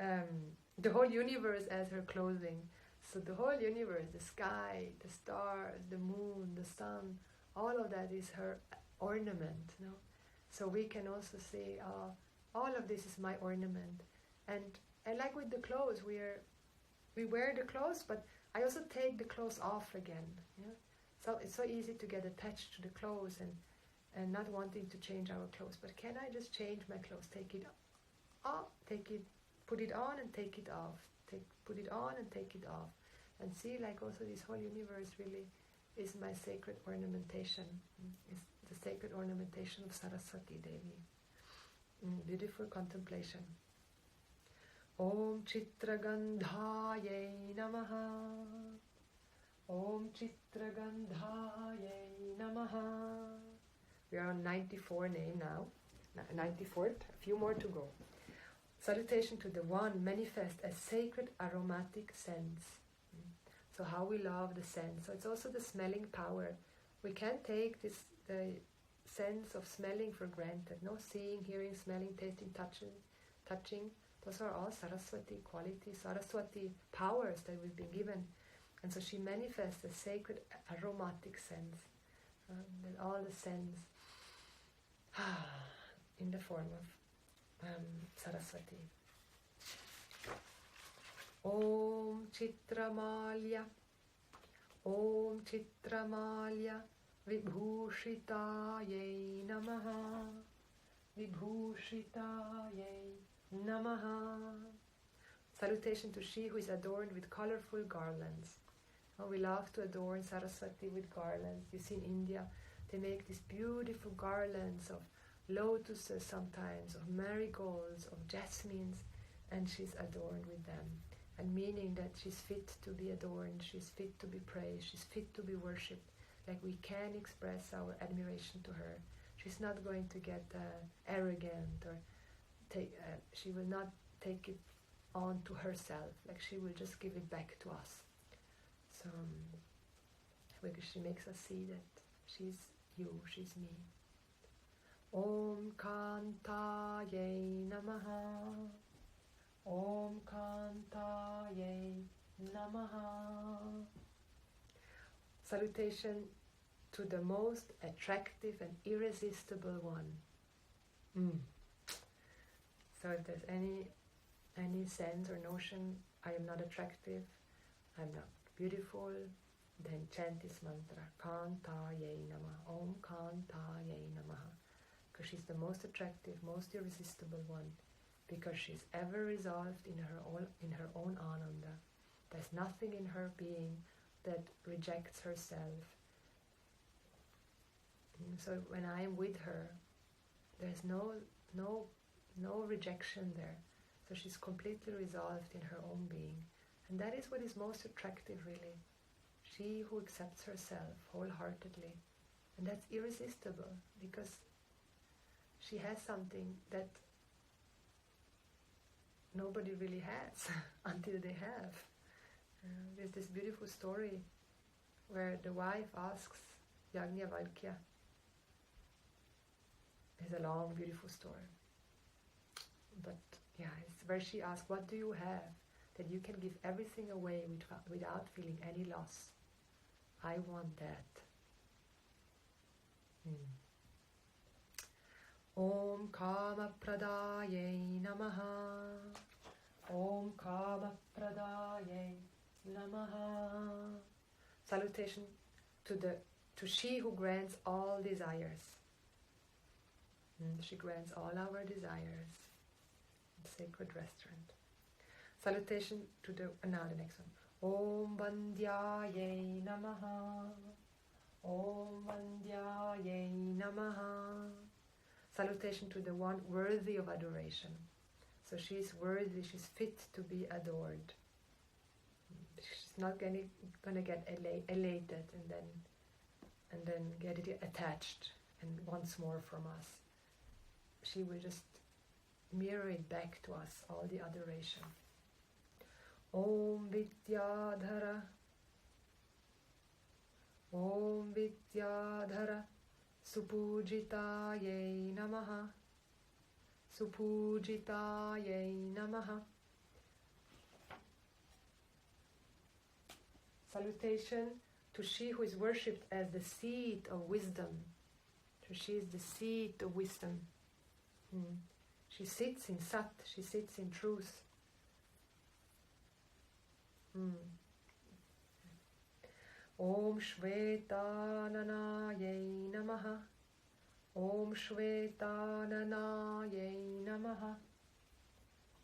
the whole universe as her clothing. So the whole universe, the sky, the stars, the moon, the sun, all of that is her ornament. No? So we can also say, all of this is my ornament. And like with the clothes, we wear the clothes, but I also take the clothes off again. Yeah? So it's so easy to get attached to the clothes and not wanting to change our clothes. But can I just change my clothes? Take it off, put it on and take it off. Put it on and take it off. And see, like also this whole universe really is my sacred ornamentation. It's the sacred ornamentation of Sarasvati Devi. Beautiful contemplation. Om Chitragandhaye Namaha. Om Chitragandhaye Namaha. We are on 94 name now. 94th, a few more to go. Salutation to the one manifest as sacred aromatic sense. So how we love the sense. So it's also the smelling power. We can't take the sense of smelling for granted. No, seeing, hearing, smelling, tasting, touching. Those are all Saraswati qualities, Saraswati powers that we've been given. And so she manifests a sacred aromatic sense. And all the sense in the form of Saraswati. Om Chitramalya. Om Chitramalya Vibhushitaye Namaha. Vibhushitaye Namaha. Salutation to she who is adorned with colorful garlands. Oh, we love to adorn Saraswati with garlands. You see in India, They make these beautiful garlands of lotuses sometimes, of marigolds, of jasmines, and she's adorned with them. And meaning that she's fit to be adorned, she's fit to be praised, she's fit to be worshipped. Like we can express our admiration to her. She's not going to get arrogant or she will not take it on to herself. Like she will just give it back to us. So because she makes us see that she's you, she's me. Om Kantaye Namaha. Om Kantaye Namaha. Salutation to the most attractive and irresistible one. So if there's any sense or notion, I am not attractive, I'm not beautiful, then chant this mantra, Kantaye Namaha, Om Kantaye Namaha, because she's the most attractive, most irresistible one, because she's ever resolved in her own ananda. There's nothing in her being that rejects herself. So when I am with her, there's no rejection there. So she's completely resolved in her own being. And that is what is most attractive, really. She who accepts herself wholeheartedly. And that's irresistible, because she has something that nobody really has until they have. There's this beautiful story where the wife asks Yajnavalkya. It's a long, beautiful story. But yeah, it's where she asks, what do you have that you can give everything away without feeling any loss? I want that. Om Kama Pradaye Namaha. Om Kama Pradaye Namaha. Salutation to she who grants all desires. She grants all our desires. Sacred restaurant. Salutation to now the next one. Om Vandhyaye Namaha. Om Vandhyaye Namaha. Salutation to the one worthy of adoration. So she is worthy, she's fit to be adored. She's not gonna get elated and then get it attached and wants more from us. She will just mirror it back to us, all the adoration. Om Vidyadhara. Om Vidyadhara. Supujitaye Namaha. Supujitaye Namaha. Salutation to she who is worshipped as the seat of wisdom. So she is the seat of wisdom. She sits in Sat, she sits in truth. Om Shvetananaye Namaha. Om Shvetananaye Namaha.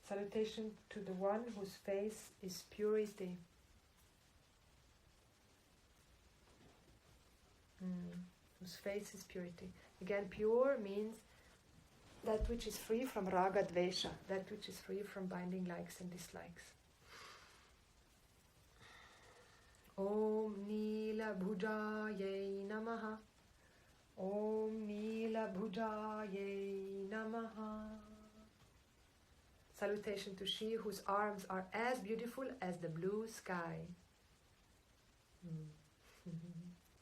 Salutation to the one whose face is purity. Whose face is purity. Again, pure means that which is free from raga dvesha, that which is free from binding likes and dislikes. Om Nila Bhujaye Namaha. Om Nila Bhujaye Namaha. Salutation to she whose arms are as beautiful as the blue sky.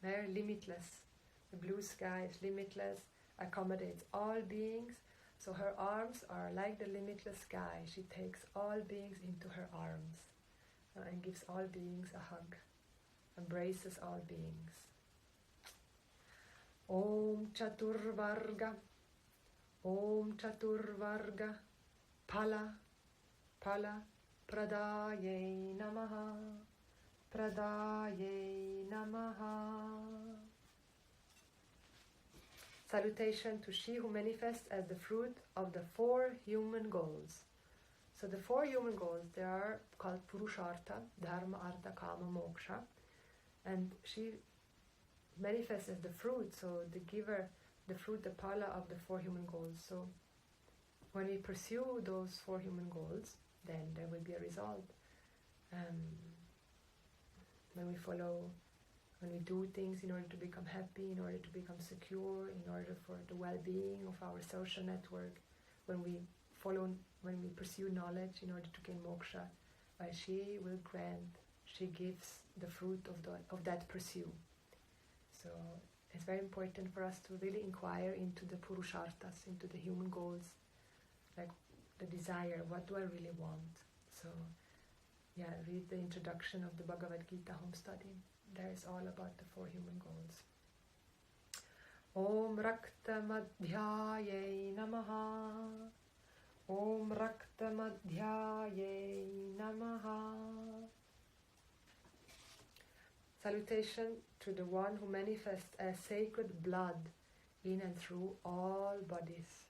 They're limitless. The blue sky is limitless, accommodates all beings. So her arms are like the limitless sky. She takes all beings into her arms and gives all beings a hug, embraces all beings. Om Chaturvarga. Om Chaturvarga. Pala Pradaye Namaha. Pradaye Namaha. Salutation to she who manifests as the fruit of the 4 human goals. So the 4 human goals, they are called Purushartha, Dharma, Artha, Kama, Moksha. And she manifests as the fruit, so the giver, the fruit, the phala of the 4 human goals. So when we pursue those 4 human goals, then there will be a result. When we follow, when we do things in order to become happy, in order to become secure, in order for the well-being of our social network, when we pursue knowledge in order to gain moksha, she will grant, she gives the fruit of that pursuit. So it's very important for us to really inquire into the purusharthas, into the human goals, like the desire, what do I really want? So yeah, read the introduction of the Bhagavad Gita home study. There is all about the 4 human goals. Om Rakta Madhyaye Namaha. Om Rakta Madhyaye Namaha. Salutation to the one who manifests as sacred blood in and through all bodies.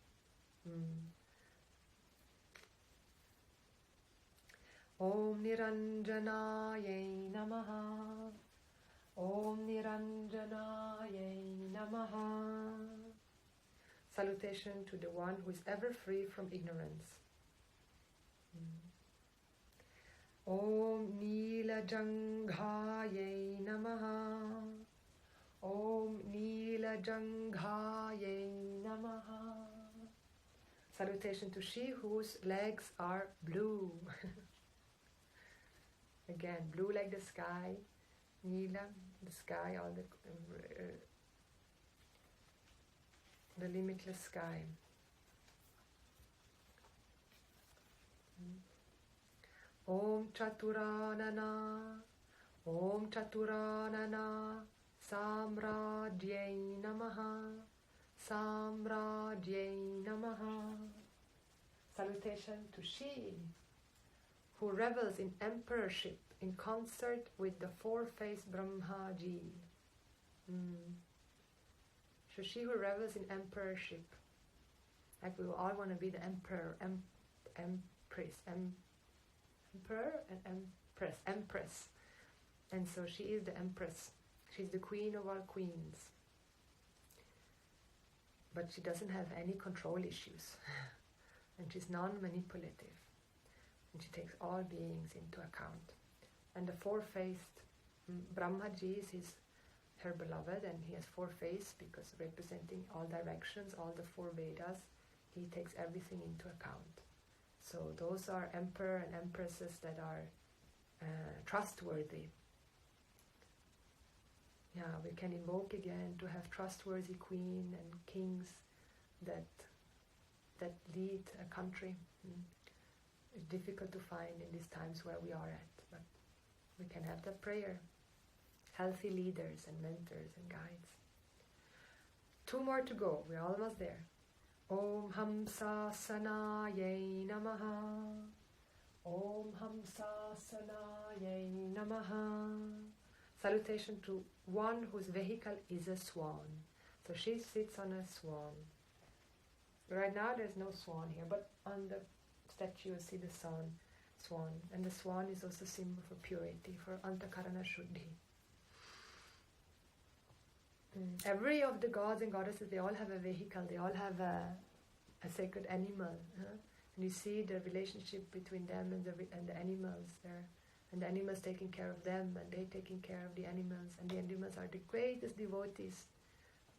Om Niranjanaye Namaha. Om Niranjanaye Namaha. Salutation to the one who is ever free from ignorance. Om Nilajanghaye Namaha. Om Nilajanghaye Namaha. Salutation to she whose legs are blue. Again, blue like the sky, Nila, the sky, all the limitless sky. Om Chaturanana, Om Chaturanana, Samradhyai Namaha, Samradhyai Namaha. Salutation to she who revels in emperorship in concert with the 4-faced Brahmaji. So she who revels in emperorship, like we all want to be the emperor, empress, emperor and empress. And so she is the empress. She's the queen of all queens. But she doesn't have any control issues. And she's non-manipulative. And she takes all beings into account. And the 4-faced Brahmaji is her beloved, and he has 4 faces because representing all directions, all the 4 Vedas, he takes everything into account. So those are emperor and empresses that are trustworthy. Yeah, we can invoke again to have trustworthy queen and kings that lead a country. It's difficult to find in these times where we are at, but we can have that prayer. Healthy leaders and mentors and guides. 2 more to go, we're almost there. Om Hamsasanaye Namaha. Om Hamsasanaye Namaha. Salutation to one whose vehicle is a swan. So she sits on a swan. Right now there's no swan here, but on the statue you see the swan. And the swan is also symbol for purity, for Antakarana Shuddhi. Every of the gods and goddesses, they all have a vehicle, they all have a sacred animal. And you see the relationship between them and the animals there. And the animals taking care of them, and they taking care of the animals. And the animals are the greatest devotees.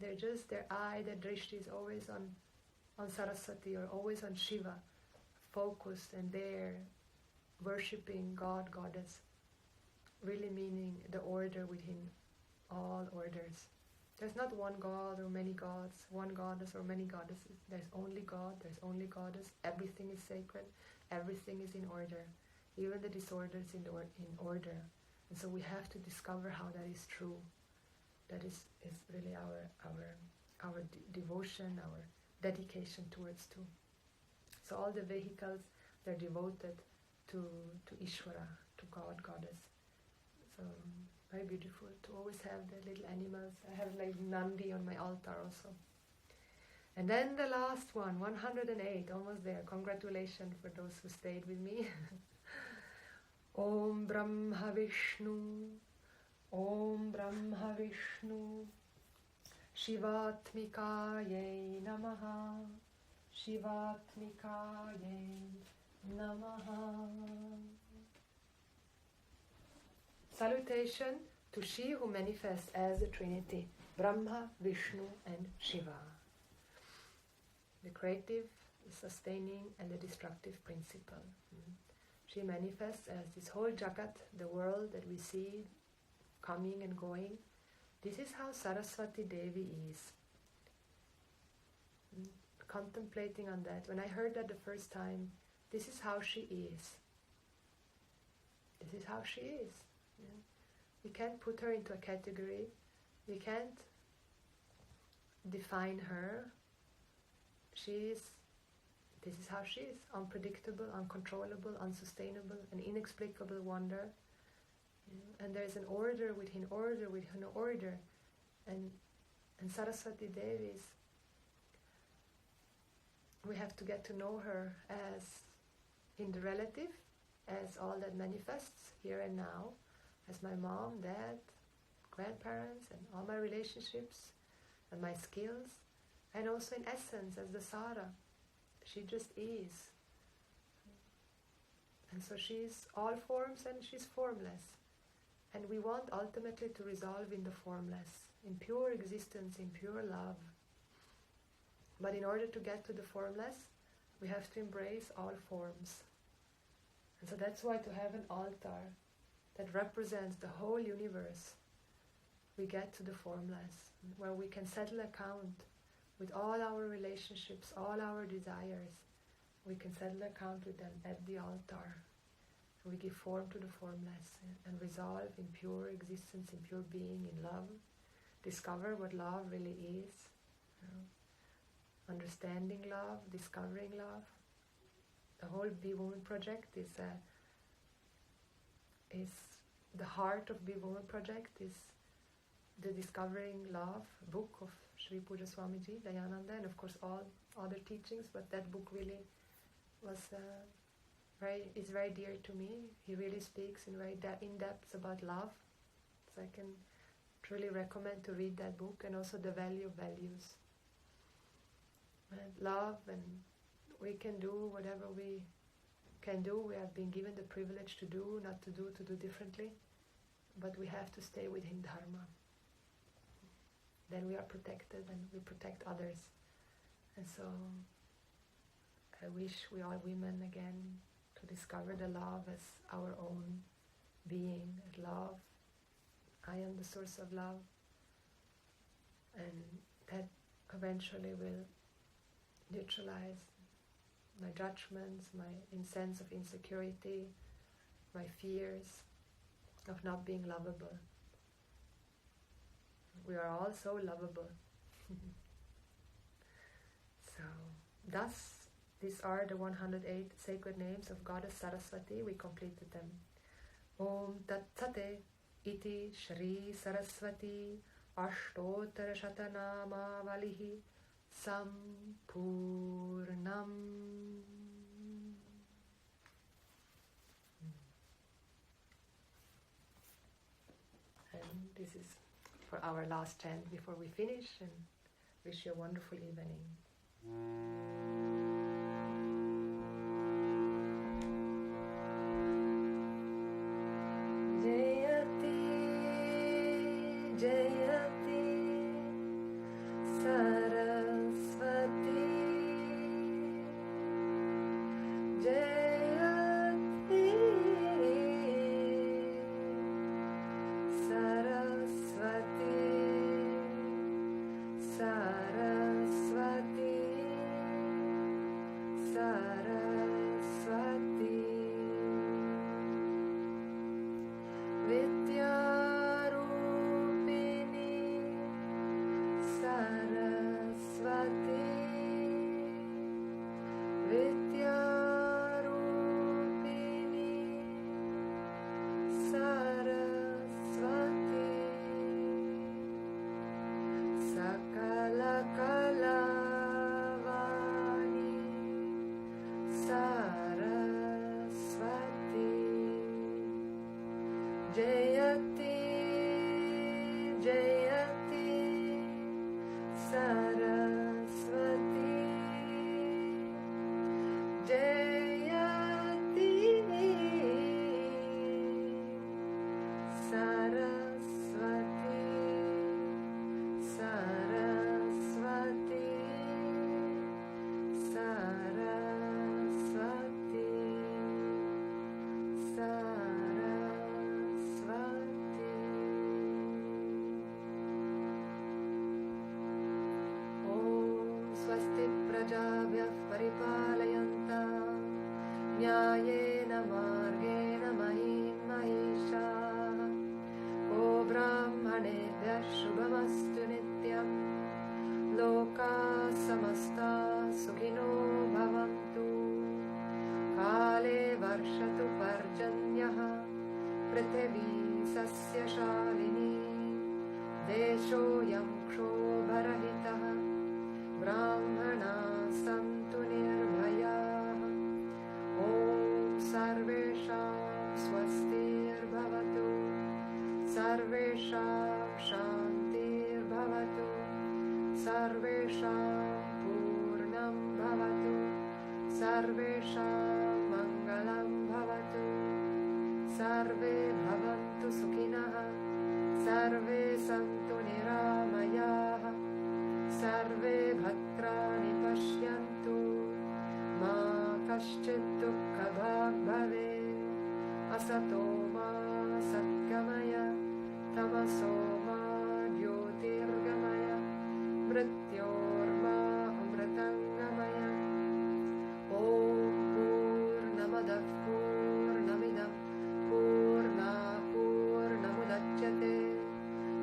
They're just, their eye, their drishti is always on Sarasvati or always on Shiva, focused, and they're worshipping God, goddess. Really meaning the order within all orders. There's not one god or many gods, one goddess or many goddesses. There's only God, there's only goddess. Everything is sacred, everything is in order. Even the disorder is in order. And so we have to discover how that is true. That is really our devotion, our dedication towards too. So all the vehicles, they're devoted to Ishvara, to God, goddess. So very beautiful to always have the little animals. I have like Nandi on my altar also. And then the last one, 108, almost there. Congratulations for those who stayed with me. Om Brahma Vishnu Om Brahma Vishnu Shivatmikaye Namaha. Shivatmikaye Namaha. Salutation to she who manifests as the Trinity, Brahma, Vishnu and Shiva. The creative, the sustaining and the destructive principle. She manifests as this whole Jagat, the world that we see coming and going. This is how Sarasvati Devi is. Contemplating on that, when I heard that the first time, this is how she is. This is how she is. Yeah. We can't put her into a category. We can't define her. This is how she is. Unpredictable, uncontrollable, unsustainable, an inexplicable wonder. Yeah. And there is an order within order within order. And Sarasvati Devi is, we have to get to know her as in the relative, as all that manifests here and now, as my mom, dad, grandparents, and all my relationships, and my skills, and also in essence as the Sara. She just is. And so she's all forms and she's formless. And we want ultimately to resolve in the formless, in pure existence, in pure love. But in order to get to the formless, we have to embrace all forms. And so that's why to have an altar that represents the whole universe, we get to the formless, where we can settle account with all our relationships, all our desires. We can settle account with them at the altar. We give form to the formless and resolve in pure existence, in pure being, in love. Discover what love really is. Understanding love, discovering love. The whole Be Woman project is the heart of Be Woman project is the Discovering Love book of Sri Puja Swamiji, Dayananda, and of course all other teachings, but that book really was is very dear to me. He really speaks in very in-depth about love. So I can truly recommend to read that book, and also the value of values. And love, and we can do whatever we can do. We have been given the privilege to do, not to do differently. But we have to stay within Dharma. Then we are protected and we protect others. And so I wish we all women again to discover the love as our own being, love. I am the source of love. And that eventually will neutralize my judgments, my sense of insecurity, my fears of not being lovable. We are all so lovable. So, thus, these are the 108 sacred names of Goddess Saraswati. We completed them. Om Tat Sate Iti Shri Saraswati Ashtotara Shatanama Valihi Sampurnam. And this is for our last chant before we finish, and wish you a wonderful evening. Jayati, Jayati, Sarasvati, Jayati, Sarasvati, Sarasvati, Sarasvati. Vidyarupini Sarasvati, Vidyarupini Sarasvati, Sakala Kalavani Sarasvati, Jayati, Jayati Sarasvati Jayati Sarasvati Sarasvati Sarasvati Sarasvati. Om Swasti Prajabhyah Paripalayanta Nyayena Margena Mahim Mahisha O Brahmanebhyah Shubhamastu Nityam Loka Samasta Sukhino Bhavantu Kale Varshatu Parjanyaha Prithvi Sasya Shalini Desho Yam Kshobarahitaha Brahmana Santu Nirbhayaha Om Sarvesham Swastir Bhavatu Sarvesham Shantir Bhavatu Sarvesham Purnam Bhavatu Sarvesham Mangalam Bhavatu Sarve Bhavantu Sukhinaha Sarve Santu Niramayaha Sarve Bhadrani Pashyantu Ma Kaschit Dukkha Bhag Bhave Asato Ma Satgamaya Tamaso Ma Jyotirgamaya Mrityorma Amritangamaya Om Purnamadah Purnamidam Purna Purnamudachyate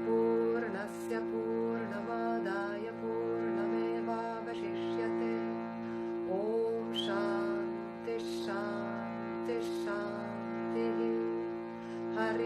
Purnasya Purnamadaya Purnamevavashishyate Om Shanti Shanti Shanti Hari